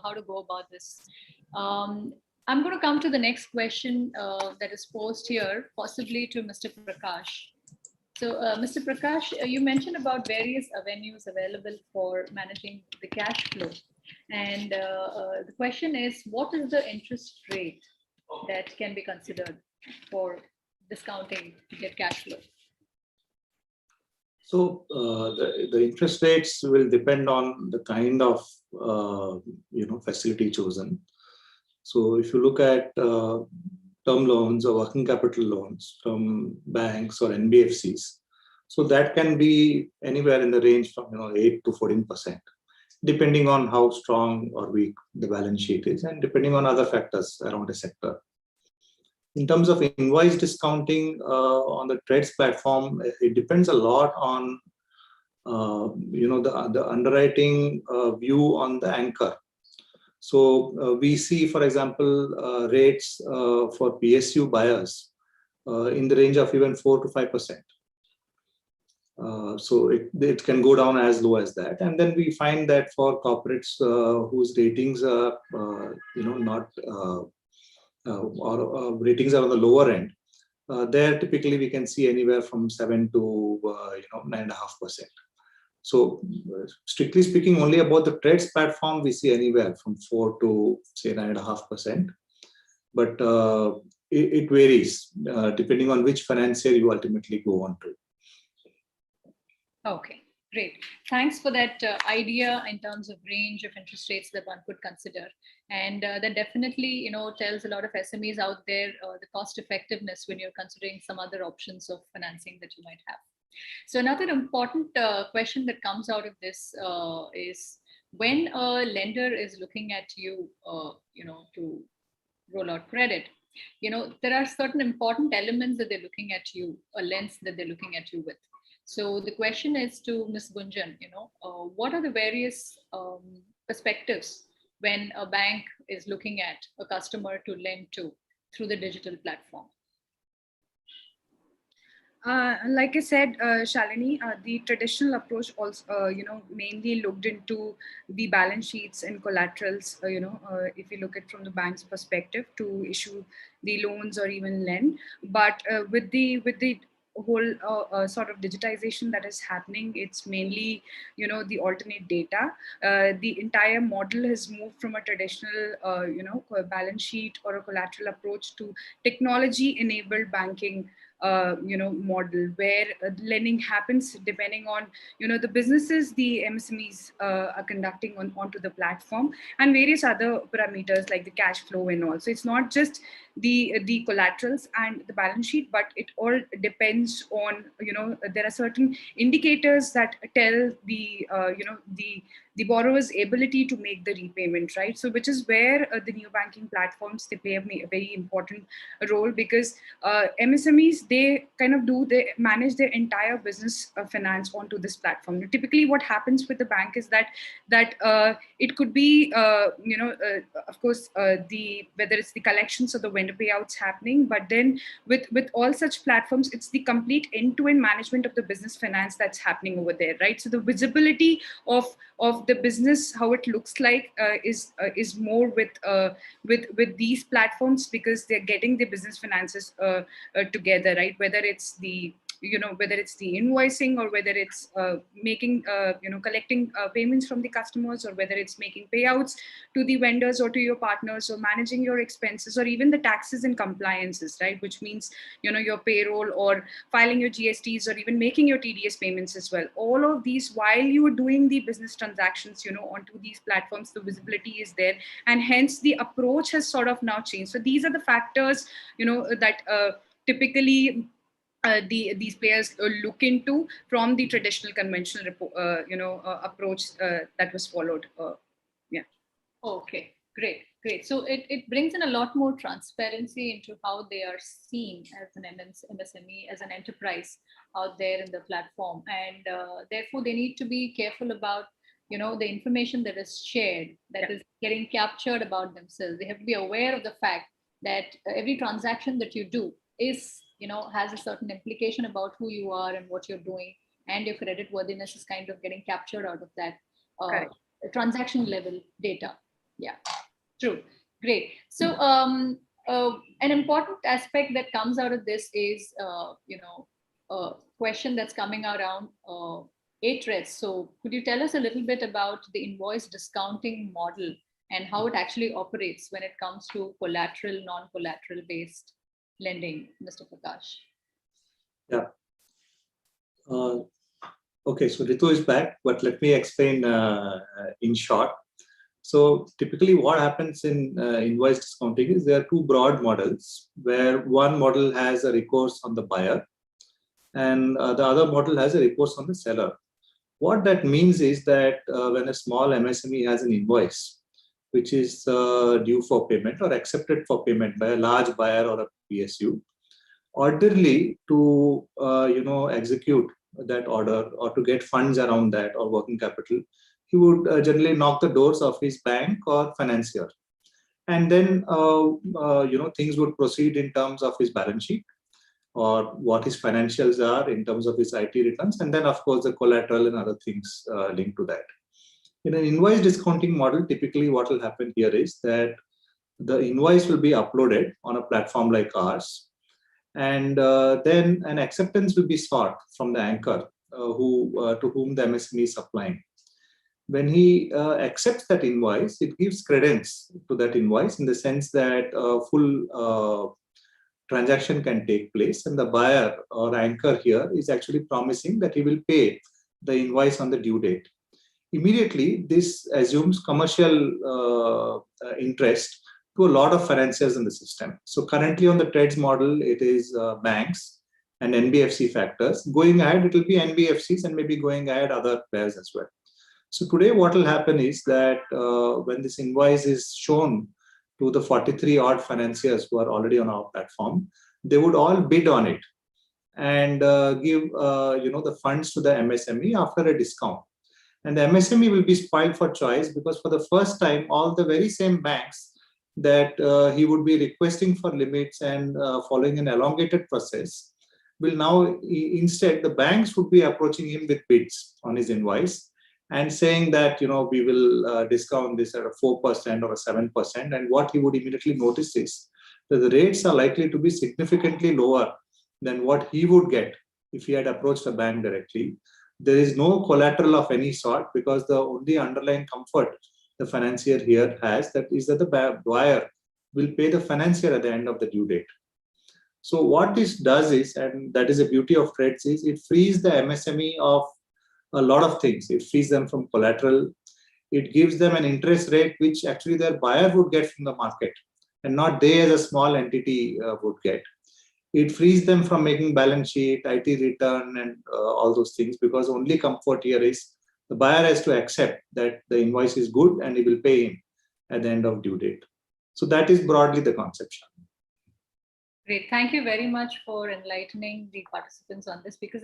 how to go about this. I'm going to come to the next question that is posed here, possibly to Mr. Prakash. So, Mr. Prakash, you mentioned about various avenues available for managing the cash flow. And the question is, what is the interest rate that can be considered for discounting to get cash flow? So the interest rates will depend on the kind of facility chosen. So if you look at term loans or working capital loans from banks or NBFCs, so that can be anywhere in the range from 8 to 14%, depending on how strong or weak the balance sheet is, and depending on other factors around the sector. In terms of invoice discounting on the trades platform, it depends a lot on the underwriting view on the anchor. So we see, for example, rates for PSU buyers in the range of even 4 to 5%. So it can go down as low as that, and then we find that for corporates whose ratings are not or ratings are on the lower end, there typically we can see anywhere from 7 to 9.5%. So strictly speaking, only about the trades platform we see anywhere from 4 to say 9.5%. But it varies depending on which financier you ultimately go on to. Okay, great. Thanks for that idea in terms of range of interest rates that one could consider. And that definitely, tells a lot of SMEs out there the cost effectiveness when you're considering some other options of financing that you might have. So another important question that comes out of this is when a lender is looking at you, to roll out credit, there are certain important elements that they're looking at you, a lens that they're looking at you with. So the question is to Ms. Gunjan, what are the various perspectives when a bank is looking at a customer to lend to through the digital platform? Like I said, Shalini, the traditional approach also, mainly looked into the balance sheets and collaterals, if you look at from the bank's perspective to issue the loans or even lend. But with the whole sort of digitization that is happening, it's mainly, the alternate data. The entire model has moved from a traditional, balance sheet or a collateral approach to technology-enabled banking model where lending happens depending on the businesses the MSMEs are conducting onto the platform, and various other parameters like the cash flow and all. So it's not just the collaterals and the balance sheet, but it all depends on there are certain indicators that tell the borrower's ability to make the repayment, right? So which is where the new banking platforms, they play a very important role, because MSMEs, they manage their entire business finance onto this platform. Typically what happens with the bank is that it could be of course whether it's the collections or the vendor payouts happening, but then with all such platforms, it's the complete end-to-end management of the business finance that's happening over there, right? So the visibility of the business, how it looks like, is more with these platforms, because they're getting the business finances together, right? Whether it's the invoicing, or whether it's making collecting payments from the customers, or whether it's making payouts to the vendors or to your partners, or managing your expenses, or even the taxes and compliances, right? Which means your payroll, or filing your GSTs, or even making your TDS payments as well. All of these while you are doing the business transactions onto these platforms, the visibility is there, and hence the approach has sort of now changed. So these are the factors that typically these players look into from the traditional conventional approach that was followed. Yeah. Okay, great. So it brings in a lot more transparency into how they are seen as an MSME, as an enterprise out there in the platform, and therefore they need to be careful about the information that is shared, that is getting captured about themselves. They have to be aware of the fact that every transaction that you do is has a certain implication about who you are and what you're doing, and your credit worthiness is kind of getting captured out of that transaction level data. Yeah, true. Great. So an important aspect that comes out of this is a question that's coming around ATRES. So could you tell us a little bit about the invoice discounting model and how it actually operates when it comes to collateral, non-collateral based lending, Mr. Prakash? Yeah. Okay, so Ritu is back, but let me explain in short. So typically what happens in invoice discounting is there are two broad models, where one model has a recourse on the buyer and the other model has a recourse on the seller. What that means is that when a small MSME has an invoice which is due for payment or accepted for payment by a large buyer or a PSU, orderly to execute that order or to get funds around that or working capital, he would generally knock the doors of his bank or financier, and then things would proceed in terms of his balance sheet or what his financials are in terms of his IT returns, and then of course the collateral and other things linked to that. In an invoice discounting model, typically what will happen here is that the invoice will be uploaded on a platform like ours, and then an acceptance will be sought from the anchor to whom the MSME is supplying. When he accepts that invoice, it gives credence to that invoice in the sense that full transaction can take place, and the buyer or anchor here is actually promising that he will pay the invoice on the due date. Immediately, this assumes commercial interest to a lot of financiers in the system. So currently on the TREDS model, it is banks and NBFC factors. Going ahead, it will be NBFCs and maybe going ahead other players as well. So today what will happen is that when this invoice is shown to the 43 odd financiers who are already on our platform, they would all bid on it and give the funds to the MSME after a discount. And the MSME will be spoiled for choice, because for the first time, all the very same banks that he would be requesting for limits and following an elongated process will now, instead, the banks would be approaching him with bids on his invoice and saying that, we will discount this at a 4% or a 7%. And what he would immediately notice is that the rates are likely to be significantly lower than what he would get if he had approached a bank directly. There is no collateral of any sort, because the only underlying comfort the financier here has that is that the buyer will pay the financier at the end of the due date. So what this does is, and that is the beauty of trades, is it frees the MSME of a lot of things. It frees them from collateral. It gives them an interest rate which actually their buyer would get from the market and not they as a small entity would get. It frees them from making balance sheet, IT return, and all those things, because only comfort here is the buyer has to accept that the invoice is good and he will pay him at the end of due date. So that is broadly the conception. Great. Thank you very much for enlightening the participants on this, because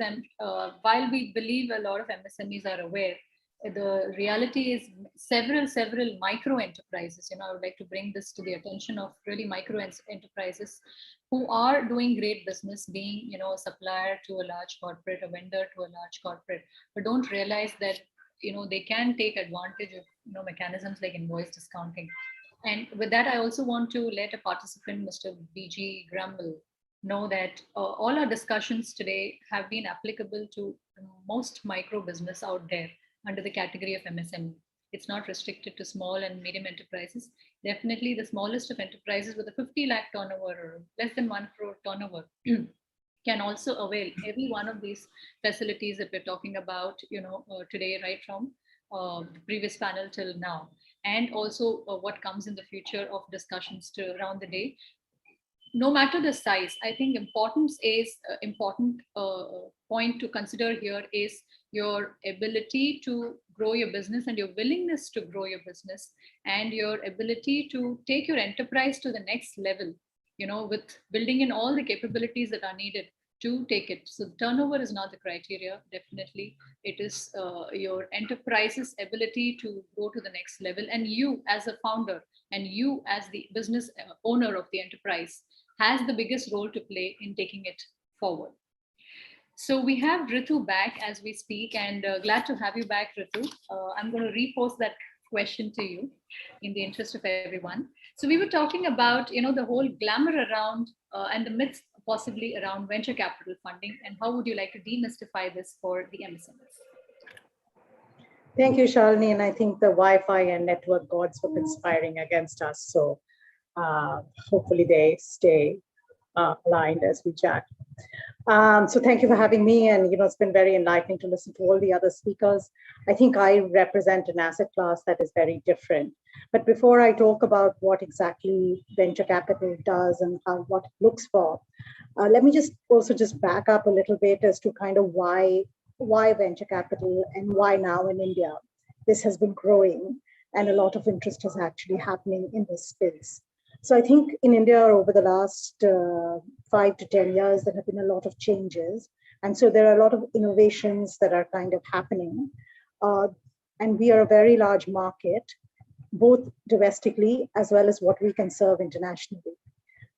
while we believe a lot of MSMEs are aware, the reality is several micro enterprises. I would like to bring this to the attention of really micro enterprises who are doing great business, being a supplier to a large corporate, a vendor to a large corporate, but don't realize that they can take advantage of mechanisms like invoice discounting. And with that, I also want to let a participant, Mr. BG Grumble, know that all our discussions today have been applicable to most micro business out there under the category of MSME. It's not restricted to small and medium enterprises. Definitely the smallest of enterprises with a 50 lakh turnover or less than 1 crore turnover can also avail every one of these facilities that we're talking about, today, right from the previous panel till now. And also what comes in the future of discussions around the day. No matter the size, I think important point to consider here is your ability to grow your business and your willingness to grow your business and your ability to take your enterprise to the next level, with building in all the capabilities that are needed to take it. So turnover is not the criteria, definitely. It is your enterprise's ability to go to the next level. And you as a founder and you as the business owner of the enterprise has the biggest role to play in taking it forward. So we have Ritu back as we speak, and glad to have you back, Ritu. I'm going to repost that question to you in the interest of everyone. So we were talking about, the whole glamour around and the myths possibly around venture capital funding, and how would you like to demystify this for the MSMEs? Thank you, Shalini. And I think the Wi-Fi and network gods were conspiring against us. So hopefully they stay aligned as we chat. So thank you for having me. And, it's been very enlightening to listen to all the other speakers. I think I represent an asset class that is very different. But before I talk about what exactly venture capital does and what it looks for, let me just back up a little bit as to kind of why venture capital and why now in India this has been growing and a lot of interest is actually happening in this space. So I think in India over the last 5 to 10 years, there have been a lot of changes. And so there are a lot of innovations that are kind of happening. And we are a very large market, both domestically as well as what we can serve internationally.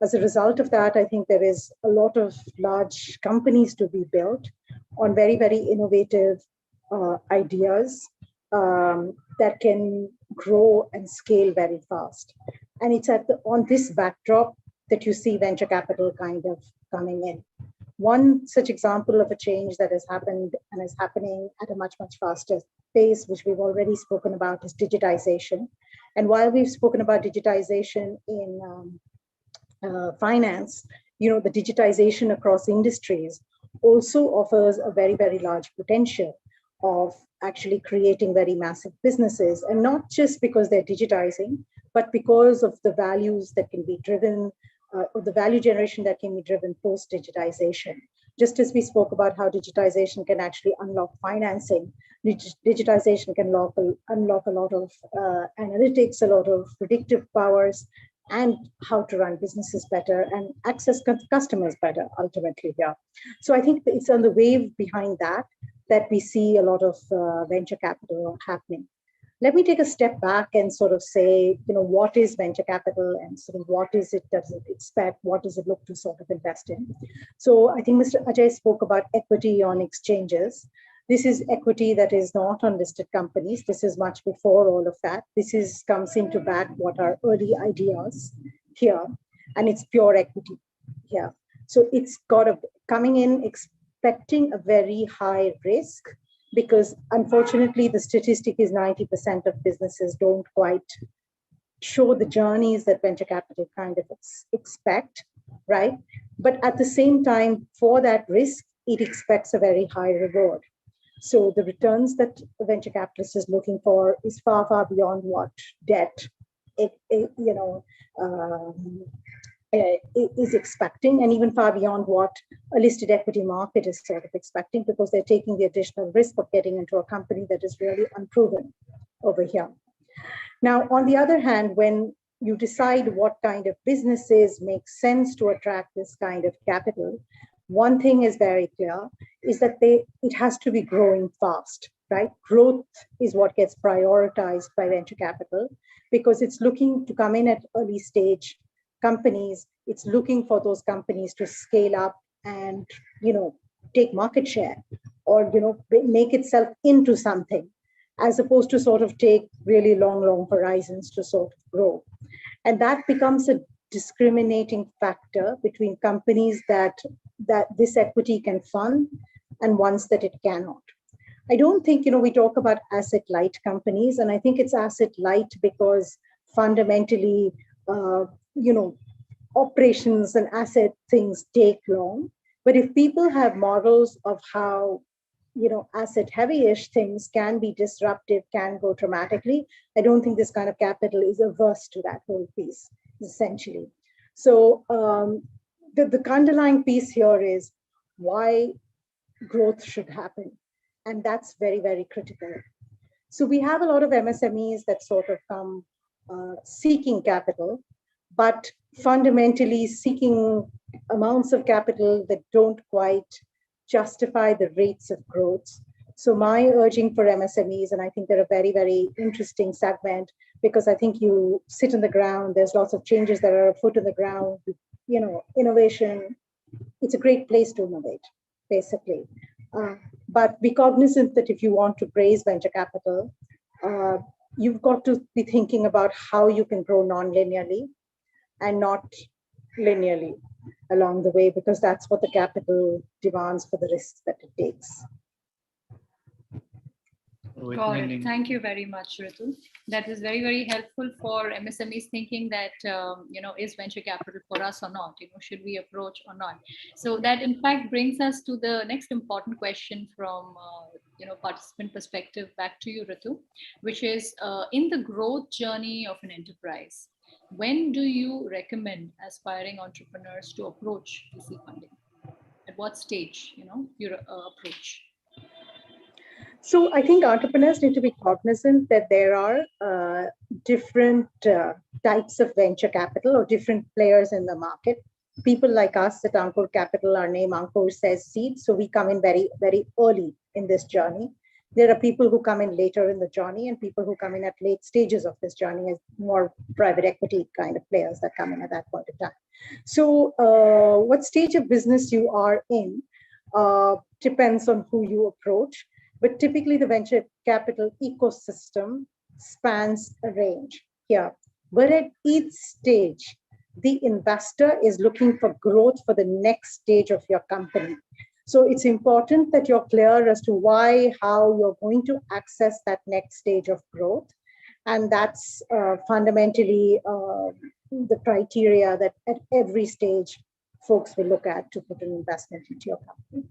As a result of that, I think there is a lot of large companies to be built on very, very innovative ideas that can grow and scale very fast. And it's on this backdrop that you see venture capital kind of coming in. One such example of a change that has happened and is happening at a much, much faster pace, which we've already spoken about, is digitization. And while we've spoken about digitization in finance, the digitization across industries also offers a very, very large potential of actually creating very massive businesses, and not just because they're digitizing, but because of the values that can be driven or the value generation that can be driven post-digitization. Just as we spoke about how digitization can actually unlock financing, digitization can unlock a lot of analytics, a lot of predictive powers, and how to run businesses better and access customers better ultimately here. So I think it's on the wave behind that we see a lot of venture capital happening. Let me take a step back and sort of say, what is venture capital and sort of what is it does it expect? What does it look to sort of invest in? So I think Mr. Ajay spoke about equity on exchanges. This is equity that is not on listed companies. This is much before all of that. This comes into back what are early ideas here, and it's pure equity here. So it's got coming in expecting a very high risk, because unfortunately the statistic is 90% of businesses don't quite show the journeys that venture capital kind of expect, right? But at the same time, for that risk, it expects a very high reward. So the returns that a venture capitalist is looking for is far, far beyond what debt is expecting, and even far beyond what a listed equity market is sort of expecting, because they're taking the additional risk of getting into a company that is really unproven over here. Now, on the other hand, when you decide what kind of businesses make sense to attract this kind of capital, one thing is very clear, is that it has to be growing fast, right? Growth is what gets prioritized by venture capital, because it's looking to come in at early stage companies. It's looking for those companies to scale up and, take market share, or, make itself into something, as opposed to sort of take really long horizons to sort of grow. And that becomes a discriminating factor between companies that this equity can fund and ones that it cannot. I don't think, we talk about asset light companies, and I think it's asset light because fundamentally, operations and asset things take long. But if people have models of how, asset heavy-ish things can be disruptive, can go dramatically, I don't think this kind of capital is averse to that whole piece, essentially. So the underlying piece here is why growth should happen. And that's very, very critical. So we have a lot of MSMEs that sort of come seeking capital, but fundamentally seeking amounts of capital that don't quite justify the rates of growth. So my urging for MSMEs, and I think they're a very, very interesting segment, because I think you sit on the ground, there's lots of changes that are afoot on the ground, innovation. It's a great place to innovate, basically. But be cognizant that if you want to raise venture capital, you've got to be thinking about how you can grow non-linearly and not linearly along the way, because that's what the capital demands for the risks that it takes. Got it. Thank you very much, Ritu. That is very, very helpful for MSMEs thinking that, is venture capital for us or not? Should we approach or not? So that in fact brings us to the next important question from, participant perspective back to you, Ritu, which is in the growth journey of an enterprise, when do you recommend aspiring entrepreneurs to approach VC funding? At what stage, your approach? So I think entrepreneurs need to be cognizant that there are different types of venture capital or different players in the market. People like us at Ankur Capital, our name Ankur says seed. So we come in very, very early in this journey. There are people who come in later in the journey and people who come in at late stages of this journey as more private equity kind of players that come in at that point of time. So what stage of business you are in depends on who you approach. But typically the venture capital ecosystem spans a range here. But at each stage, the investor is looking for growth for the next stage of your company. So it's important that you're clear as to why, how you're going to access that next stage of growth. And that's fundamentally the criteria that at every stage folks will look at to put an investment into your company.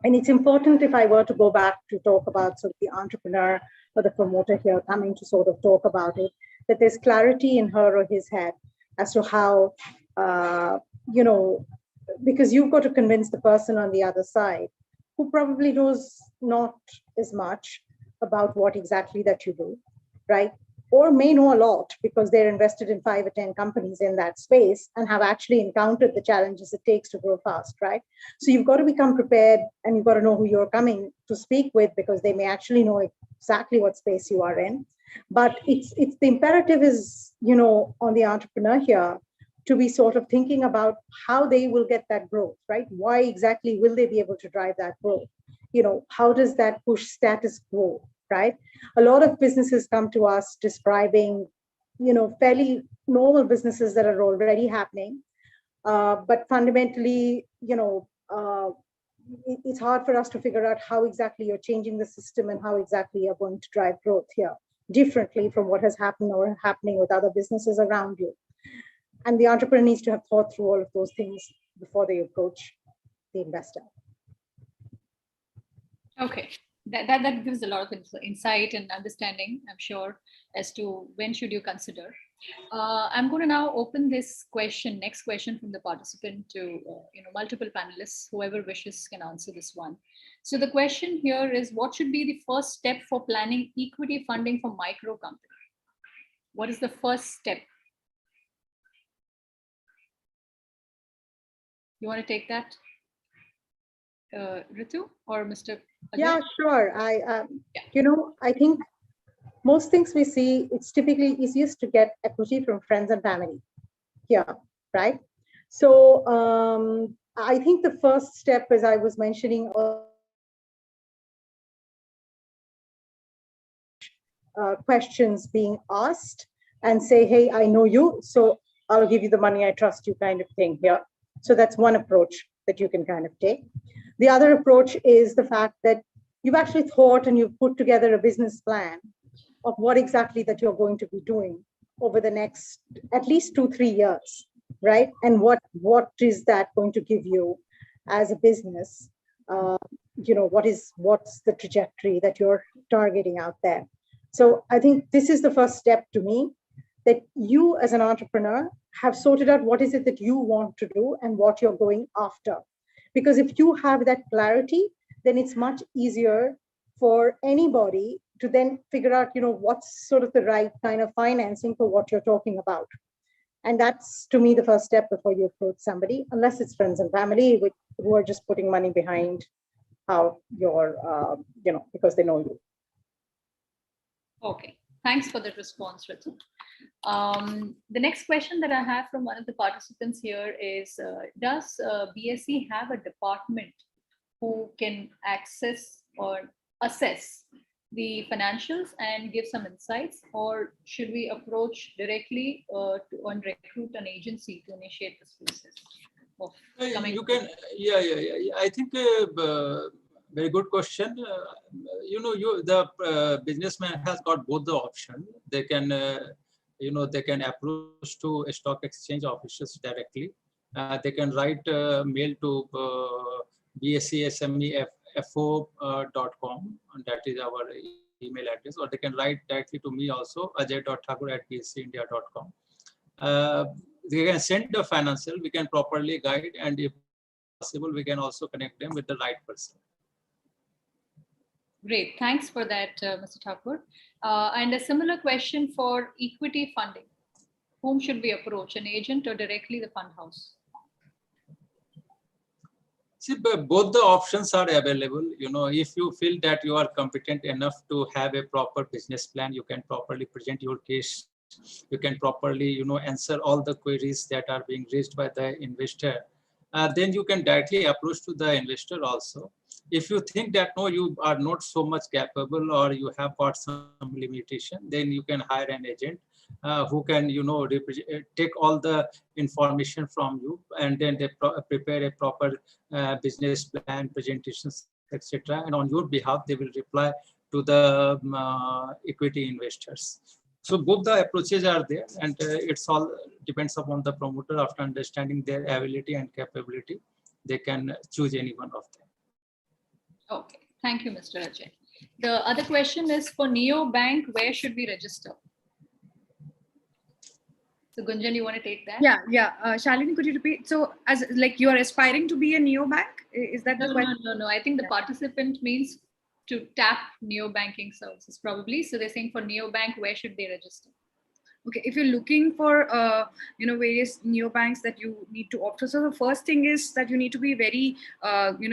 And it's important, if I were to go back to talk about sort of the entrepreneur or the promoter here coming to sort of talk about it, that there's clarity in her or his head as to how, because you've got to convince the person on the other side who probably knows not as much about what exactly that you do, right? Or may know a lot because they're invested in 5 or 10 companies in that space and have actually encountered the challenges it takes to grow fast, right? So you've got to become prepared, and you've got to know who you're coming to speak with, because they may actually know exactly what space you are in. But it's the imperative is, on the entrepreneur here to be sort of thinking about how they will get that growth, right? Why exactly will they be able to drive that growth? How does that push status quo, right? A lot of businesses come to us describing, fairly normal businesses that are already happening. But fundamentally, it's hard for us to figure out how exactly you're changing the system and how exactly you're going to drive growth here differently from what has happened or happening with other businesses around you. And the entrepreneur needs to have thought through all of those things before they approach the investor. Okay, that gives a lot of insight and understanding, I'm sure, as to when should you consider. I'm going to now open this next question from the participant to multiple panelists. Whoever wishes can answer this one. So the question here is, what should be the first step for planning equity funding for micro company? What is the first step? You want to take that, Ritu or Mr. Ajay? Yeah, sure. I think most things we see, it's typically easiest to get equity from friends and family here, right? So I think the first step, as I was mentioning, questions being asked and say, hey, I know you, so I'll give you the money, I trust you, kind of thing here. So that's one approach that you can kind of take. The other approach is the fact that you've actually thought and you've put together a business plan of what exactly that you're going to be doing over the next at least 2-3 years, right? And what is that going to give you as a business? What's the trajectory that you're targeting out there? So I think this is the first step to me, that you as an entrepreneur have sorted out what is it that you want to do and what you're going after. Because if you have that clarity, then it's much easier for anybody to then figure out, what's sort of the right kind of financing for what you're talking about. And that's, to me, the first step before you approach somebody, unless it's friends and family who are just putting money behind how you're, because they know you. Okay, thanks for that response, Ritu. The next question that I have from one of the participants here is, does BSE have a department who can access or assess the financials and give some insights, or should we approach directly and recruit an agency to initiate this process? You can, I think very good question. The businessman has got both the option. They can, they can approach to stock exchange officials directly. They can write mail to bsesmefo.com, and that is our email address, or they can write directly to me also, ajay.thakur@bseindia.com. They can send the financial, we can properly guide, and if possible, we can also connect them with the right person. Great, thanks for that, Mr. Thakur. And a similar question for equity funding. Whom should we approach, an agent or directly the fund house? See, both the options are available. If you feel that you are competent enough to have a proper business plan, you can properly present your case. You can properly, answer all the queries that are being raised by the investor. Then you can directly approach to the investor also. If you think that no, you are not so much capable or you have got some limitation, then you can hire an agent who can, take all the information from you, and then they prepare a proper business plan, presentations, etc. And on your behalf, they will reply to the equity investors. So both the approaches are there, and it's all depends upon the promoter. After understanding their ability and capability, they can choose any one of them. Okay, thank you, Mr. Ajay. The other question is for Neo Bank, where should we register? So Gunjan, you want to take that? Yeah. Shalini, could you repeat? So, as like you are aspiring to be a neobank, is that the No, question? no. I think the participant means to tap neobanking services probably. So they're saying for neobank, where should they register? Okay, if you're looking for various neobanks that you need to opt for, so the first thing is that you need to be very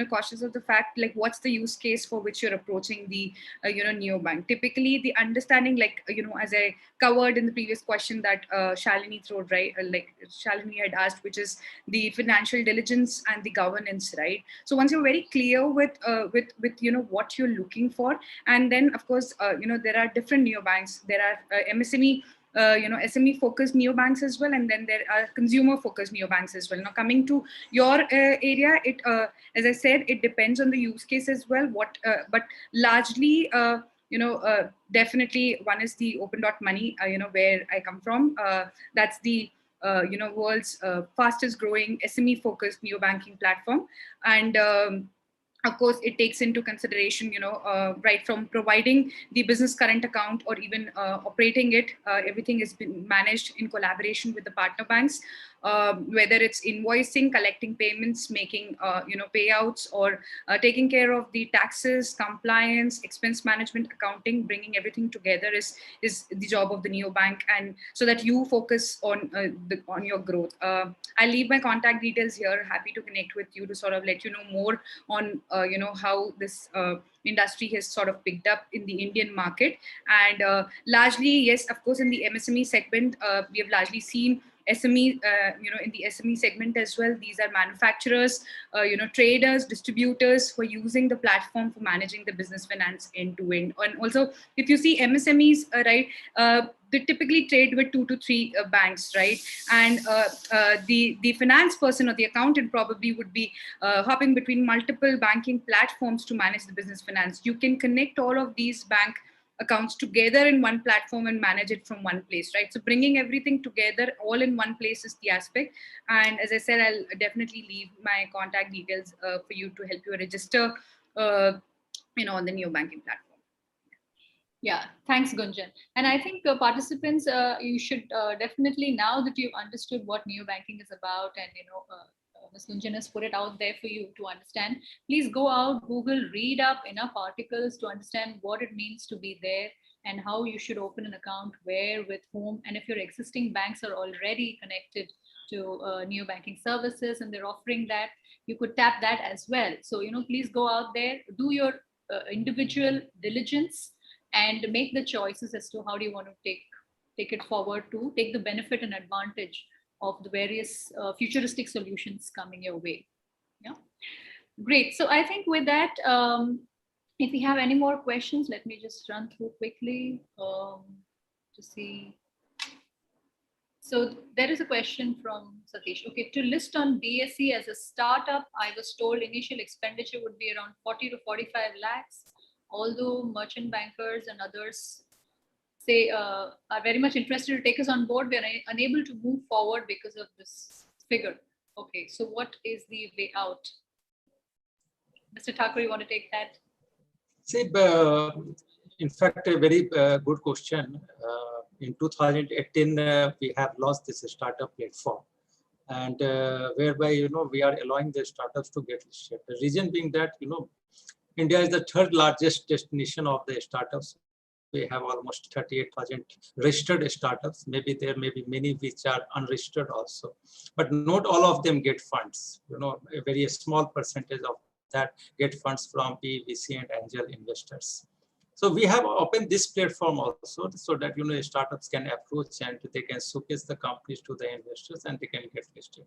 cautious of the fact, like, what's the use case for which you're approaching the neobank. Typically the understanding, like, as I covered in the previous question that Shalini throwed, right, like Shalini had asked, which is the financial diligence and the governance, right? So once you're very clear with what you're looking for, and then of course there are different neobanks. There are MSME SME focused neobanks as well, and then there are consumer focused neobanks as well. Now, coming to your area, it as I said, it depends on the use case as well. But largely, definitely one is the Open.money, where I come from. That's the world's fastest growing SME focused neobanking platform, and of course, it takes into consideration, right from providing the business current account or even operating it, everything has been managed in collaboration with the partner banks, whether it's invoicing, collecting payments, making, payouts, or taking care of the taxes, compliance, expense management, accounting, bringing everything together is the job of the neobank, and so that you focus on your growth. I'll leave my contact details here. Happy to connect with you to sort of let you know more on how this industry has sort of picked up in the Indian market. And largely, yes, of course, in the MSME segment, we have largely seen SME, in the SME segment as well. These are manufacturers, traders, distributors who are using the platform for managing the business finance end to end. And also, if you see MSMEs, right, they typically trade with 2 to 3 banks, right? And the finance person or the accountant probably would be hopping between multiple banking platforms to manage the business finance. You can connect all of these bank accounts together in one platform and manage it from one place, right? So bringing everything together all in one place is the aspect. And as I said, I'll definitely leave my contact details for you to help you register, on the neobanking platform. Yeah, thanks, Gunjan. And I think participants, you should definitely, now that you've understood what neobanking is about, and Ms. Gunjan has put it out there for you to understand, please go out, Google, read up enough articles to understand what it means to be there and how you should open an account, where, with whom, and if your existing banks are already connected to neobanking services and they're offering that, you could tap that as well. So, please go out there, do your individual diligence, and make the choices as to how do you want to take it forward to take the benefit and advantage of the various futuristic solutions coming your way. Yeah, great. So I think with that, if we have any more questions, let me just run through quickly to see. So there is a question from Satish. Okay, to list on BSE as a startup, I was told initial expenditure would be around 40 to 45 lakhs. Although merchant bankers and others say are very much interested to take us on board, we are unable to move forward because of this figure. Okay, so what is the way out? Mr. Thakur, you want to take that? See, in fact, a very good question. In 2018, we have launched this startup platform, and whereby we are allowing the startups to get listed. The reason being that India is the third largest destination of the startups. We have almost 38,000 registered startups. Maybe there may be many which are unregistered also, but not all of them get funds. A very small percentage of that get funds from PVC and angel investors. So we have opened this platform also so that startups can approach and they can showcase the companies to the investors and they can get listed.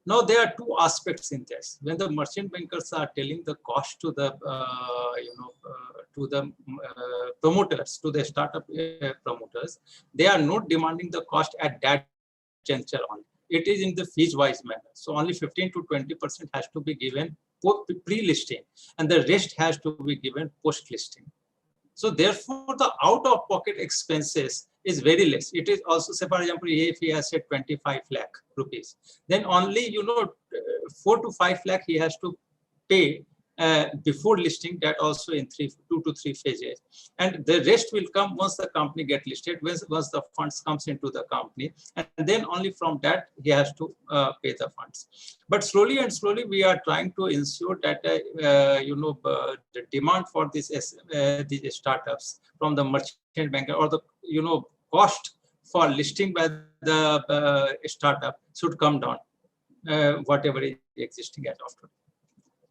Now there are two aspects in this. When the merchant bankers are telling the cost to the promoters, to the startup promoters, they are not demanding the cost at that juncture only. It is in the fees-wise manner. So only 15 to 20% has to be given pre-listing, and the rest has to be given post-listing. So therefore, the out-of-pocket expenses is very less. It is also, say for example, if he has said 25 lakh rupees, then only 4 to 5 lakh he has to pay before listing, that also in 2 to 3 phases. And the rest will come once the company get listed, once the funds comes into the company, and then only from that he has to pay the funds. But slowly and slowly we are trying to ensure that the demand for these startups from the merchant banker, or the cost for listing by the startup should come down, whatever is existing as of today.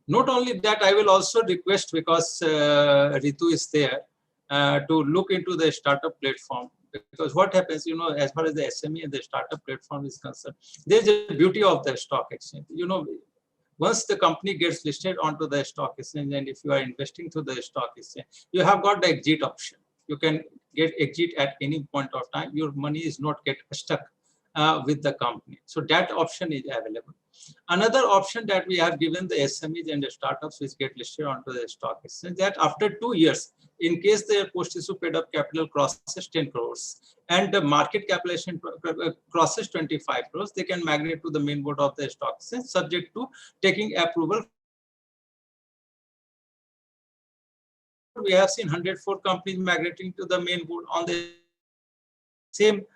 Not only that, I will also request, because Ritu is there, to look into the startup platform. Because what happens, as far as the SME and the startup platform is concerned, there's a beauty of the stock exchange. Once the company gets listed onto the stock exchange, and if you are investing through the stock exchange, you have got the exit option. You can get exit at any point of time. Your money is not get stuck with the company. So that option is available. Another option that we have given the SMEs and the startups which get listed onto the stock exchange, that after 2 years, in case their post-issue paid-up capital crosses 10 crores and the market capitalization crosses 25 crores, they can migrate to the main board of the stock exchange, subject to taking approval. We have seen 104 companies migrating to the main board on the same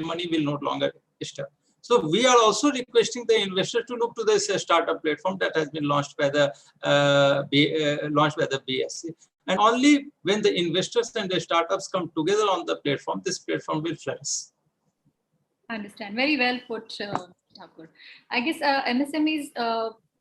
money will no longer stop. So we are also requesting the investors to look to this startup platform that has been launched by the BSE. And only when the investors and the startups come together on the platform, this platform will flourish. I understand. Very well put, Thakur. I guess MSMEs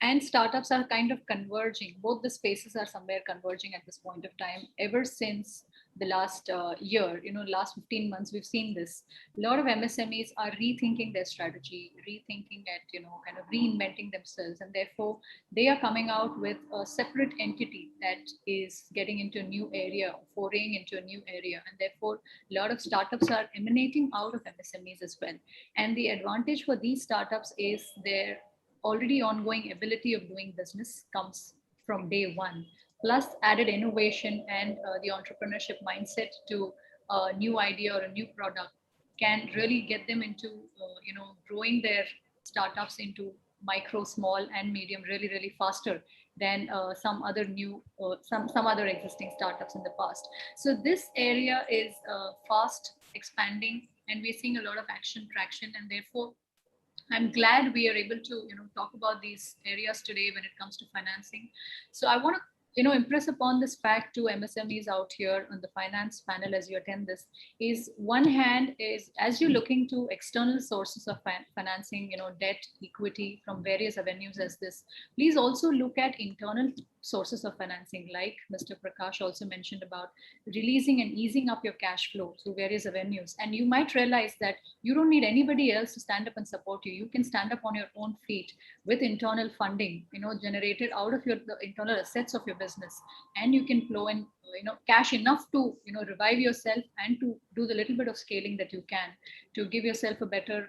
and startups are kind of converging. Both the spaces are somewhere converging at this point of time. Ever since the last year, last 15 months, we've seen this. A lot of MSMEs are rethinking their strategy, rethinking it, kind of reinventing themselves. And therefore, they are coming out with a separate entity that is getting into a new area, foraying into a new area. And therefore, a lot of startups are emanating out of MSMEs as well. And the advantage for these startups is their already ongoing ability of doing business comes from day one, plus added innovation and the entrepreneurship mindset to a new idea or a new product can really get them into, growing their startups into micro, small, and medium really, really faster than some other some other existing startups in the past. So this area is fast expanding, and we're seeing a lot of traction, and therefore I'm glad we are able to, talk about these areas today when it comes to financing. So I want to, impress upon this fact to MSMEs out here on the finance panel as you attend this, is one hand is as you're looking to external sources of financing, debt, equity from various avenues as this, please also look at internal sources of financing, like Mr. Prakash also mentioned about releasing and easing up your cash flow through various avenues. And you might realize that you don't need anybody else to stand up and support you. You can stand up on your own feet with internal funding, generated out of the internal assets of your business, and you can flow in, cash enough to, revive yourself and to do the little bit of scaling that you can to give yourself a better,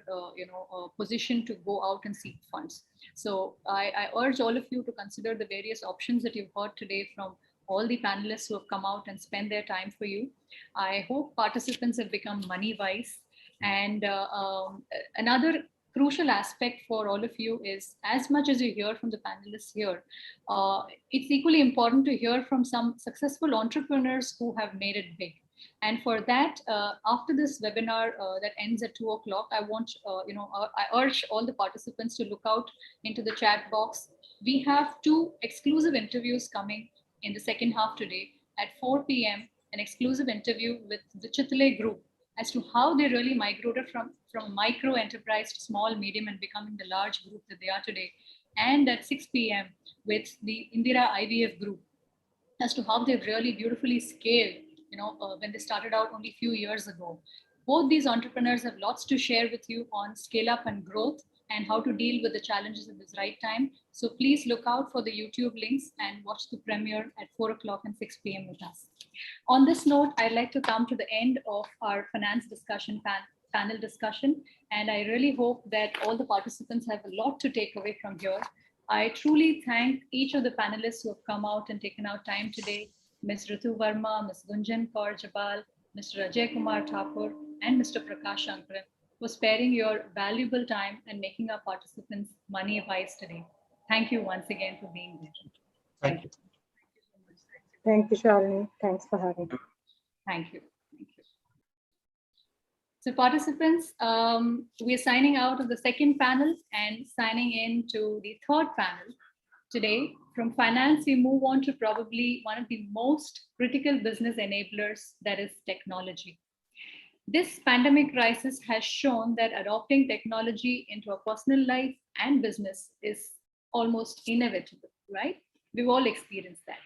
position to go out and seek funds. So I urge all of you to consider the various options that you've heard today from all the panelists who have come out and spent their time for you. I hope participants have become money wise. And another crucial aspect for all of you is, as much as you hear from the panelists here, it's equally important to hear from some successful entrepreneurs who have made it big. And for that, after this webinar that ends at 2 o'clock, I want, I urge all the participants to look out into the chat box. We have 2 exclusive interviews coming in the second half today at 4 p.m. An exclusive interview with the Chitle group as to how they really migrated from micro enterprise to small, medium, and becoming the large group that they are today. And at 6 p.m. with the Indira IVF group as to how they've really beautifully scaled, when they started out only a few years ago. Both these entrepreneurs have lots to share with you on scale up and growth and how to deal with the challenges at this right time. So please look out for the YouTube links and watch the premiere at 4 o'clock and 6 p.m. with us. On this note, I'd like to come to the end of our finance discussion panel discussion. And I really hope that all the participants have a lot to take away from here. I truly thank each of the panelists who have come out and taken out time today Ms. Ritu Verma, Ms. Gunjan Kaur Jabal, Mr. Ajay Kumar Thakur, and Mr. Prakash Shankaran for sparing your valuable time and making our participants money wise today. Thank you once again for being here. Thank you. Thank you, Shalini. Thanks for having me. Thank you. Thank you. So participants, we are signing out of the second panel and signing in to the third panel. Today, from finance, we move on to probably one of the most critical business enablers, that is technology. This pandemic crisis has shown that adopting technology into our personal life and business is almost inevitable, right? We've all experienced that.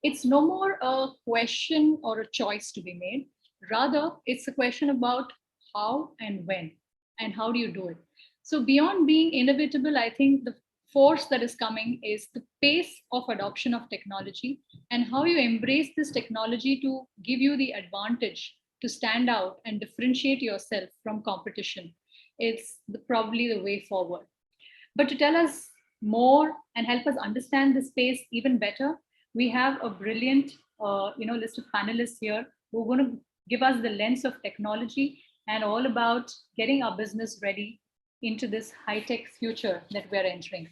It's no more a question or a choice to be made. Rather, it's a question about how and when, and how do you do it? So beyond being inevitable, I think the force that is coming is the pace of adoption of technology and how you embrace this technology to give you the advantage to stand out and differentiate yourself from competition. It's probably the way forward. But to tell us more and help us understand the space even better, we have a brilliant list of panelists here who are going to give us the lens of technology and all about getting our business ready into this high-tech future that we're entering.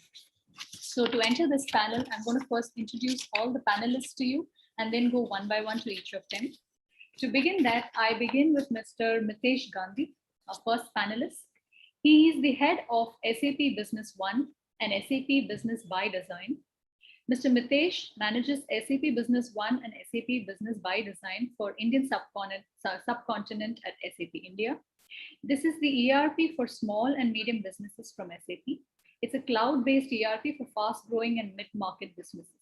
So to enter this panel, I'm going to first introduce all the panelists to you and then go one by one to each of them. To begin that, I begin with Mr. Mitesh Gandhi, our first panelist. He is the head of SAP Business One and SAP Business by Design. Mr. Mitesh manages SAP Business One and SAP Business by Design for Indian subcontinent at SAP India. This is the ERP for small and medium businesses from SAP. It's a cloud-based ERP for fast-growing and mid-market businesses.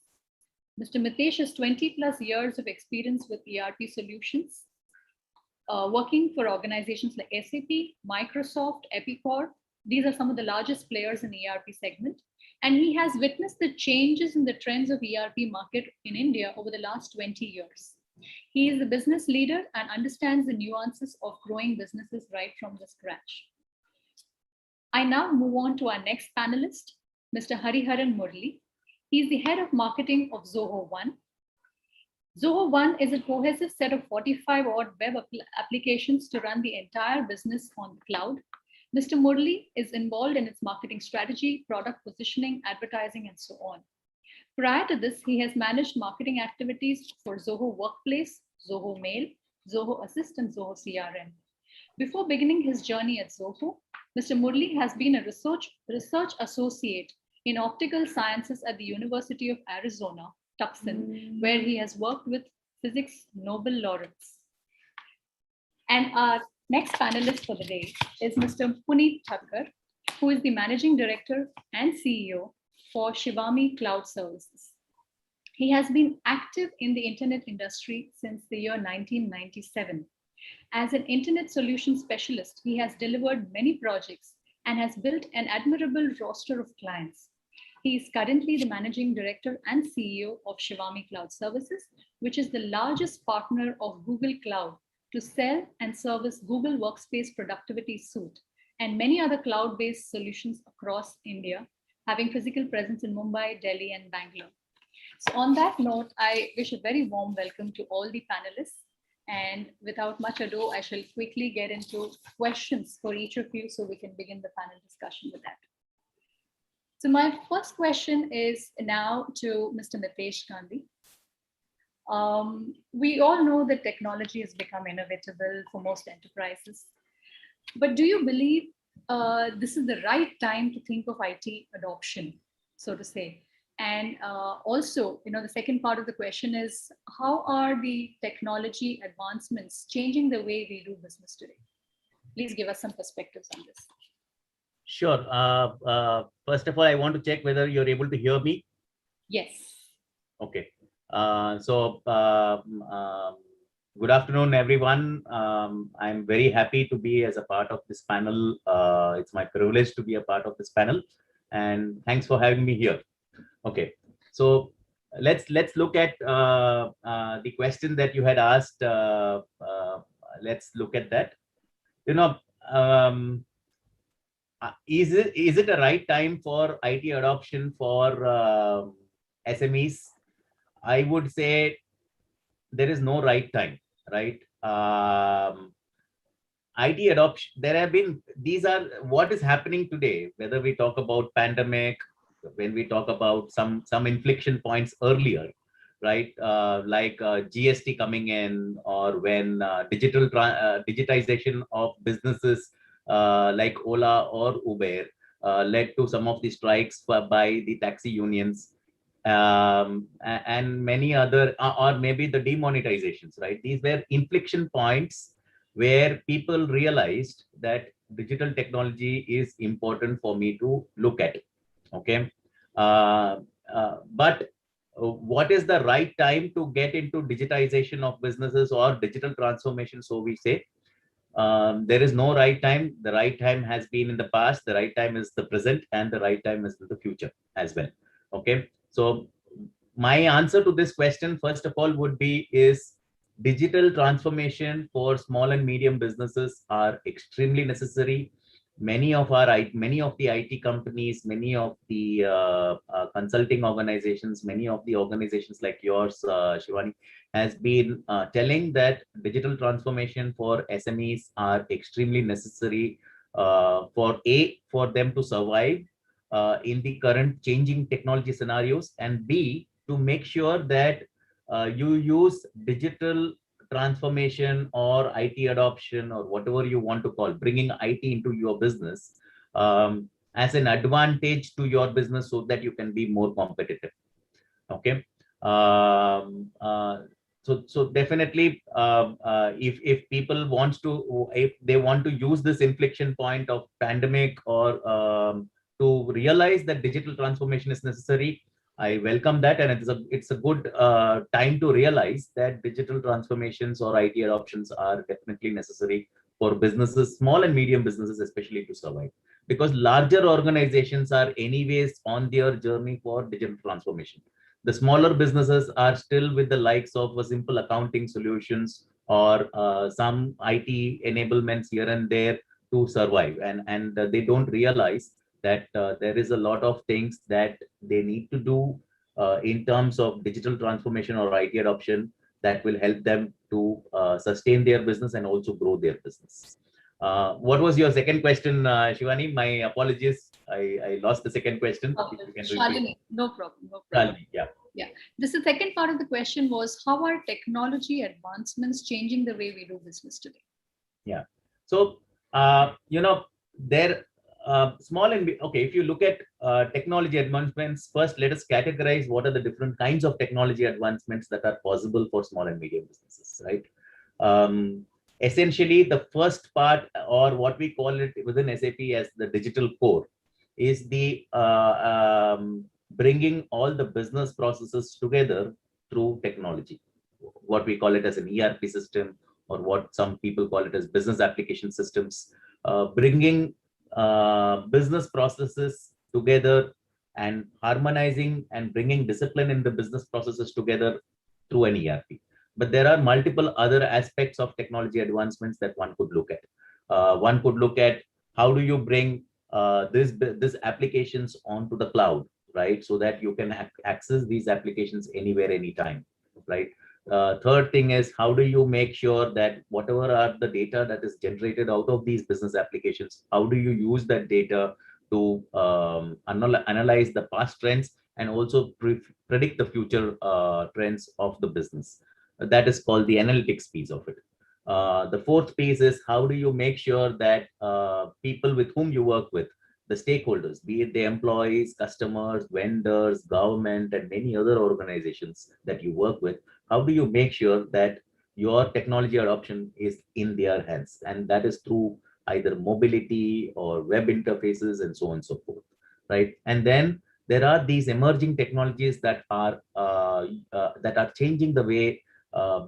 Mr. Mitesh has 20 plus years of experience with ERP solutions, working for organizations like SAP, Microsoft, Epicor. These are some of the largest players in the ERP segment. And he has witnessed the changes in the trends of ERP market in India over the last 20 years. He is a business leader and understands the nuances of growing businesses right from the scratch. I now move on to our next panelist, Mr. Hariharan Murli. He is the head of marketing of Zoho One. Zoho One is a cohesive set of 45 odd web applications to run the entire business on the cloud. Mr. Murli is involved in its marketing strategy, product positioning, advertising, and so on. Prior to this, he has managed marketing activities for Zoho Workplace, Zoho Mail, Zoho Assist, and Zoho CRM. Before beginning his journey at Zoho, Mr. Murli has been a research associate in optical sciences at the University of Arizona, Tucson, where he has worked with physics Nobel laureates. And our next panelist for the day is Mr. Puneet Thakkar, who is the Managing Director and CEO for Shivami Cloud Services. He has been active in the internet industry since the year 1997. As an internet solution specialist, he has delivered many projects and has built an admirable roster of clients. He is currently the Managing Director and CEO of Shivami Cloud Services, which is the largest partner of Google Cloud to sell and service Google Workspace Productivity Suite and many other cloud-based solutions across India, having physical presence in Mumbai, Delhi, and Bangalore. So on that note, I wish a very warm welcome to all the panelists. And without much ado, I shall quickly get into questions for each of you so we can begin the panel discussion with that. So my first question is now to Mr. Mitesh Gandhi. We all know that technology has become inevitable for most enterprises, but do you believe this is the right time to think of IT adoption, so to say? And also, the second part of the question is, how are the technology advancements changing the way we do business today? Please give us some perspectives on this. Sure. First of all, I want to check whether you're able to hear me. Yes. Okay. Good afternoon, everyone. I'm very happy to be as a part of this panel. It's my privilege to be a part of this panel, and thanks for having me here. Okay, so let's look at the question that you had asked. Let's look at that. Is it a right time for IT adoption for SMEs? I would say there is no right time, right? IT adoption, there have been, these are what is happening today, whether we talk about pandemic, when we talk about some inflection points earlier, right? GST coming in, or when digitization of businesses like Ola or Uber led to some of the strikes by the taxi unions, and many other, or maybe the demonetizations, right? These were inflection points where people realized that digital technology is important for me to look at. Okay. But what is the right time to get into digitization of businesses or digital transformation? So we say, there is no right time. The right time has been in the past, the right time is the present, and the right time is in the future as well. Okay. So my answer to this question, first of all, would be is digital transformation for small and medium businesses are extremely necessary. Many of the IT companies, many of the consulting organizations, many of the organizations like yours, Shivani, has been telling that digital transformation for SMEs are extremely necessary for them to survive in the current changing technology scenarios, and B, to make sure that you use digital transformation or IT adoption, or whatever you want to call, bringing IT into your business as an advantage to your business so that you can be more competitive. Okay. So definitely, if people if they want to use this inflection point of pandemic, or to realize that digital transformation is necessary, I welcome that, and it's a good time to realize that digital transformations or IT adoptions are definitely necessary for businesses, small and medium businesses especially, to survive, because larger organizations are anyways on their journey for digital transformation. The smaller businesses are still with the likes of a simple accounting solutions, or some IT enablements here and there to survive, and they don't realize that there is a lot of things that they need to do in terms of digital transformation or IT adoption that will help them to sustain their business and also grow their business. What was your second question, Shivani? My apologies. I lost the second question. Shalini, no problem. Shalini, yeah. Yeah. The second part of the question was, how are technology advancements changing the way we do business today? Yeah. So, there small and okay, if you look at technology advancements, first let us categorize what are the different kinds of technology advancements that are possible for small and medium businesses, right? Essentially, the first part, or what we call it within SAP as the digital core, is the bringing all the business processes together through technology. What we call it as an ERP system, or what some people call it as business application systems, bringing business processes together and harmonizing and bringing discipline in the business processes together through an ERP. But there are multiple other aspects of technology advancements that one could look at. One could look at how do you bring these applications onto the cloud, right? So that you can access these applications anywhere, anytime, right? Third thing is, how do you make sure that whatever are the data that is generated out of these business applications, how do you use that data to analyze the past trends and also predict the future trends of the business? That is called the analytics piece of it. The fourth piece is, how do you make sure that people with whom you work with, the stakeholders, be it the employees, customers, vendors, government, and many other organizations that you work with, how do you make sure that your technology adoption is in their hands? And that is through either mobility or web interfaces and so on and so forth, right? And then there are these emerging technologies that are changing the way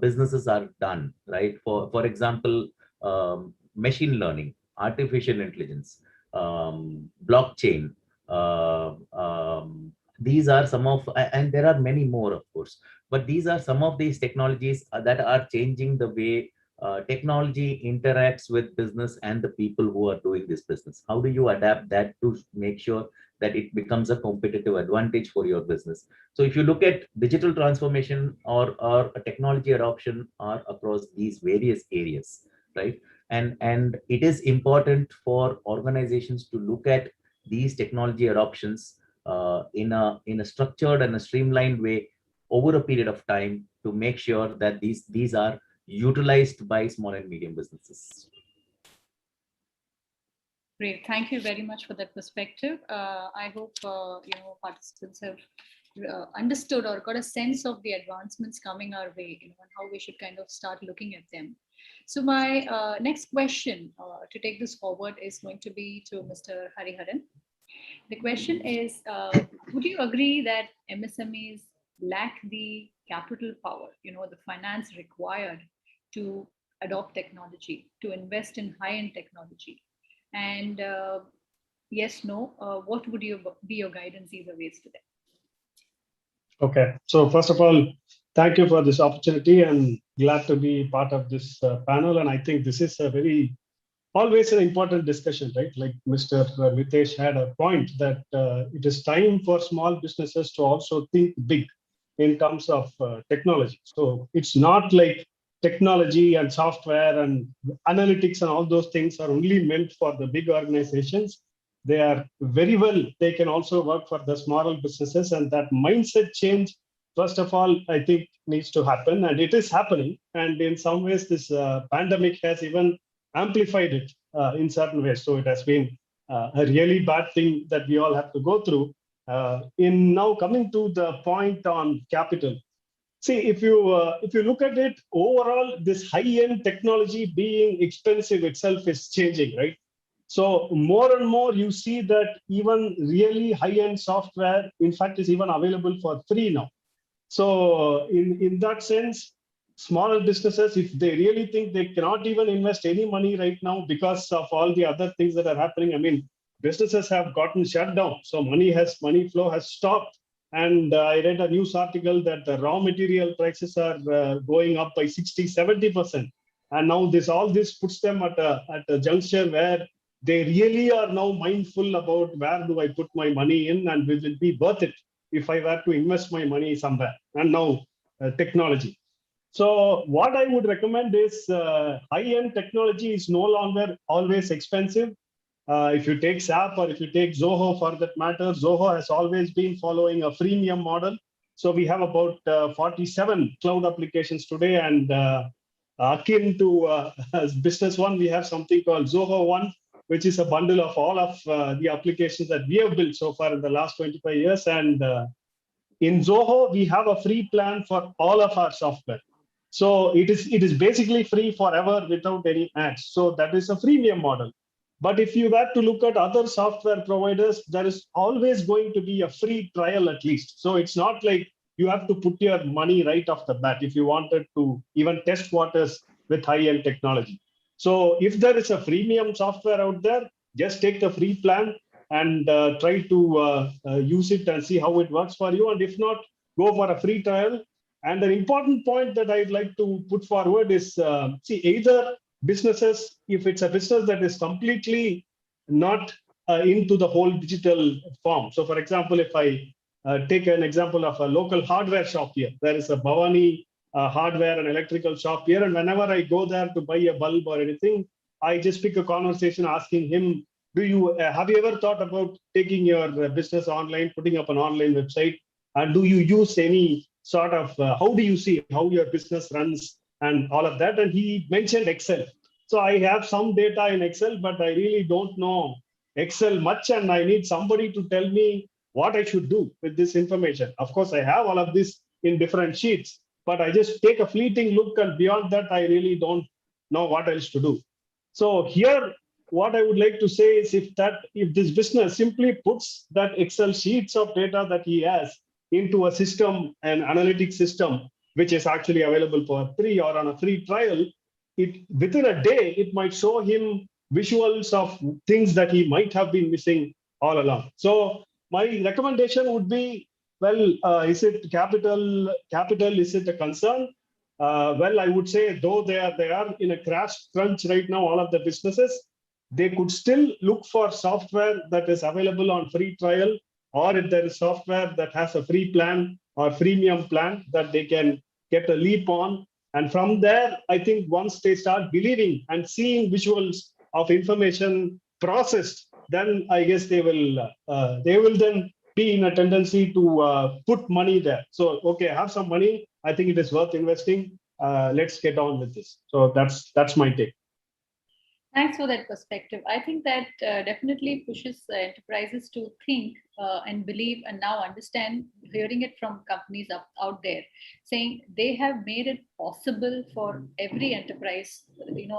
businesses are done, right? For example, machine learning, artificial intelligence, blockchain. These are some of, and there are many more, of course, but these are some of these technologies that are changing the way technology interacts with business and the people who are doing this business. How do you adapt that to make sure that it becomes a competitive advantage for your business. So if you look at digital transformation or a technology adoption are across these various areas, right? And it is important for organizations to look at these technology adoptions in a structured and a streamlined way over a period of time to make sure that these are utilized by small and medium businesses. Great. Thank you very much for that perspective. I hope participants have understood or got a sense of the advancements coming our way, and how we should kind of start looking at them. So my next question to take this forward is going to be to Mr. Hariharan. The question is, would you agree that MSMEs lack the capital power, the finance required to adopt technology, to invest in high-end technology? And yes, no, what would be your guidance either ways to them? Okay, so first of all, thank you for this opportunity and glad to be part of this panel. And I think this is a always an important discussion, right? Like Mr. Mitesh had a point that it is time for small businesses to also think big in terms of technology. So it's not like technology and software and analytics and all those things are only meant for the big organizations. They are they can also work for the smaller businesses, and that mindset change, first of all, I think needs to happen, and it is happening. And in some ways, this pandemic has even amplified it in certain ways. So it has been a really bad thing that we all have to go through. In now coming to the point on capital, see, if you look at it overall, this high-end technology being expensive itself is changing, right? So more and more you see that even really high-end software, in fact, is even available for free now. So in that sense, smaller businesses, if they really think they cannot even invest any money right now because of all the other things that are happening, I mean, businesses have gotten shut down. So money flow has stopped. And I read a news article that the raw material prices are going up by 60-70%. And now all this puts them at a juncture where they really are now mindful about where do I put my money in and will it be worth it if I were to invest my money somewhere. And now technology. So what I would recommend is high-end technology is no longer always expensive. If you take SAP or if you take Zoho for that matter, Zoho has always been following a freemium model. So we have about 47 cloud applications today, and akin to Business One, we have something called Zoho One, which is a bundle of all of the applications that we have built so far in the last 25 years. And in Zoho, we have a free plan for all of our software. So it is basically free forever without any ads. So that is a freemium model. But if you were to look at other software providers, there is always going to be a free trial at least. So it's not like you have to put your money right off the bat if you wanted to even test waters with high-end technology. So if there is a freemium software out there, just take the free plan and try to use it and see how it works for you. And if not, go for a free trial. And an important point that I'd like to put forward is, see, either businesses, if it's a business that is completely not into the whole digital form. So for example, if I take an example of a local hardware shop here, there is a Bhavani hardware and electrical shop here. And whenever I go there to buy a bulb or anything, I just pick a conversation asking him, have you ever thought about taking your business online, putting up an online website? And do you use any sort of, how do you see how your business runs and all of that? And he mentioned Excel. So I have some data in Excel, but I really don't know Excel much. And I need somebody to tell me what I should do with this information. Of course, I have all of this in different sheets, but I just take a fleeting look, and beyond that, I really don't know what else to do. So here, what I would like to say is if this business simply puts that Excel sheets of data that he has into a system, an analytics system, which is actually available for free or on a free trial, within a day, it might show him visuals of things that he might have been missing all along. So my recommendation would be, well, is it capital, is it a concern? Well, I would say, though they are in a crash crunch right now, all of the businesses, they could still look for software that is available on free trial, or if there is software that has a free plan or freemium plan that they can get a leap on. And from there, I think once they start believing and seeing visuals of information processed, then I guess they will then be in a tendency to put money there. So, okay, I have some money. I think it is worth investing. Let's get on with this. So that's my take. Thanks for that perspective. I think that definitely pushes enterprises to think and believe and now understand, hearing it from companies out there, saying they have made it possible for every enterprise,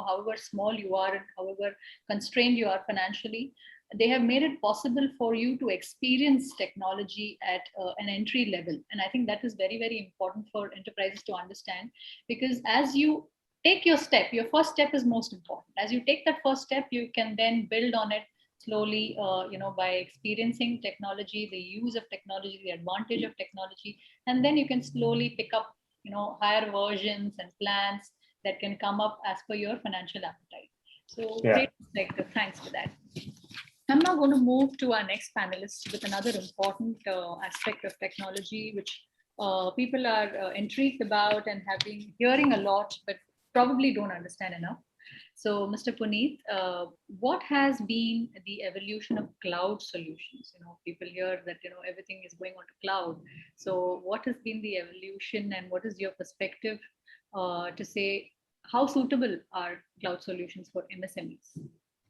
however small you are and however constrained you are financially, they have made it possible for you to experience technology at an entry level. And I think that is very, very important for enterprises to understand, because as you take your step, your first step is most important. As you take that first step, you can then build on it slowly, by experiencing technology, the use of technology, the advantage of technology, and then you can slowly pick up, higher versions and plans that can come up as per your financial appetite. So great perspective. Thanks for that. I'm now going to move to our next panelist with another important aspect of technology, which people are intrigued about and have been hearing a lot, but probably don't understand enough. So, Mr. Puneet, what has been the evolution of cloud solutions? People hear that everything is going on to cloud. So, what has been the evolution, and what is your perspective to say how suitable are cloud solutions for MSMEs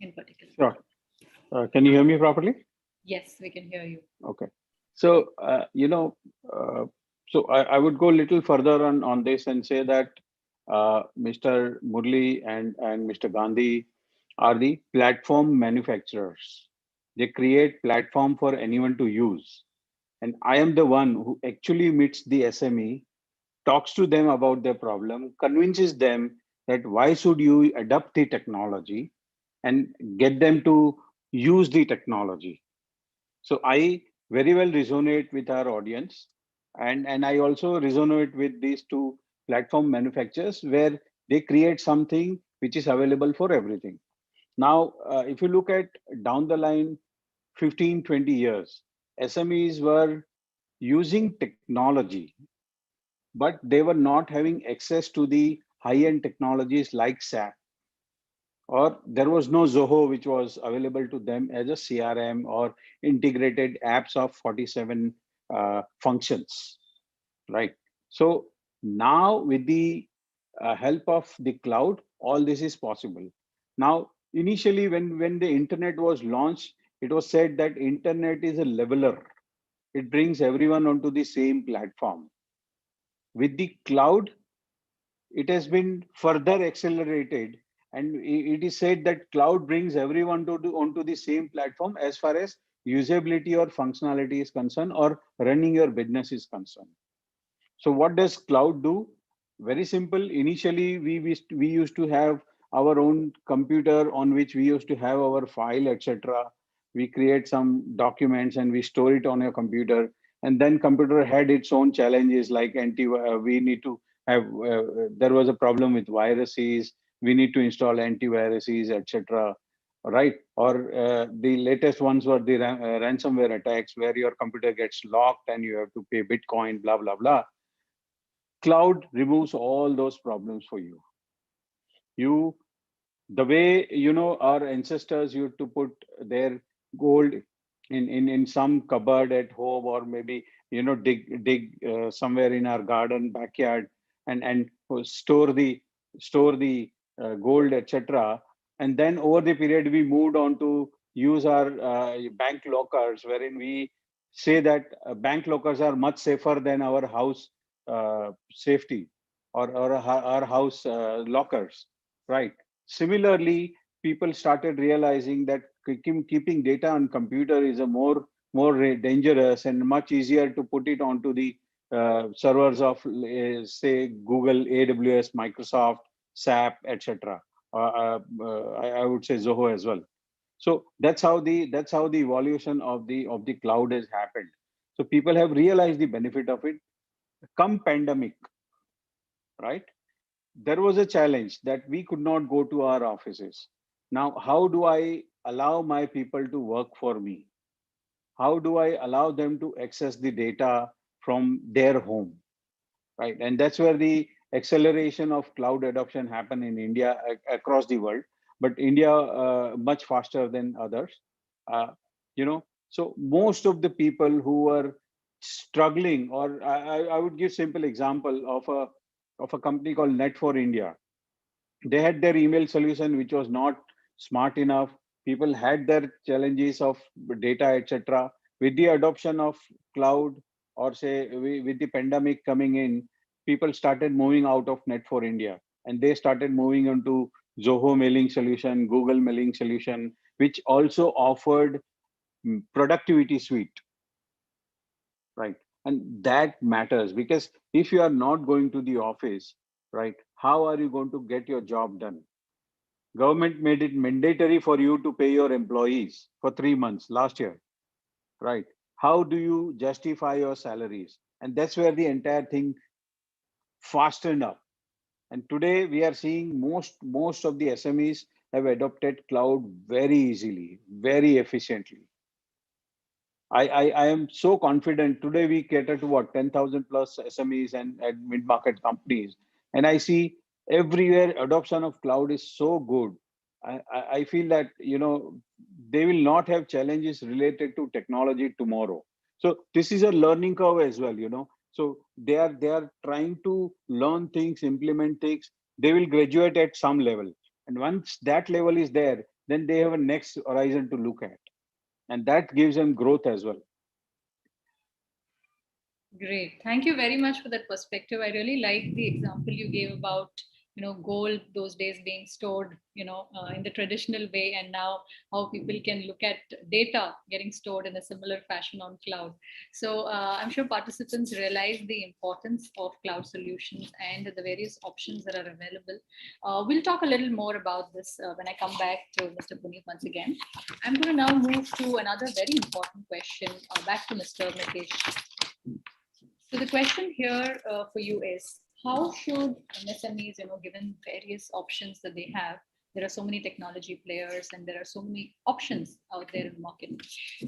in particular? Sure. Can you hear me properly? Yes, we can hear you. Okay. So, so I would go a little further on this and say that Mr. Murli and Mr. Gandhi are the platform manufacturers. They create platform for anyone to use. And I am the one who actually meets the SME, talks to them about their problem, convinces them that why should you adopt the technology, and get them to use the technology. So I very well resonate with our audience, and I also resonate with these two platform manufacturers where they create something which is available for everything. Now, if you look at down the line 15, 20 years, SMEs were using technology, but they were not having access to the high-end technologies like SAP, or there was no Zoho which was available to them as a CRM or integrated apps of 47 functions, right? So now with the help of the cloud, all this is possible. Now, initially when the internet was launched, it was said that internet is a leveler. It brings everyone onto the same platform. With the cloud, it has been further accelerated, and it is said that cloud brings everyone onto the same platform as far as usability or functionality is concerned, or running your business is concerned. So what does cloud do? Very simple. Initially, we used to have our own computer on which we used to have our file, etc. We create some documents and we store it on your computer. And then computer had its own challenges, like we need to have, there was a problem with viruses. We need to install antiviruses, etc. Right? Or the latest ones were the ransomware attacks, where your computer gets locked and you have to pay Bitcoin, blah, blah, blah. Cloud removes all those problems for you. The way, our ancestors used to put their gold in some cupboard at home, or maybe, dig somewhere in our garden, backyard, and store the gold, etc. And then over the period, we moved on to use our bank lockers, wherein we say that bank lockers are much safer than our house safety, or our house lockers, right? Similarly, people started realizing that keeping data on computer is a more dangerous and much easier to put it onto the servers of, say, Google, AWS, Microsoft, SAP, etc. I would say Zoho as well. So that's how the evolution of the cloud has happened. So people have realized the benefit of it. Come pandemic, right? There was a challenge that we could not go to our offices. Now, how do I allow my people to work for me? How do I allow them to access the data from their home, right? And that's where the acceleration of cloud adoption happen in India across the world, but India much faster than others. You know, so most of the people who are struggling, or I would give simple example of a company called Net for India. They had their email solution which was not smart enough. People had their challenges of data, etc. With the adoption of cloud, or say with the pandemic coming in, people started moving out of Net for India, and they started moving into Zoho mailing solution, Google mailing solution, which also offered productivity suite, right? And that matters, because if you are not going to the office, right, how are you going to get your job done? Government made it mandatory for you to pay your employees for 3 months last year, right? How do you justify your salaries? And that's where the entire thing fastened up. And today we are seeing most of the SMEs have adopted cloud very easily, very efficiently. I am so confident. Today we cater to what, 10,000 plus SMEs and mid-market companies. And I see everywhere adoption of cloud is so good. I feel that, you know, they will not have challenges related to technology tomorrow. So this is a learning curve as well, you know. So they are trying to learn things, implement things. They will graduate at some level. And once that level is there, then they have a next horizon to look at. And that gives them growth as well. Great. Thank you very much for that perspective. I really like the example you gave about, you know, gold those days being stored, you know, in the traditional way, and now how people can look at data getting stored in a similar fashion on cloud. So I'm sure participants realize the importance of cloud solutions and the various options that are available. We'll talk a little more about this when I come back to Mr. Puneet once again. I'm going to now move to another very important question, back to Mr. Mitesh. So the question here for you is, how should MSMEs, you know, given various options that they have, there are so many technology players and there are so many options out there in the market.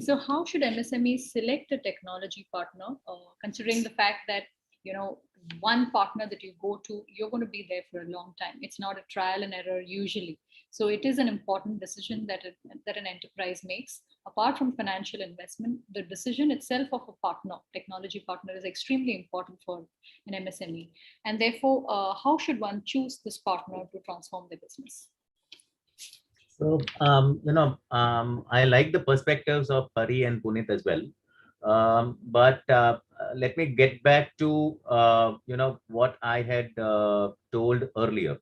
So how should MSMEs select a technology partner, considering the fact that, you know, one partner that you go to, you're going to be there for a long time. It's not a trial and error usually. So it is an important decision that an enterprise makes. Apart from financial investment, the decision itself of a partner, technology partner, is extremely important for an MSME. And therefore, how should one choose this partner to transform their business? So, I like the perspectives of Hari and Puneet as well. But let me get back to, what I had told earlier.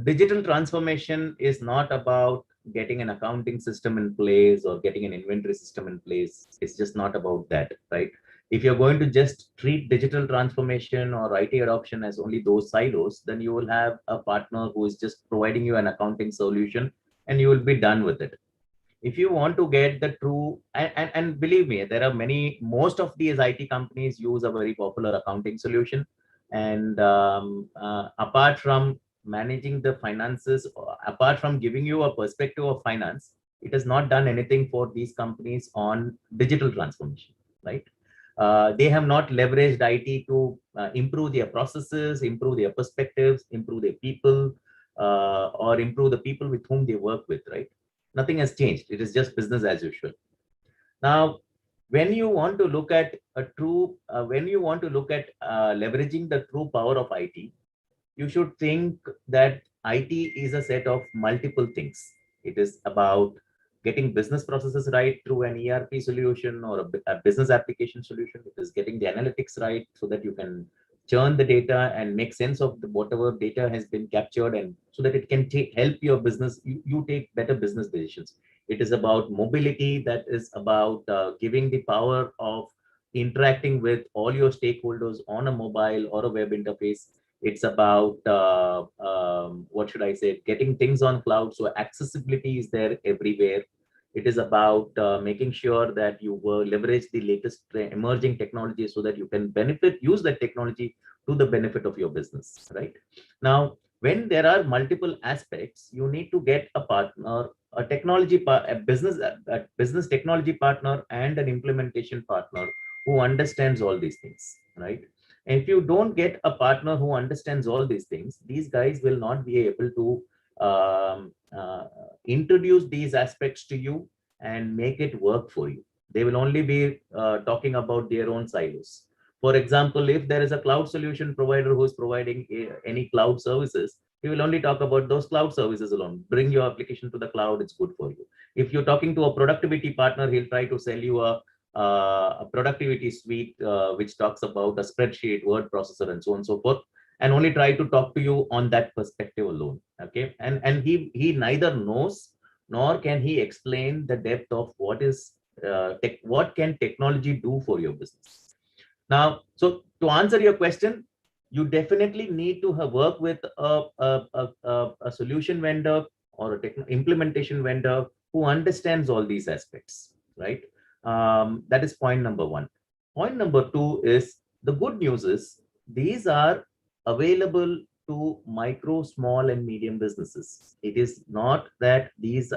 Digital transformation is not about getting an accounting system in place or getting an inventory system in place. It's just not about that, right? If you're going to just treat digital transformation or IT adoption as only those silos, then you will have a partner who is just providing you an accounting solution and you will be done with it. If you want to get the true, and believe me, there are most of these IT companies use a very popular accounting solution. And apart from managing the finances, apart from giving you a perspective of finance, it has not done anything for these companies on digital transformation, right? They have not leveraged IT to improve their processes, improve their perspectives, improve their people, or improve the people with whom they work with, right? Nothing has changed. It is just business as usual. Now, when you want to look at leveraging the true power of IT, you should think that IT is a set of multiple things. It is about getting business processes right through an ERP solution or a business application solution. It is getting the analytics right so that you can churn the data and make sense of whatever data has been captured, and so that it can help your business, you take better business decisions. It is about mobility, that is about giving the power of interacting with all your stakeholders on a mobile or a web interface. It's about what should I say, getting things on cloud, so accessibility is there everywhere. It is about making sure that you leverage the latest emerging technology so that you can use that technology to the benefit of your business, right? Now, When there are multiple aspects, you need to get a partner, a technology a business technology partner, and an implementation partner who understands all these things, right? And if you don't get a partner who understands all these things, these guys will not be able to introduce these aspects to you and make it work for you. They will only be talking about their own silos. For example, if there is a cloud solution provider who is providing any cloud services, he will only talk about those cloud services alone. Bring your application to the cloud, it's good for you. If you're talking to a productivity partner, he'll try to sell you a productivity suite which talks about a spreadsheet, word processor, and so on and so forth, and only try to talk to you on that perspective alone. Okay, and he neither knows nor can he explain the depth of what is what can technology do for your business. Now, so to answer your question, you definitely need to work with a solution vendor or a implementation vendor who understands all these aspects, right? That is point number one. Point number two is, the good news is these are available to micro, small, and medium businesses. It is not that these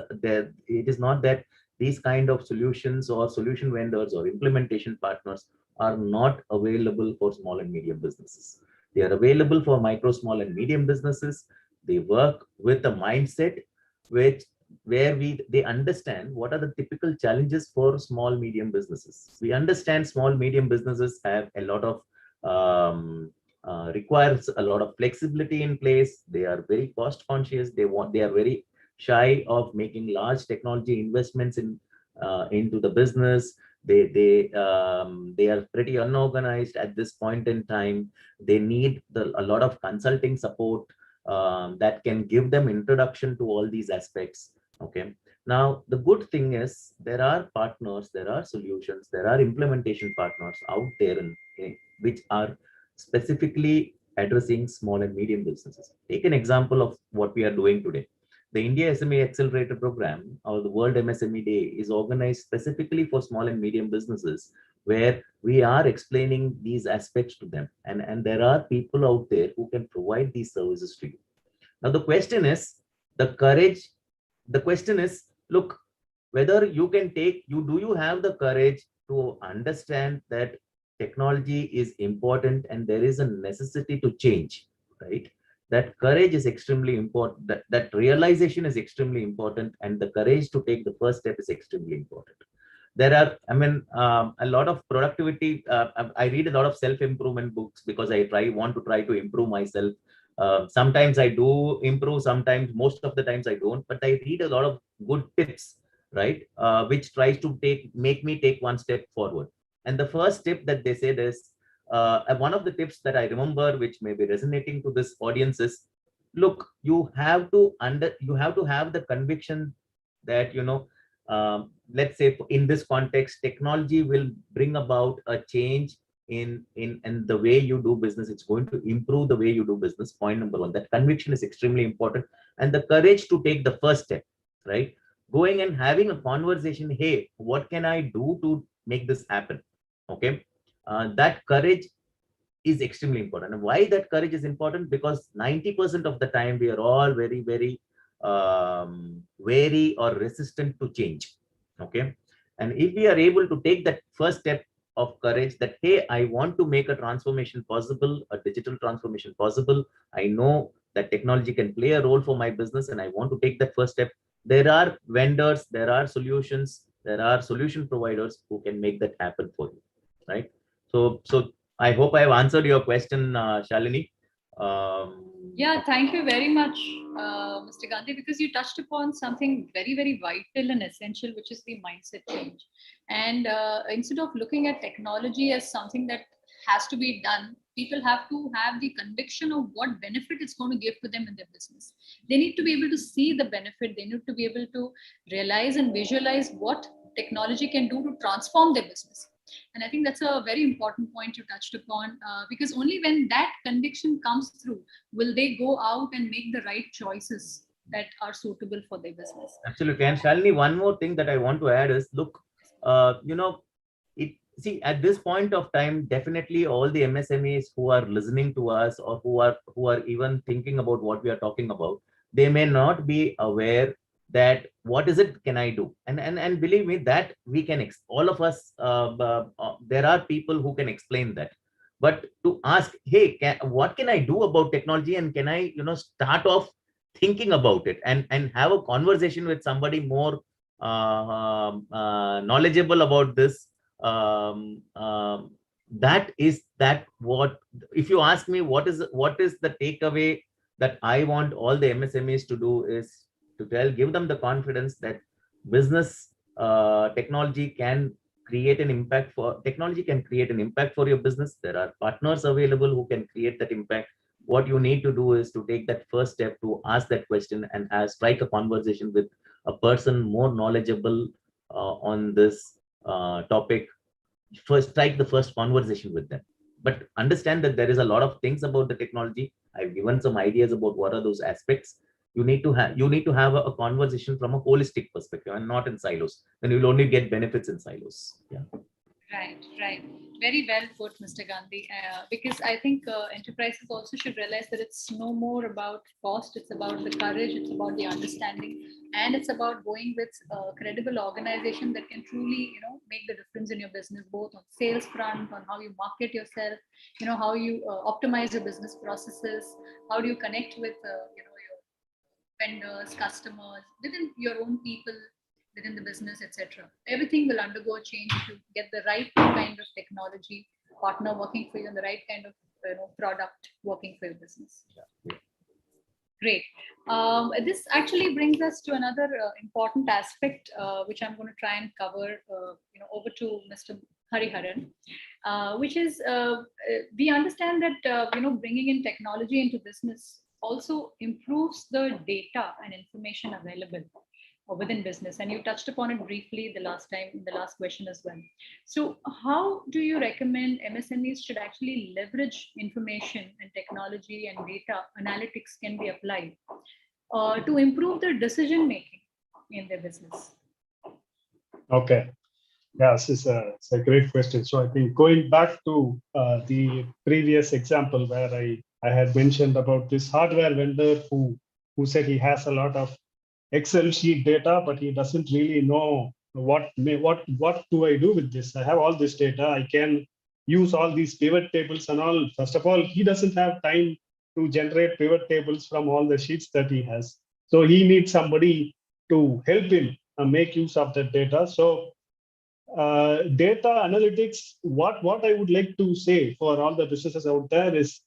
kind of solutions or solution vendors or implementation partners are not available for small and medium businesses. They are available for micro, small, and medium businesses. They work with a mindset where they understand what are the typical challenges for small, medium businesses. We understand small, medium businesses have a lot of requires a lot of flexibility in place. They are very cost conscious. They are very shy of making large technology investments into the business. They are pretty unorganized at this point in time. They need a lot of consulting support that can give them introduction to all these aspects. Okay. Now, the good thing is there are partners, there are solutions, there are implementation partners out there which are specifically addressing small and medium businesses. Take an example of what we are doing today. The India SME Accelerator Program, or the World MSME Day, is organized specifically for small and medium businesses, where we are explaining these aspects to them. And there are people out there who can provide these services to you. Now, the question is, look, whether you can do you have the courage to understand that technology is important and there is a necessity to change, right? That courage is extremely important. That realization is extremely important, and the courage to take the first step is extremely important. There are, a lot of productivity. I read a lot of self-improvement books because I want to try to improve myself. Sometimes I do improve, sometimes, most of the times I don't, but I read a lot of good tips, right? Which tries to make me take one step forward. And the first tip that they said is, one of the tips that I remember, which may be resonating to this audience, is, look, you have to have the conviction that, let's say in this context, technology will bring about a change in the way you do business. It's going to improve the way you do business. Point number one, that conviction is extremely important, and the courage to take the first step, right? Going and having a conversation, hey, what can I do to make this happen? Okay, that courage is extremely important. And why that courage is important? Because 90% of the time we are all very, very wary or resistant to change. Okay, and if we are able to take that first step of courage, that hey, I want to make a transformation possible, a digital transformation possible. I know that technology can play a role for my business, and I want to take that first step. There are vendors, there are solutions, there are solution providers who can make that happen for you, right? So I hope I have answered your question, Shalini. Yeah, thank you very much, Mr. Gandhi, because you touched upon something very, very vital and essential, which is the mindset change. And instead of looking at technology as something that has to be done, people have to have the conviction of what benefit it's going to give to them in their business. They need to be able to see the benefit. They need to be able to realize and visualize what technology can do to transform their business. And I think that's a very important point you touched upon, because only when that conviction comes through will they go out and make the right choices that are suitable for their business. Absolutely. And Shalini, one more thing that I want to add is, look, see, at this point of time, definitely all the MSMEs who are listening to us, or who are even thinking about what we are talking about, they may not be aware that what is it can I do, and believe me that we can all of us, there are people who can explain that. But to ask, hey, what can I do about technology, and can I start off thinking about it, and have a conversation with somebody more knowledgeable about this, that is that what, if you ask me what is the takeaway that I want all the MSMEs to do, is to give them the confidence that business, technology can create an impact for your business. There are partners available who can create that impact. What you need to do is to take that first step to ask that question, and strike a conversation with a person more knowledgeable on this topic. First, strike the first conversation with them, but understand that there is a lot of things about the technology. I've given some ideas about what are those aspects. You need to have a conversation from a holistic perspective and not in silos. Then you'll only get benefits in silos. Yeah. Right. Very well put, Mr. Gandhi. Because I think enterprises also should realize that it's no more about cost. It's about the courage. It's about the understanding, and it's about going with a credible organization that can truly, make the difference in your business, both on sales front, on how you market yourself, how you optimize your business processes, how do you connect with, your vendors, customers, within your own people, within the business, etc. Everything will undergo a change if you get the right kind of technology partner working for you and the right kind of product working for your business. Yeah. Great. This actually brings us to another important aspect, which I'm going to try and cover, over to Mr. Hariharan, which is we understand that bringing in technology into business also improves the data and information available within business, and you touched upon it briefly in the last question as well. So how do you recommend MSMEs should actually leverage information and technology and data analytics can be applied to improve their decision making in their business? Okay. Yes, it's a great question. So I think going back to the previous example where I had mentioned about this hardware vendor who said he has a lot of Excel sheet data, but he doesn't really know what do I do with this? I have all this data. I can use all these pivot tables and all. First of all, he doesn't have time to generate pivot tables from all the sheets that he has. So he needs somebody to help him make use of that data. So data analytics, what I would like to say for all the businesses out there is,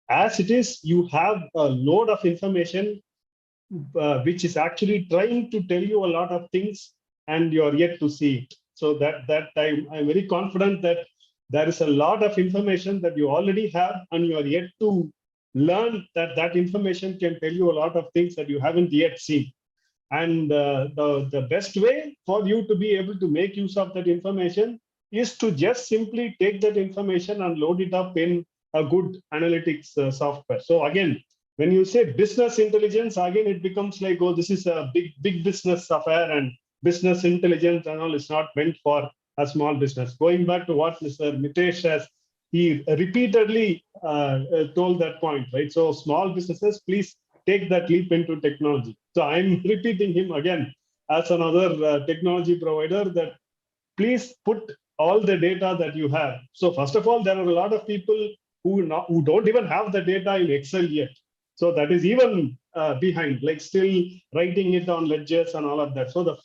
as it is, you have a load of information which is actually trying to tell you a lot of things, and you're yet to see it. So that I'm very confident that there is a lot of information that you already have, and you are yet to learn that information can tell you a lot of things that you haven't yet seen. And the best way for you to be able to make use of that information is to just simply take that information and load it up in a good analytics software. So again, when you say business intelligence, again, it becomes like, oh, this is a big business affair, and business intelligence and all is not meant for a small business. Going back to what Mr. Mitesh has, he repeatedly told that point, right? So small businesses, please take that leap into technology. So I'm repeating him again as another technology provider, that please put all the data that you have. So first of all, there are a lot of people who don't even have the data in Excel yet. So that is even behind, like still writing it on ledgers and all of that. So the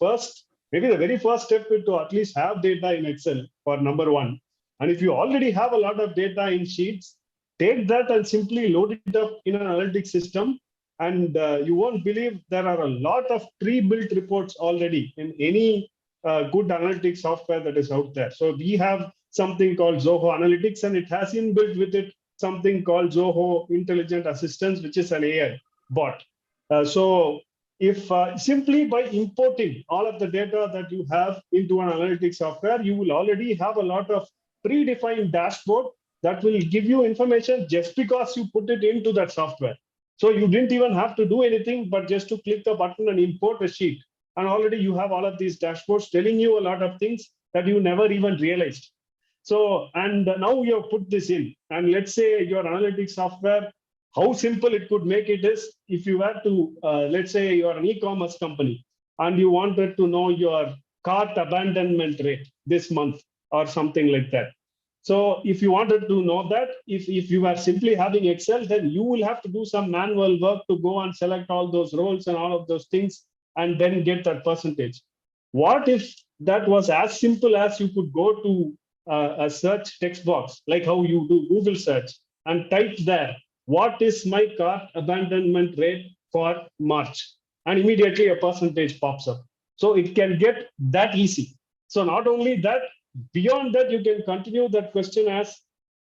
very first step is to at least have data in Excel for number one. And if you already have a lot of data in sheets, take that and simply load it up in an analytics system. And you won't believe there are a lot of pre-built reports already in any good analytics software that is out there. So we have something called Zoho Analytics, and it has inbuilt with it something called Zoho Intelligent Assistance, which is an AI bot. So if simply by importing all of the data that you have into an analytics software, you will already have a lot of predefined dashboard that will give you information just because you put it into that software. So you didn't even have to do anything, but just to click the button and import a sheet. And already you have all of these dashboards telling you a lot of things that you never even realized. So, and now you have put this in, and let's say your analytics software, how simple it could make it is, if you were to, let's say you're an e-commerce company and you wanted to know your cart abandonment rate this month or something like that. So if you wanted to know that, if you are simply having Excel, then you will have to do some manual work to go and select all those roles and all of those things and then get that percentage. What if that was as simple as you could go to a search text box, like how you do Google search, and type there, what is my cart abandonment rate for March? And immediately a percentage pops up. So it can get that easy. So not only that, beyond that, you can continue that question as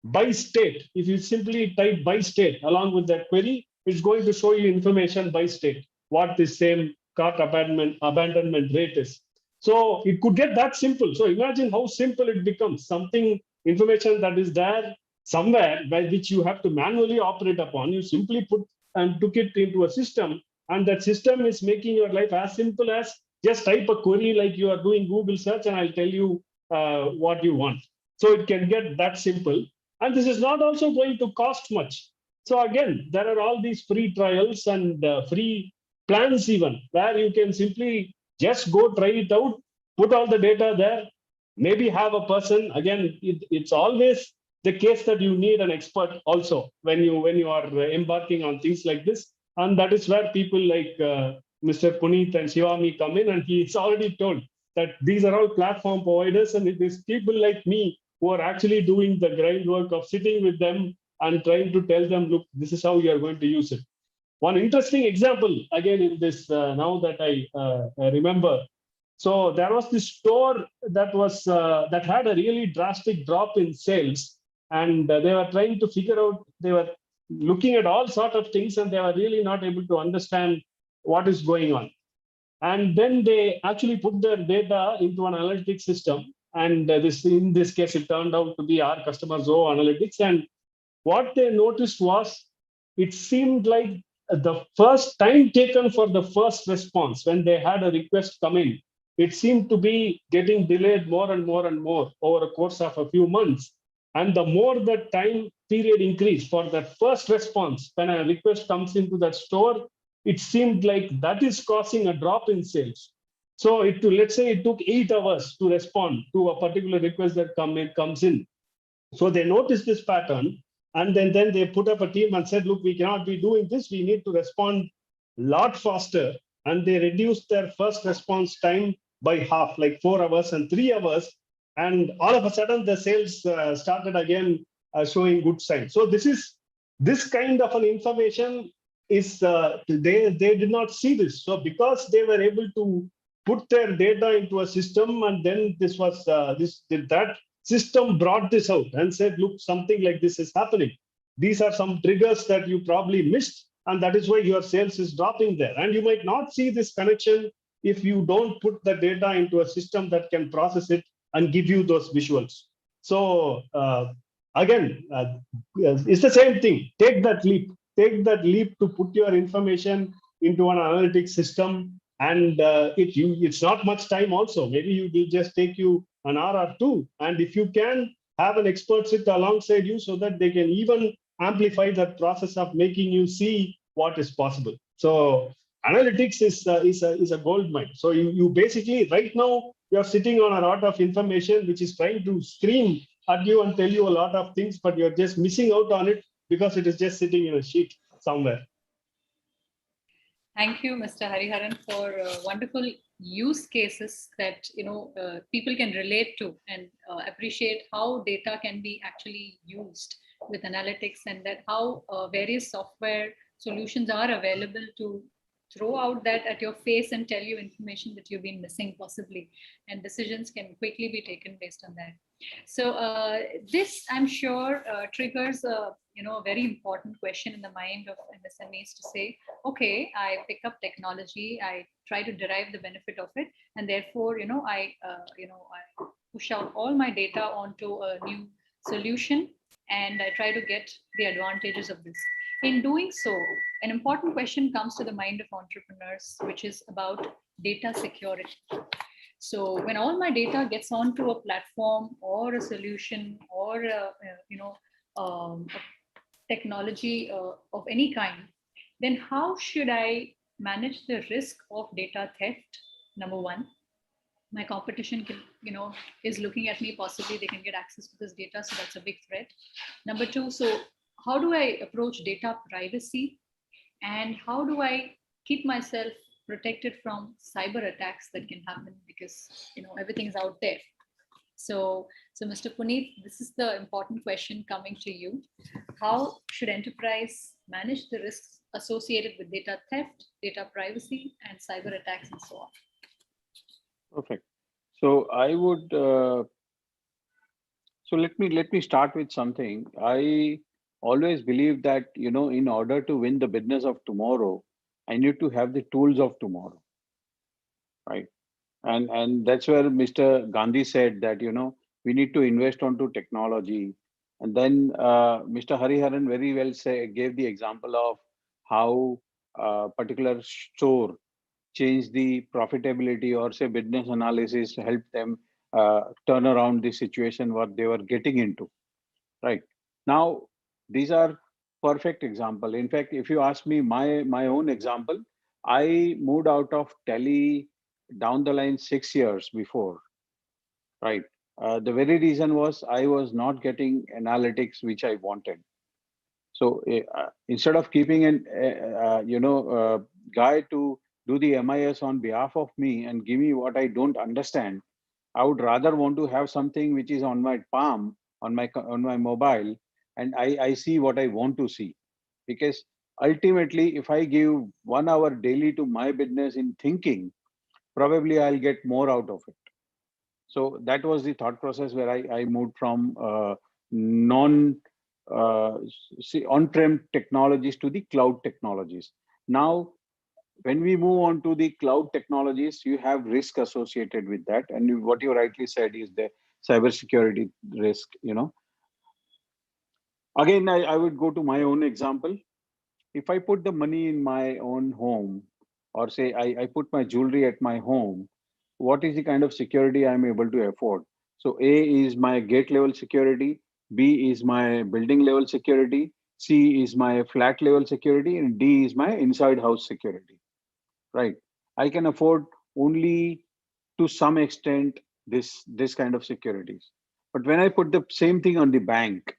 by state. If you simply type by state along with that query, it's going to show you information by state, what the same cart abandonment rate is. So it could get that simple. So imagine how simple it becomes, something, information that is there somewhere by which you have to manually operate upon. You simply put and took it into a system, and that system is making your life as simple as just type a query like you are doing Google search and I'll tell you what you want. So it can get that simple. And this is not also going to cost much. So again, there are all these free trials and free plans even, where you can simply just go try it out, put all the data there, maybe have a person. Again, it's always the case that you need an expert also when you are embarking on things like this. And that is where people like Mr. Puneet and Shivami come in, and he's already told that these are all platform providers, and it is people like me who are actually doing the grind work of sitting with them and trying to tell them, look, this is how you are going to use it. One interesting example, again, in this, now that I remember. So there was this store that was that had a really drastic drop in sales, and they were trying to figure out, they were looking at all sorts of things, and they were really not able to understand what is going on. And then they actually put their data into an analytics system. And in this case, it turned out to be our customer Zoho Analytics. And what they noticed was, it seemed like the first time taken for the first response, when they had a request come in, it seemed to be getting delayed more and more and more over a course of a few months. And the more the time period increased for that first response, when a request comes into that store, it seemed like that is causing a drop in sales. So let's say it took 8 hours to respond to a particular request that comes in. So they noticed this pattern, and then they put up a team and said, look, we cannot be doing this. We need to respond a lot faster. And they reduced their first response time by half, like 4 hours and 3 hours. And all of a sudden, the sales started again showing good signs. So this kind of an information is, they did not see this. So because they were able to put their data into a system, and then that system brought this out and said, look, something like this is happening. These are some triggers that you probably missed, and that is why your sales is dropping there. And you might not see this connection if you don't put the data into a system that can process it and give you those visuals. So again, it's the same thing. Take that leap to put your information into an analytics system. And it's not much time also. Maybe it will just take you an hour or two. And if you can have an expert sit alongside you so that they can even amplify that process of making you see what is possible. So analytics is a gold mine. So you basically, right now, you're sitting on a lot of information which is trying to scream at you and tell you a lot of things, but you're just missing out on it because it is just sitting in a sheet somewhere. Thank you, Mr. Hariharan, for wonderful use cases that people can relate to and appreciate how data can be actually used with analytics, and that how various software solutions are available to throw out that at your face and tell you information that you've been missing possibly, and decisions can quickly be taken based on that. So this, I'm sure, triggers a very important question in the mind of MSMEs to say, okay, I pick up technology, I try to derive the benefit of it, and therefore, I push out all my data onto a new solution, and I try to get the advantages of this. In doing so, an important question comes to the mind of entrepreneurs, which is about data security. So when all my data gets onto a platform or a solution or a technology of any kind, then how should I manage the risk of data theft? Number one, my competition can, is looking at me. Possibly they can get access to this data, so that's a big threat. Number two, so how do I approach data privacy, and how do I keep myself protected from cyber attacks that can happen, because everything's out there. So Mr. Puneet, this is the important question coming to you. How should enterprise manage the risks associated with data theft, data privacy, and cyber attacks, and so on? Perfect. So I would. So let me start with something. I always believe that in order to win the business of tomorrow, I need to have the tools of tomorrow, right? And that's where Mr. Gandhi said that we need to invest onto technology. And then Mr. Hariharan very well gave the example of how a particular store changed the profitability, or say business analysis helped them turn around the situation what they were getting into. Right now, these are perfect example. In fact, if you ask me my own example, I moved out of Delhi down the line 6 years before, right? The very reason was I was not getting analytics which I wanted. So instead of keeping an guy to do the MIS on behalf of me and give me what I don't understand, I would rather want to have something which is on my palm, on my mobile, and I see what I want to see. Because ultimately, if I give 1 hour daily to my business in thinking, probably I'll get more out of it. So that was the thought process where I moved from non on-prem technologies to the cloud technologies. Now, when we move on to the cloud technologies, you have risk associated with that. And what you rightly said is the cybersecurity risk. Again, I would go to my own example. If I put the money in my own home, or say I put my jewelry at my home, what is the kind of security I'm able to afford? So A is my gate level security, B is my building level security, C is my flat level security, and D is my inside house security, right? I can afford only to some extent this kind of securities. But when I put the same thing on the bank,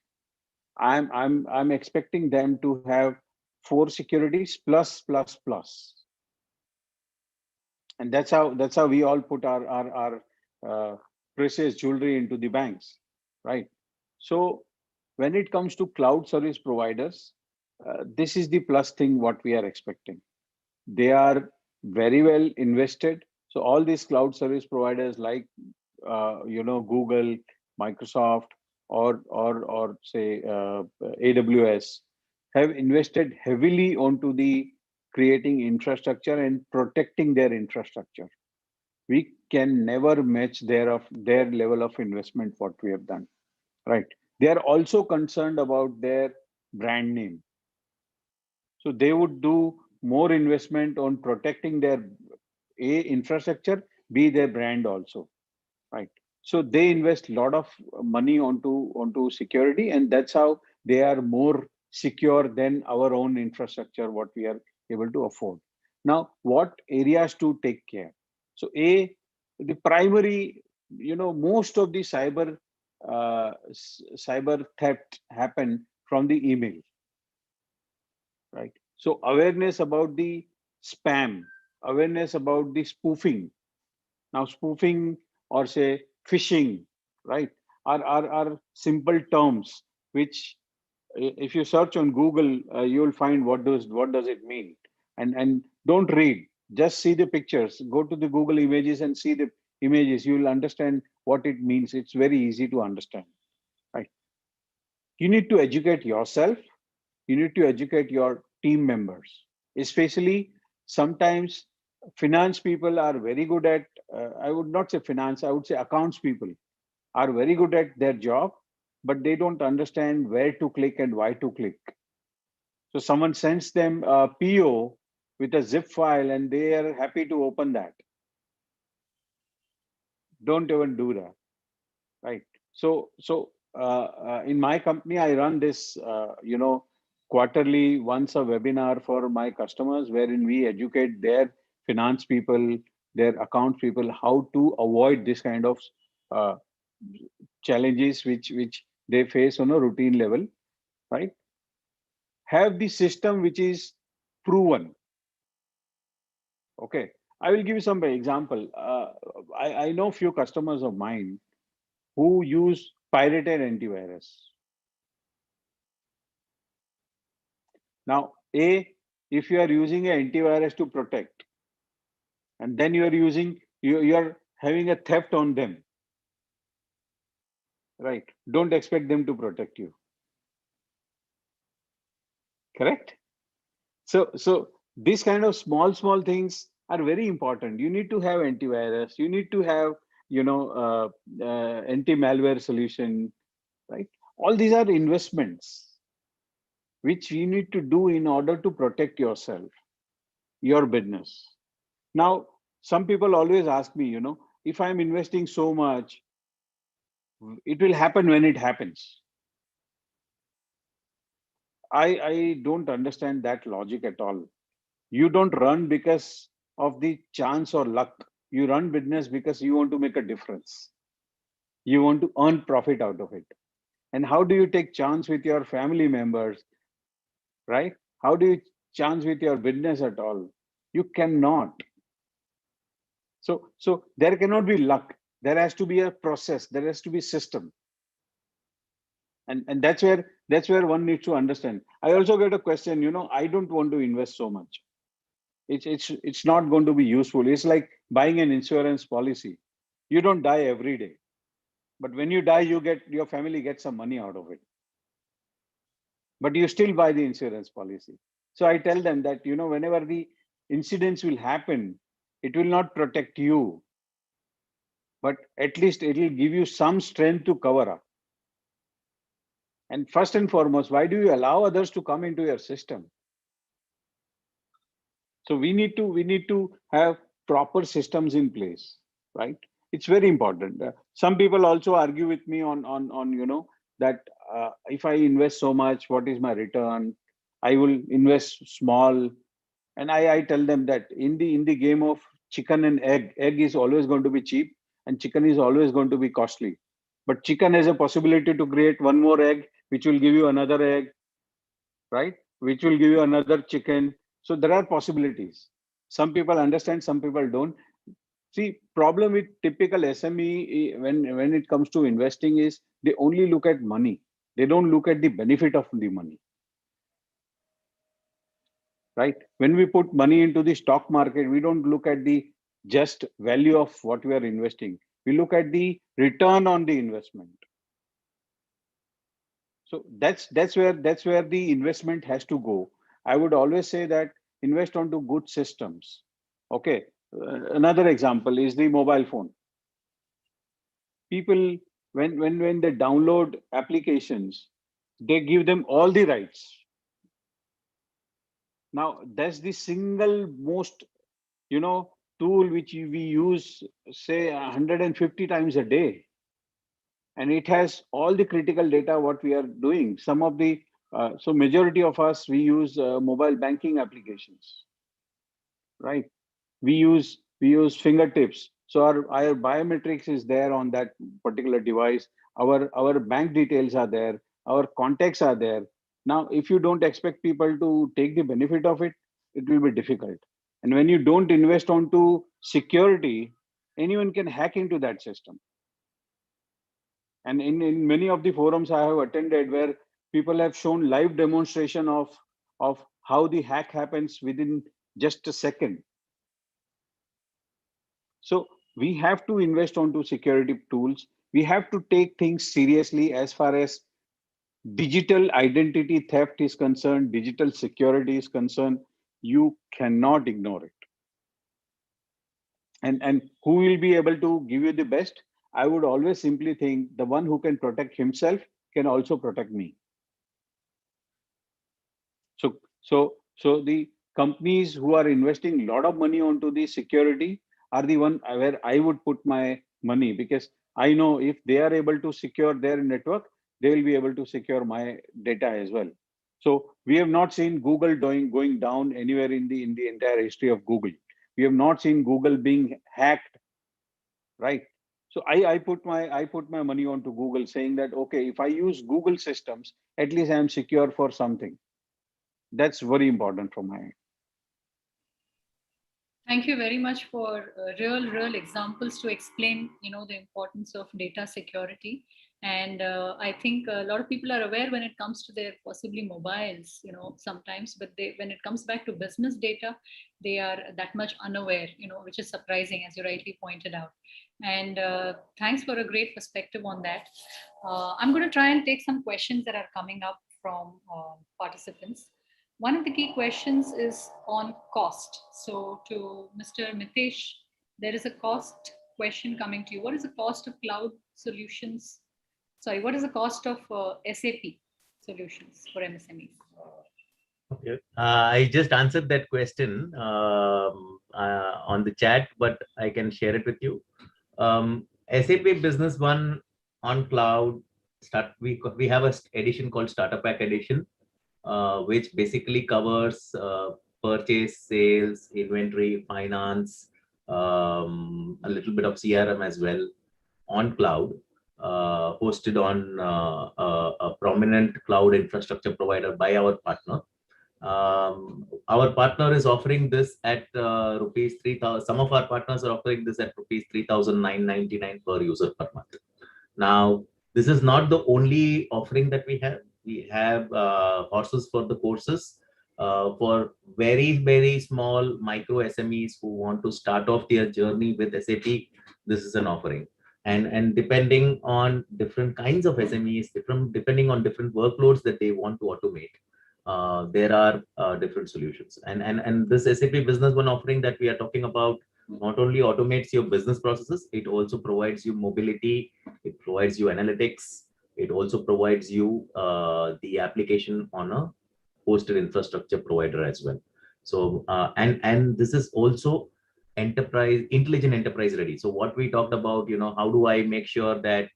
I'm expecting them to have 4 securities plus plus plus, and that's how we all put our precious jewelry into the banks, right? So when it comes to cloud service providers, this is the plus thing what we are expecting. They are very well invested. So all these cloud service providers like Google, Microsoft, or say AWS have invested heavily onto the creating infrastructure and protecting their infrastructure. We can never match their level of investment what we have done, right? They are also concerned about their brand name. So they would do more investment on protecting their infrastructure, B, their brand also, right? So they invest a lot of money onto security, and that's how they are more secure than our own infrastructure, what we are able to afford. Now, what areas to take care? So the primary, most of the cyber theft happen from the email, right? So awareness about the spam, awareness about the spoofing. Now spoofing, or say phishing, right, are simple terms which if you search on Google, you will find what does it mean. And don't read, just see the pictures. Go to the Google images and see the images. You will understand what it means. It's very easy to understand, right? You need to educate yourself. You need to educate your team members, especially sometimes finance people are very good at, I would not say finance, I would say accounts people are very good at their job, but they don't understand where to click and why to click. So someone sends them a PO with a zip file and they are happy to open that. Don't even do that, right? So in my company, I run this, quarterly once a webinar for my customers, wherein we educate their finance people, their account people, how to avoid this kind of uh, challenges which they face on a routine level, right? Have the system which is proven. Okay, I will give you some example. I know few customers of mine who use pirated antivirus. Now, if you are using an antivirus to protect, and then you are having a theft on them, right? Don't expect them to protect you. Correct? So these kind of small things are very important. You need to have antivirus. You need to have, anti-malware solution, right? All these are investments which you need to do in order to protect yourself, your business. Now, some people always ask me, if I'm investing so much, it will happen when it happens. I don't understand that logic at all. You don't run because of the chance or luck. You run business because you want to make a difference. You want to earn profit out of it. And how do you take chance with your family members, right? How do you chance with your business at all? You cannot. So there cannot be luck. There has to be a process. There has to be system. And that's where one needs to understand. I also get a question, I don't want to invest so much. It's not going to be useful. It's like buying an insurance policy. You don't die every day, but when you die, your family gets some money out of it. But you still buy the insurance policy. So I tell them that whenever the incidents will happen, it will not protect you, but at least it will give you some strength to cover up. And first and foremost, why do you allow others to come into your system? So we need to have proper systems in place, right? It's very important. Some people also argue with me on that if I invest so much, what is my return? I will invest small, and I tell them that in the game of chicken and egg is always going to be cheap, and chicken is always going to be costly. But chicken has a possibility to create one more egg, which will give you another egg, right? Which will give you another chicken. So there are possibilities. Some people understand, some people don't. See, problem with typical SME when it comes to investing is they only look at money. They don't look at the benefit of the money. Right? When we put money into the stock market, we don't look at the just value of what we are investing. We look at the return on the investment. So that's where the investment has to go. I would always say that invest onto good systems. Okay. Another example is the mobile phone. People, when they download applications, they give them all the rights. Now that's the single most, tool which we use, say 150 times a day. And it has all the critical data what we are doing. Some of the so majority of us, we use mobile banking applications, right? We use fingertips. So our biometrics is there on that particular device. Our bank details are there. Our contacts are there. Now, if you don't expect people to take the benefit of it, it will be difficult. And when you don't invest onto security, anyone can hack into that system. And in many of the forums I have attended where people have shown live demonstration of how the hack happens within just a second. So we have to invest onto security tools. We have to take things seriously as far as digital identity theft is concerned, digital security is concerned. You cannot ignore it. And who will be able to give you the best? I would always simply think the one who can protect himself can also protect me. So the companies who are investing a lot of money onto the security are the one where I would put my money, because I know if they are able to secure their network, they will be able to secure my data as well. So we have not seen Google going down anywhere in the entire history of Google. We have not seen Google being hacked, right? So I put my money onto Google, saying that, okay, if I use Google systems, at least I am secure for something. That's very important from my end. Thank you very much for real examples to explain, the importance of data security. And I think a lot of people are aware when it comes to their possibly mobiles, sometimes, but when it comes back to business data, they are that much unaware, which is surprising, as you rightly pointed out. And thanks for a great perspective on that. I'm going to try and take some questions that are coming up from participants. One of the key questions is on cost. So to Mr. Mitesh, there is a cost question coming to you. What is the cost of cloud solutions? Sorry, what is the cost of SAP solutions for MSMEs? Okay. I just answered that question on the chat, but I can share it with you. SAP Business One on cloud, we have an edition called Starter Pack Edition, which basically covers purchase, sales, inventory, finance, a little bit of CRM as well on cloud, hosted on a prominent cloud infrastructure provider by our partner. Our partner is offering this at rupees 3,000. Some of our partners are offering this at rupees 3,999 per user per month. Now, this is not the only offering that we have. We have horses for the courses for very small micro SMEs who want to start off their journey with SAP. This is an offering, and depending on different kinds of SMEs, depending on different workloads that they want to automate, there are different solutions. And this SAP Business One offering that we are talking about not only automates your business processes, it also provides you mobility, it provides you analytics, it also provides you the application on a hosted infrastructure provider as well. So and this is also intelligent enterprise ready. So what we talked about, how do I make sure that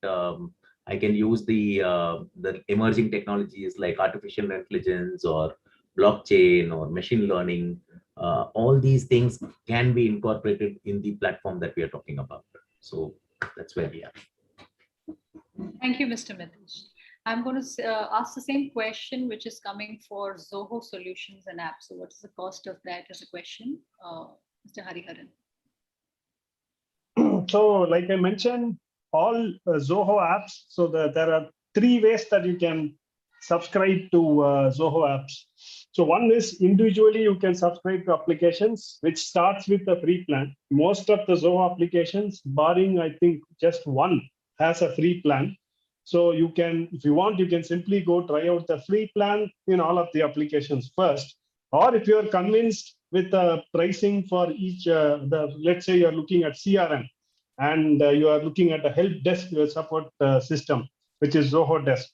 I can use the emerging technologies like artificial intelligence or blockchain or machine learning. All these things can be incorporated in the platform that we are talking about. So that's where we are. Thank you, Mr. Mitesh. I'm going to ask the same question, which is coming for Zoho solutions and apps. So what is the cost of that as a question? Mr. Hariharan. So like I mentioned, all Zoho apps, so there are 3 ways that you can subscribe to Zoho apps. So one is individually you can subscribe to applications, which starts with a free plan. Most of the Zoho applications, barring I think just one, has a free plan. So you can, if you want, you can simply go try out the free plan in all of the applications first. Or if you're convinced with the pricing for each, let's say you're looking at CRM and you are looking at a help desk support system, which is Zoho Desk.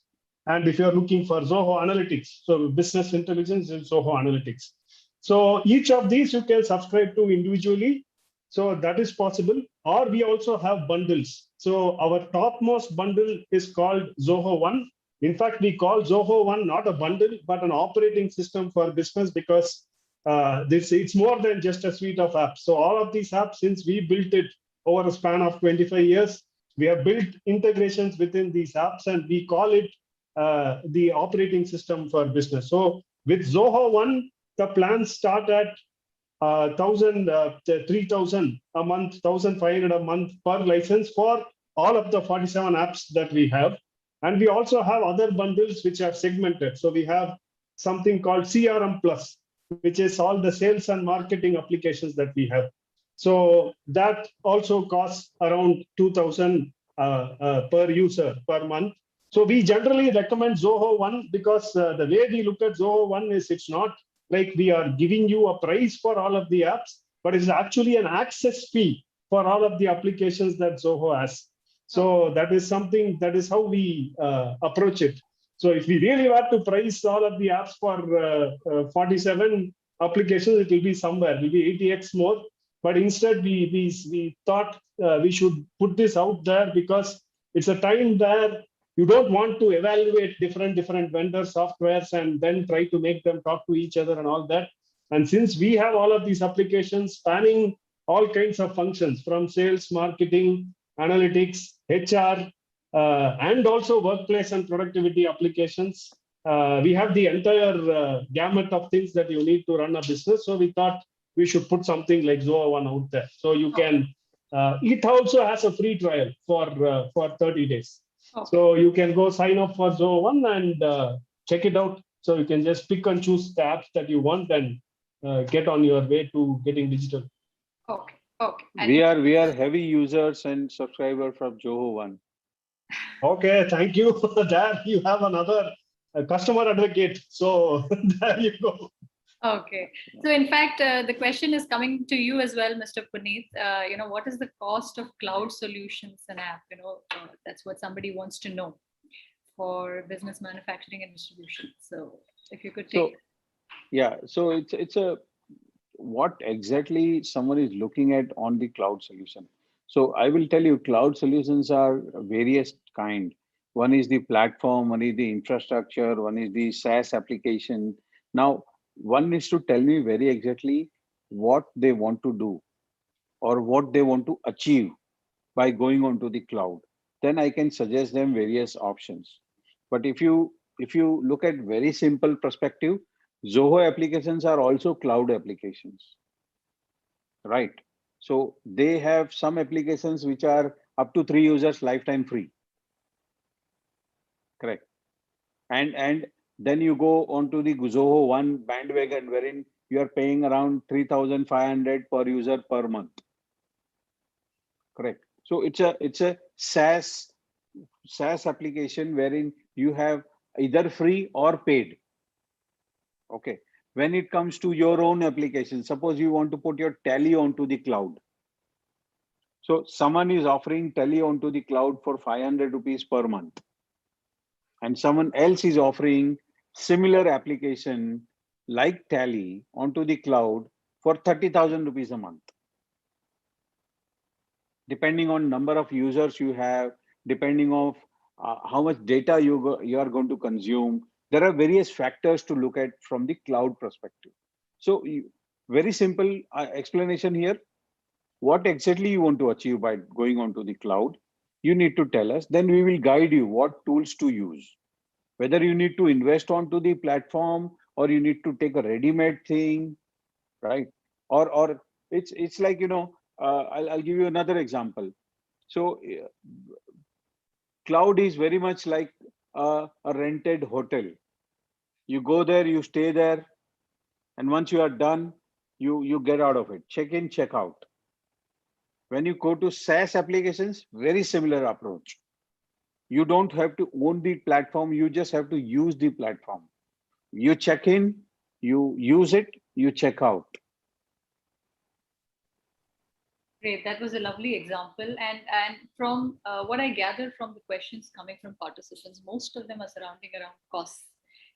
And if you're looking for Zoho Analytics, so business intelligence is Zoho Analytics. So each of these you can subscribe to individually. So that is possible. Or we also have bundles. So our topmost bundle is called Zoho One. In fact, we call Zoho One not a bundle, but an operating system for business, because it's more than just a suite of apps. So all of these apps, since we built it over a span of 25 years, we have built integrations within these apps, and we call it the operating system for business. So with Zoho One, the plans start at 3,000 a month, 1,500 a month per license for all of the 47 apps that we have. And we also have other bundles which are segmented. So we have something called CRM Plus, which is all the sales and marketing applications that we have. So that also costs around 2,000 per user per month. So we generally recommend Zoho One because the way we look at Zoho One is it's not like we are giving you a price for all of the apps, but it's actually an access fee for all of the applications that Zoho has. So that is something, that is how we approach it. So if we really want to price all of the apps for 47 applications, it will be somewhere, it will be 80x more. But instead, we thought we should put this out there because it's a time where you don't want to evaluate different vendor softwares and then try to make them talk to each other and all that. And since we have all of these applications spanning all kinds of functions from sales, marketing, analytics, HR, and also workplace and productivity applications, we have the entire gamut of things that you need to run a business. So we thought we should put something like Zoho One out there. So you can, it also has a free trial for 30 days. Okay. So you can go sign up for Zoho One and check it out. So you can just pick and choose the apps that you want and get on your way to getting digital. Okay. Okay. We are heavy users and subscribers from Zoho One. Okay, thank you. There you have another customer advocate. So there you go. Okay. So in fact, the question is coming to you as well, Mr. Puneet. What is the cost of cloud solutions and app? That's what somebody wants to know for business, manufacturing, and distribution. So if you could take. So it's a what exactly someone is looking at on the cloud solution. So I will tell you, cloud solutions are various kind. One is the platform, one is the infrastructure, one is the SaaS application. Now, one needs to tell me very exactly what they want to do or what they want to achieve by going onto the cloud. Then I can suggest them various options. But if you look at very simple perspective, Zoho applications are also cloud applications, right? So they have some applications which are up to 3 users lifetime free, correct? And then you go onto the Zoho One bandwagon wherein you are paying around 3,500 per user per month, correct? So it's a SaaS application wherein you have either free or paid. Okay. When it comes to your own application, suppose you want to put your Tally onto the cloud. So someone is offering Tally onto the cloud for 500 rupees per month. And someone else is offering similar application like Tally onto the cloud for 30,000 rupees a month. Depending on number of users you have, depending on how much data you are going to consume, there are various factors to look at from the cloud perspective. So very simple explanation here. What exactly you want to achieve by going onto the cloud, you need to tell us, then we will guide you what tools to use. Whether you need to invest onto the platform or you need to take a ready-made thing, right? Or it's like, I'll give you another example. So cloud is very much like a rented hotel. You go there, you stay there, and once you are done, you get out of it. Check in, check out. When you go to SaaS applications, very similar approach. You don't have to own the platform, you just have to use the platform. You check in, you use it, you check out. Great, that was a lovely example. And from what I gathered from the questions coming from participants, most of them are surrounding around costs.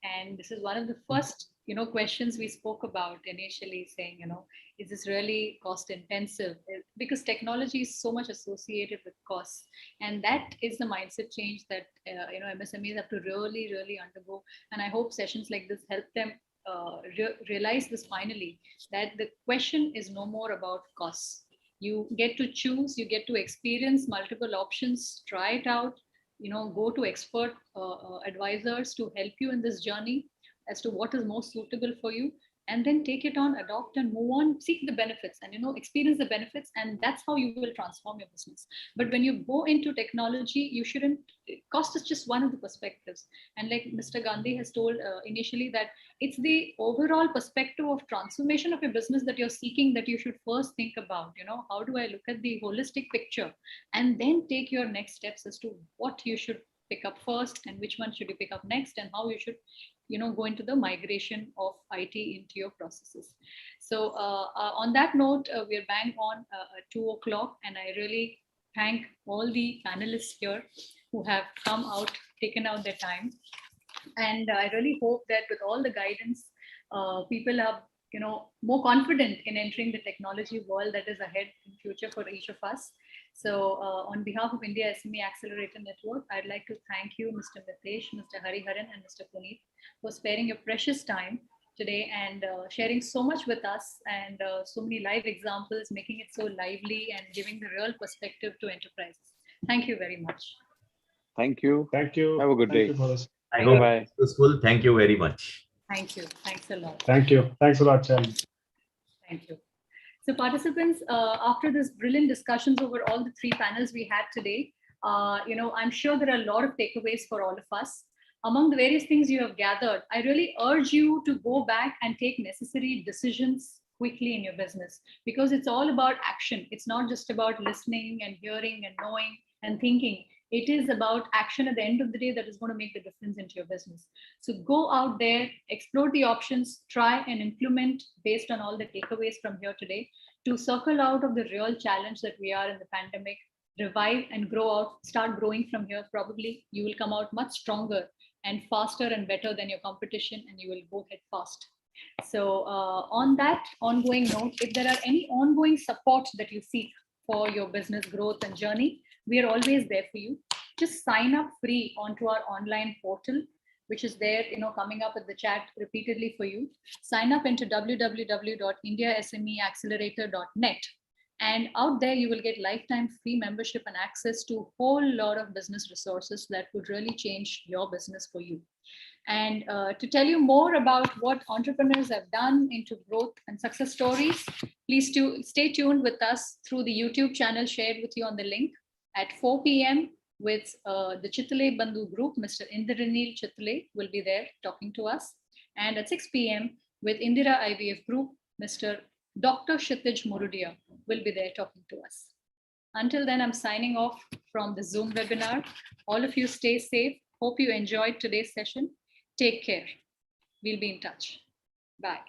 And this is one of the first, questions we spoke about initially, saying, is this really cost intensive? Because technology is so much associated with costs, and that is the mindset change that MSMEs have to really, really undergo. And I hope sessions like this help them realize this finally, that the question is no more about costs. You get to choose, you get to experience multiple options, try it out, go to expert advisors to help you in this journey as to what is most suitable for you, and then take it on, adopt and move on, seek the benefits and, experience the benefits. And that's how you will transform your business. But when you go into technology, you shouldn't, cost is just one of the perspectives. And like Mr. Gandhi has told initially, that it's the overall perspective of transformation of your business that you're seeking, that you should first think about, how do I look at the holistic picture, and then take your next steps as to what you should pick up first and which one should you pick up next, and how you should go into the migration of IT into your processes. So on that note, we're bang on 2 o'clock, and I really thank all the panelists here who have come out, taken out their time. And I really hope that with all the guidance, people have more confident in entering the technology world that is ahead in future for each of us. So on behalf of India SME Accelerator Network, I'd like to thank you, Mr. Mitesh, Mr. Hariharan, and Mr. Puneet, for sparing your precious time today and sharing so much with us, and so many live examples, making it so lively and giving the real perspective to enterprises. Thank you very much. Thank you. Thank you. Have a good Thank day. you for this. I Bye-bye. hope it's useful. Thank you very much. Thank you. Thanks a lot. Thank you. Thanks a lot, Charlie. Thank you. So participants, after this brilliant discussions over all the three panels we had today, I'm sure there are a lot of takeaways for all of us. Among the various things you have gathered, I really urge you to go back and take necessary decisions quickly in your business, because it's all about action. It's not just about listening and hearing and knowing and thinking. It is about action at the end of the day that is going to make the difference into your business. So go out there, explore the options, try and implement based on all the takeaways from here today to circle out of the real challenge that we are in the pandemic, revive and grow out, start growing from here. Probably you will come out much stronger and faster and better than your competition, and you will go ahead fast. So on that ongoing note, if there are any ongoing support that you seek for your business growth and journey, we are always there for you. Just sign up free onto our online portal, which is there, coming up at the chat repeatedly for you. Sign up into www.indiasmeaccelerator.net. And out there, you will get lifetime free membership and access to a whole lot of business resources that would really change your business for you. And to tell you more about what entrepreneurs have done into growth and success stories, please stay tuned with us through the YouTube channel shared with you on the link at 4 p.m. with the Chitale Bandhu group. Mr. Indranil Chitale will be there talking to us. And at 6 p.m. with Indira IVF group, Mr. Dr. Kshitij Murudia will be there talking to us. Until then, I'm signing off from the Zoom webinar. All of you stay safe. Hope you enjoyed today's session. Take care. We'll be in touch. Bye.